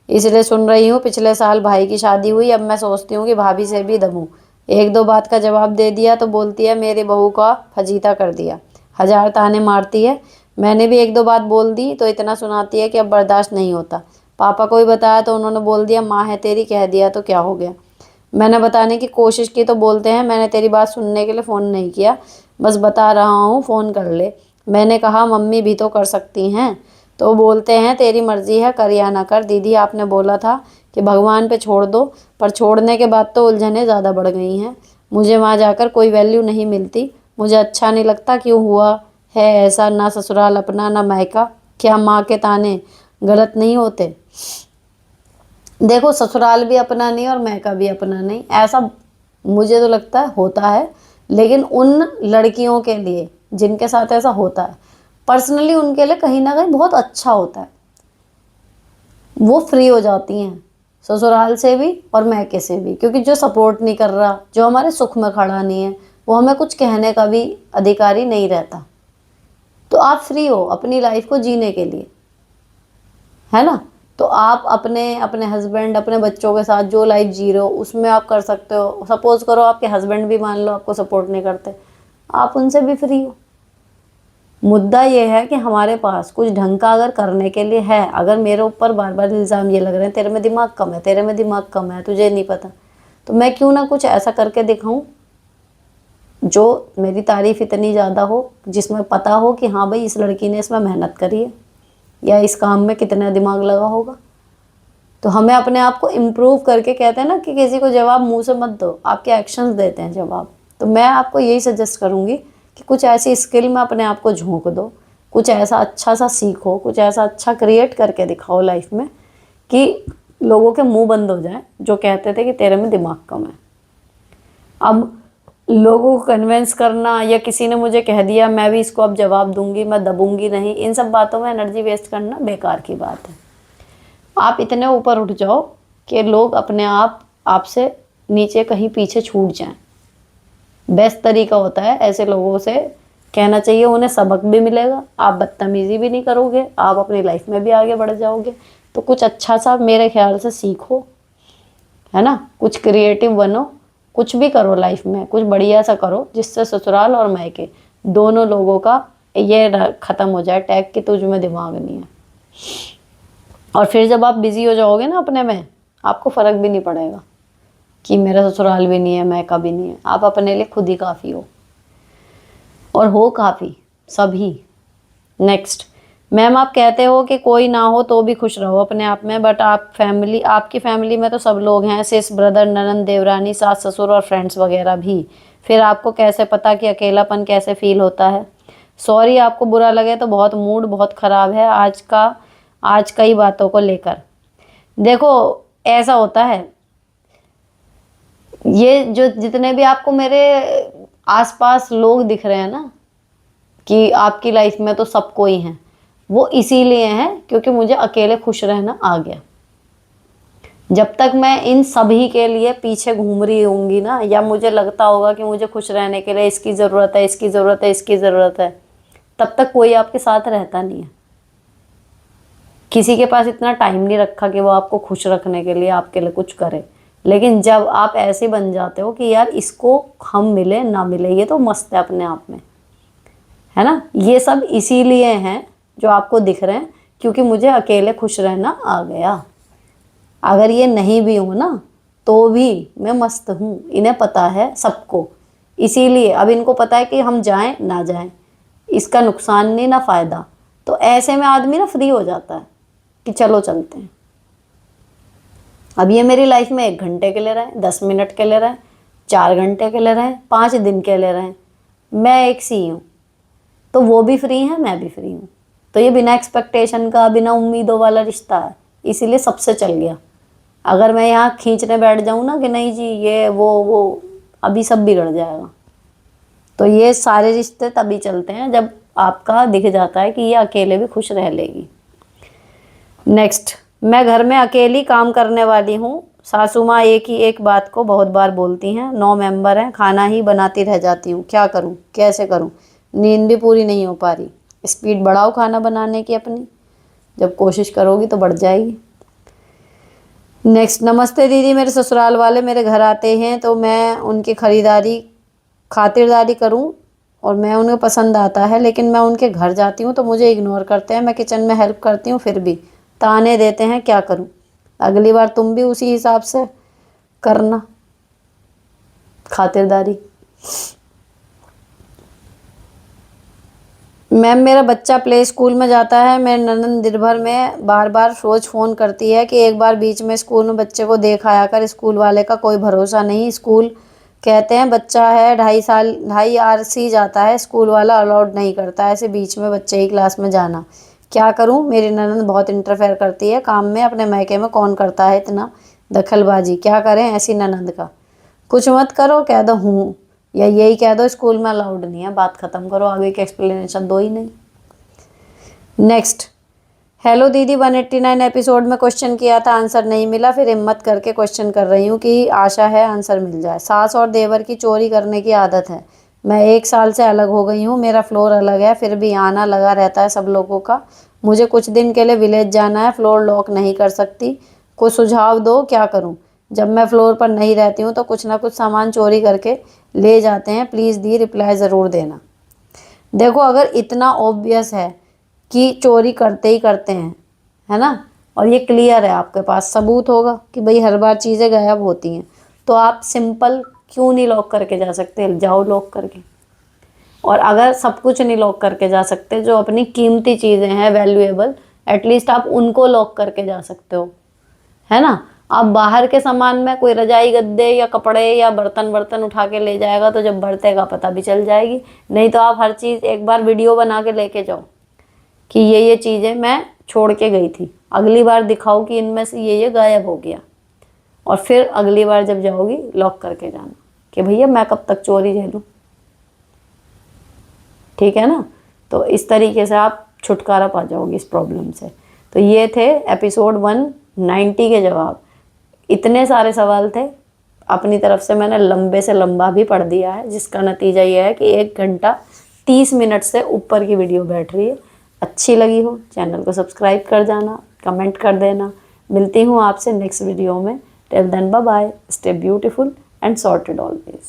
इसलिए सुन रही हूँ. पिछले साल भाई की शादी हुई. अब मैं सोचती हूँ कि भाभी से भी दबूँ. एक दो बात का जवाब दे दिया तो बोलती है मेरी बहू का फजीता कर दिया. 1000 ताने मारती है. मैंने भी एक दो बात बोल दी तो इतना सुनाती है कि अब बर्दाश्त नहीं होता. पापा को भी बताया तो उन्होंने बोल दिया माँ है तेरी, कह दिया तो क्या हो गया. मैंने बताने की कोशिश की तो बोलते हैं मैंने तेरी बात सुनने के लिए फ़ोन नहीं किया, बस बता रहा हूँ फ़ोन कर ले. मैंने कहा मम्मी भी तो कर सकती हैं. तो बोलते हैं तेरी मर्ज़ी है, कर या ना कर. दीदी आपने बोला था कि भगवान पे छोड़ दो, पर छोड़ने के बाद तो उलझनें ज़्यादा बढ़ गई हैं. मुझे वहाँ जाकर कोई वैल्यू नहीं मिलती. मुझे अच्छा नहीं लगता. क्यों हुआ है ऐसा? ना ससुराल अपना ना मायका. क्या माँ के ताने गलत नहीं होते? देखो, ससुराल भी अपना नहीं और मायका भी अपना नहीं, ऐसा मुझे तो लगता है होता है. लेकिन उन लड़कियों के लिए जिनके साथ ऐसा होता है, पर्सनली उनके लिए कहीं ना कहीं बहुत अच्छा होता है. वो फ्री हो जाती हैं. ससुराल से भी और मैके से भी, क्योंकि जो सपोर्ट नहीं कर रहा, जो हमारे सुख में खड़ा नहीं है, वो हमें कुछ कहने का भी अधिकारी नहीं रहता। तो आप फ्री हो अपनी लाइफ को जीने के लिए, है ना। तो आप अपने अपने हस्बैंड, अपने बच्चों के साथ जो लाइफ जी रहे हो उसमें आप कर सकते हो। सपोज करो आपके हस्बैंड भी मान लो आपको सपोर्ट नहीं करते, आप उनसे भी फ्री हो। मुद्दा ये है कि हमारे पास कुछ ढंग का अगर करने के लिए है, अगर मेरे ऊपर बार बार इल्ज़ाम ये लग रहे हैं तेरे में दिमाग कम है, तेरे में दिमाग कम है, तुझे नहीं पता, तो मैं क्यों ना कुछ ऐसा करके दिखाऊं जो मेरी तारीफ इतनी ज़्यादा हो, जिसमें पता हो कि हाँ भाई इस लड़की ने इसमें मेहनत करी है या इस काम में कितना दिमाग लगा होगा। तो हमें अपने आप को इम्प्रूव करके, कहते हैं ना कि किसी को जवाब मुंह से मत दो, आपके एक्शंस देते हैं जवाब। तो मैं आपको यही सजेस्ट करूँगी कि कुछ ऐसी स्किल में अपने आप को झोंक दो, कुछ ऐसा अच्छा सा सीखो, कुछ ऐसा अच्छा क्रिएट करके दिखाओ लाइफ में कि लोगों के मुंह बंद हो जाए जो कहते थे कि तेरे में दिमाग कम है। अब लोगों को कन्विंस करना, या किसी ने मुझे कह दिया मैं भी इसको अब जवाब दूंगी, मैं दबूंगी नहीं, इन सब बातों में एनर्जी वेस्ट करना बेकार की बात है। आप इतने ऊपर उठ जाओ कि लोग अपने आप आपसे नीचे कहीं पीछे छूट जाएं। बेस्ट तरीका होता है ऐसे लोगों से कहना चाहिए, उन्हें सबक भी मिलेगा, आप बदतमीजी भी नहीं करोगे, आप अपनी लाइफ में भी आगे बढ़ जाओगे। तो कुछ अच्छा सा मेरे ख्याल से सीखो, है ना, कुछ क्रिएटिव बनो, कुछ भी करो लाइफ में, कुछ बढ़िया सा करो जिससे ससुराल और मायके दोनों लोगों का ये ख़त्म हो जाए टैग कि तुझ में दिमाग नहीं है। और फिर जब आप बिजी हो जाओगे ना अपने में, आपको फ़र्क भी नहीं पड़ेगा कि मेरा ससुराल भी नहीं है, मायका भी नहीं है। आप अपने लिए खुद ही काफ़ी हो, और हो काफ़ी सभी। नेक्स्ट, मैम आप कहते हो कि कोई ना हो तो भी खुश रहो अपने आप में, बट आपकी फैमिली में तो सब लोग हैं, सिस, ब्रदर, ननंद, देवरानी, सास ससुर और फ्रेंड्स वगैरह भी। फिर आपको कैसे पता कि अकेलापन कैसे फील होता है? सॉरी आपको बुरा लगे तो बहुत मूड बहुत ख़राब है आज कई बातों को लेकर। देखो ऐसा होता है, ये जो जितने भी आपको मेरे आसपास लोग दिख रहे हैं ना कि आपकी लाइफ में तो सब कोई हैं, वो इसीलिए हैं क्योंकि मुझे अकेले खुश रहना आ गया। जब तक मैं इन सभी के लिए पीछे घूम रही होंगी ना, या मुझे लगता होगा कि मुझे खुश रहने के लिए इसकी ज़रूरत है, इसकी ज़रूरत है, इसकी ज़रूरत है, तब तक कोई आपके साथ रहता नहीं है। किसी के पास इतना टाइम नहीं रखा कि वो आपको खुश रखने के लिए आपके लिए कुछ करे। लेकिन जब आप ऐसे बन जाते हो कि यार इसको हम मिले ना मिले ये तो मस्त है अपने आप में, है ना, ये सब इसीलिए हैं जो आपको दिख रहे हैं क्योंकि मुझे अकेले खुश रहना आ गया। अगर ये नहीं भी हूँ ना तो भी मैं मस्त हूँ, इन्हें पता है सबको। इसीलिए अब इनको पता है कि हम जाएं ना जाएं, इसका नुकसान नहीं ना फ़ायदा। तो ऐसे में आदमी ना फ्री हो जाता है कि चलो चलते हैं। अब ये मेरी लाइफ में 1 घंटे के लिए रहे, 10 मिनट के लिए रहे, 4 घंटे के लिए रहे, 5 दिन के लिए रहे, मैं एक सी हूँ। तो वो भी फ्री है, मैं भी फ्री हूँ। तो ये बिना एक्सपेक्टेशन का, बिना उम्मीदों वाला रिश्ता है, इसीलिए सबसे चल गया। अगर मैं यहाँ खींचने बैठ जाऊँ ना कि नहीं जी ये वो अभी सब बिगड़ जाएगा। तो ये सारे रिश्ते तभी चलते हैं जब आपका दिख जाता है कि ये अकेले भी खुश रह लेगी। नेक्स्ट, मैं घर में अकेली काम करने वाली हूँ। सासू माँ एक ही एक बात को बहुत बार बोलती हैं, 9 मेंबर हैं, खाना ही बनाती रह जाती हूँ, क्या करूँ, कैसे करूँ? नींद भी पूरी नहीं हो पा रही। स्पीड बढ़ाओ खाना बनाने की अपनी, जब कोशिश करोगी तो बढ़ जाएगी। नेक्स्ट, नमस्ते दीदी, मेरे ससुराल वाले मेरे घर आते हैं तो मैं उनकी खातिरदारी करूं और मैं उन्हें पसंद आता है, लेकिन मैं उनके घर जाती हूं तो मुझे इग्नोर करते हैं। मैं किचन में हेल्प करती हूं फिर भी ताने देते हैं, क्या करूं? अगली बार तुम भी उसी हिसाब से करना खातिरदारी। मैम मेरा बच्चा प्ले स्कूल में जाता है, मेरी ननद दिन भर में बार बार रोज फ़ोन करती है कि एक बार बीच में स्कूल में बच्चे को देख आया कर, स्कूल वाले का कोई भरोसा नहीं। स्कूल कहते हैं बच्चा है 2.5 साल, 2.5 RC जाता है, स्कूल वाला अलाउड नहीं करता ऐसे बीच में बच्चे की क्लास में जाना। क्या करूं? मेरी ननद बहुत इंटरफेयर करती है काम में, अपने मायके में कौन करता है इतना दखलबाजी? क्या करें ऐसी ननद का? कुछ मत करो, कह दो हूँ, या यही कह दो स्कूल में अलाउड नहीं है, बात ख़त्म करो, आगे की एक्सप्लेनेशन दो ही नहीं। नेक्स्ट, हेलो दीदी, 189 एपिसोड में क्वेश्चन किया था, आंसर नहीं मिला, फिर हिम्मत करके क्वेश्चन कर रही हूँ कि आशा है आंसर मिल जाए। सास और देवर की चोरी करने की आदत है। मैं 1 साल से अलग हो गई हूँ, मेरा फ्लोर अलग है, फिर भी आना लगा रहता है सब लोगों का। मुझे कुछ दिन के लिए विलेज जाना है, फ्लोर लॉक नहीं कर सकती। कोई सुझाव दो, क्या करूँ? जब मैं फ्लोर पर नहीं रहती हूँ तो कुछ ना कुछ सामान चोरी करके ले जाते हैं। प्लीज़ दी, रिप्लाई ज़रूर देना। देखो, अगर इतना ऑब्वियस है कि चोरी करते ही करते हैं, है ना, और ये क्लियर है, आपके पास सबूत होगा कि भाई हर बार चीज़ें गायब होती हैं, तो आप सिंपल क्यों नहीं लॉक करके जा सकते? जाओ लॉक करके। और अगर सब कुछ नहीं लॉक करके जा सकते, जो अपनी कीमती चीज़ें हैं, वैल्यूएबल, एटलीस्ट आप उनको लॉक करके जा सकते हो, है ना। आप बाहर के सामान में कोई रजाई गद्दे या कपड़े या बर्तन वर्तन उठा के ले जाएगा तो जब बरतेगा पता भी चल जाएगी। नहीं तो आप हर चीज़ एक बार वीडियो बना के लेके जाओ कि ये चीज़ें मैं छोड़ के गई थी, अगली बार दिखाओ कि इनमें से ये गायब हो गया, और फिर अगली बार जब जाओगी लॉक करके जाना कि भैया मैं कब तक चोरी झेलूं। ठीक है ना। तो इस तरीके से आप छुटकारा पा जाओगे इस प्रॉब्लम से। तो ये थे एपिसोड 190 के जवाब। इतने सारे सवाल थे, अपनी तरफ से मैंने लंबे से लंबा भी पढ़ दिया है, जिसका नतीजा ये है कि 1 घंटा 30 मिनट से ऊपर की वीडियो बैठ रही है। अच्छी लगी हो चैनल को सब्सक्राइब कर जाना, कमेंट कर देना। मिलती हूँ आपसे नेक्स्ट वीडियो में। Till then bye bye, stay beautiful and sorted always.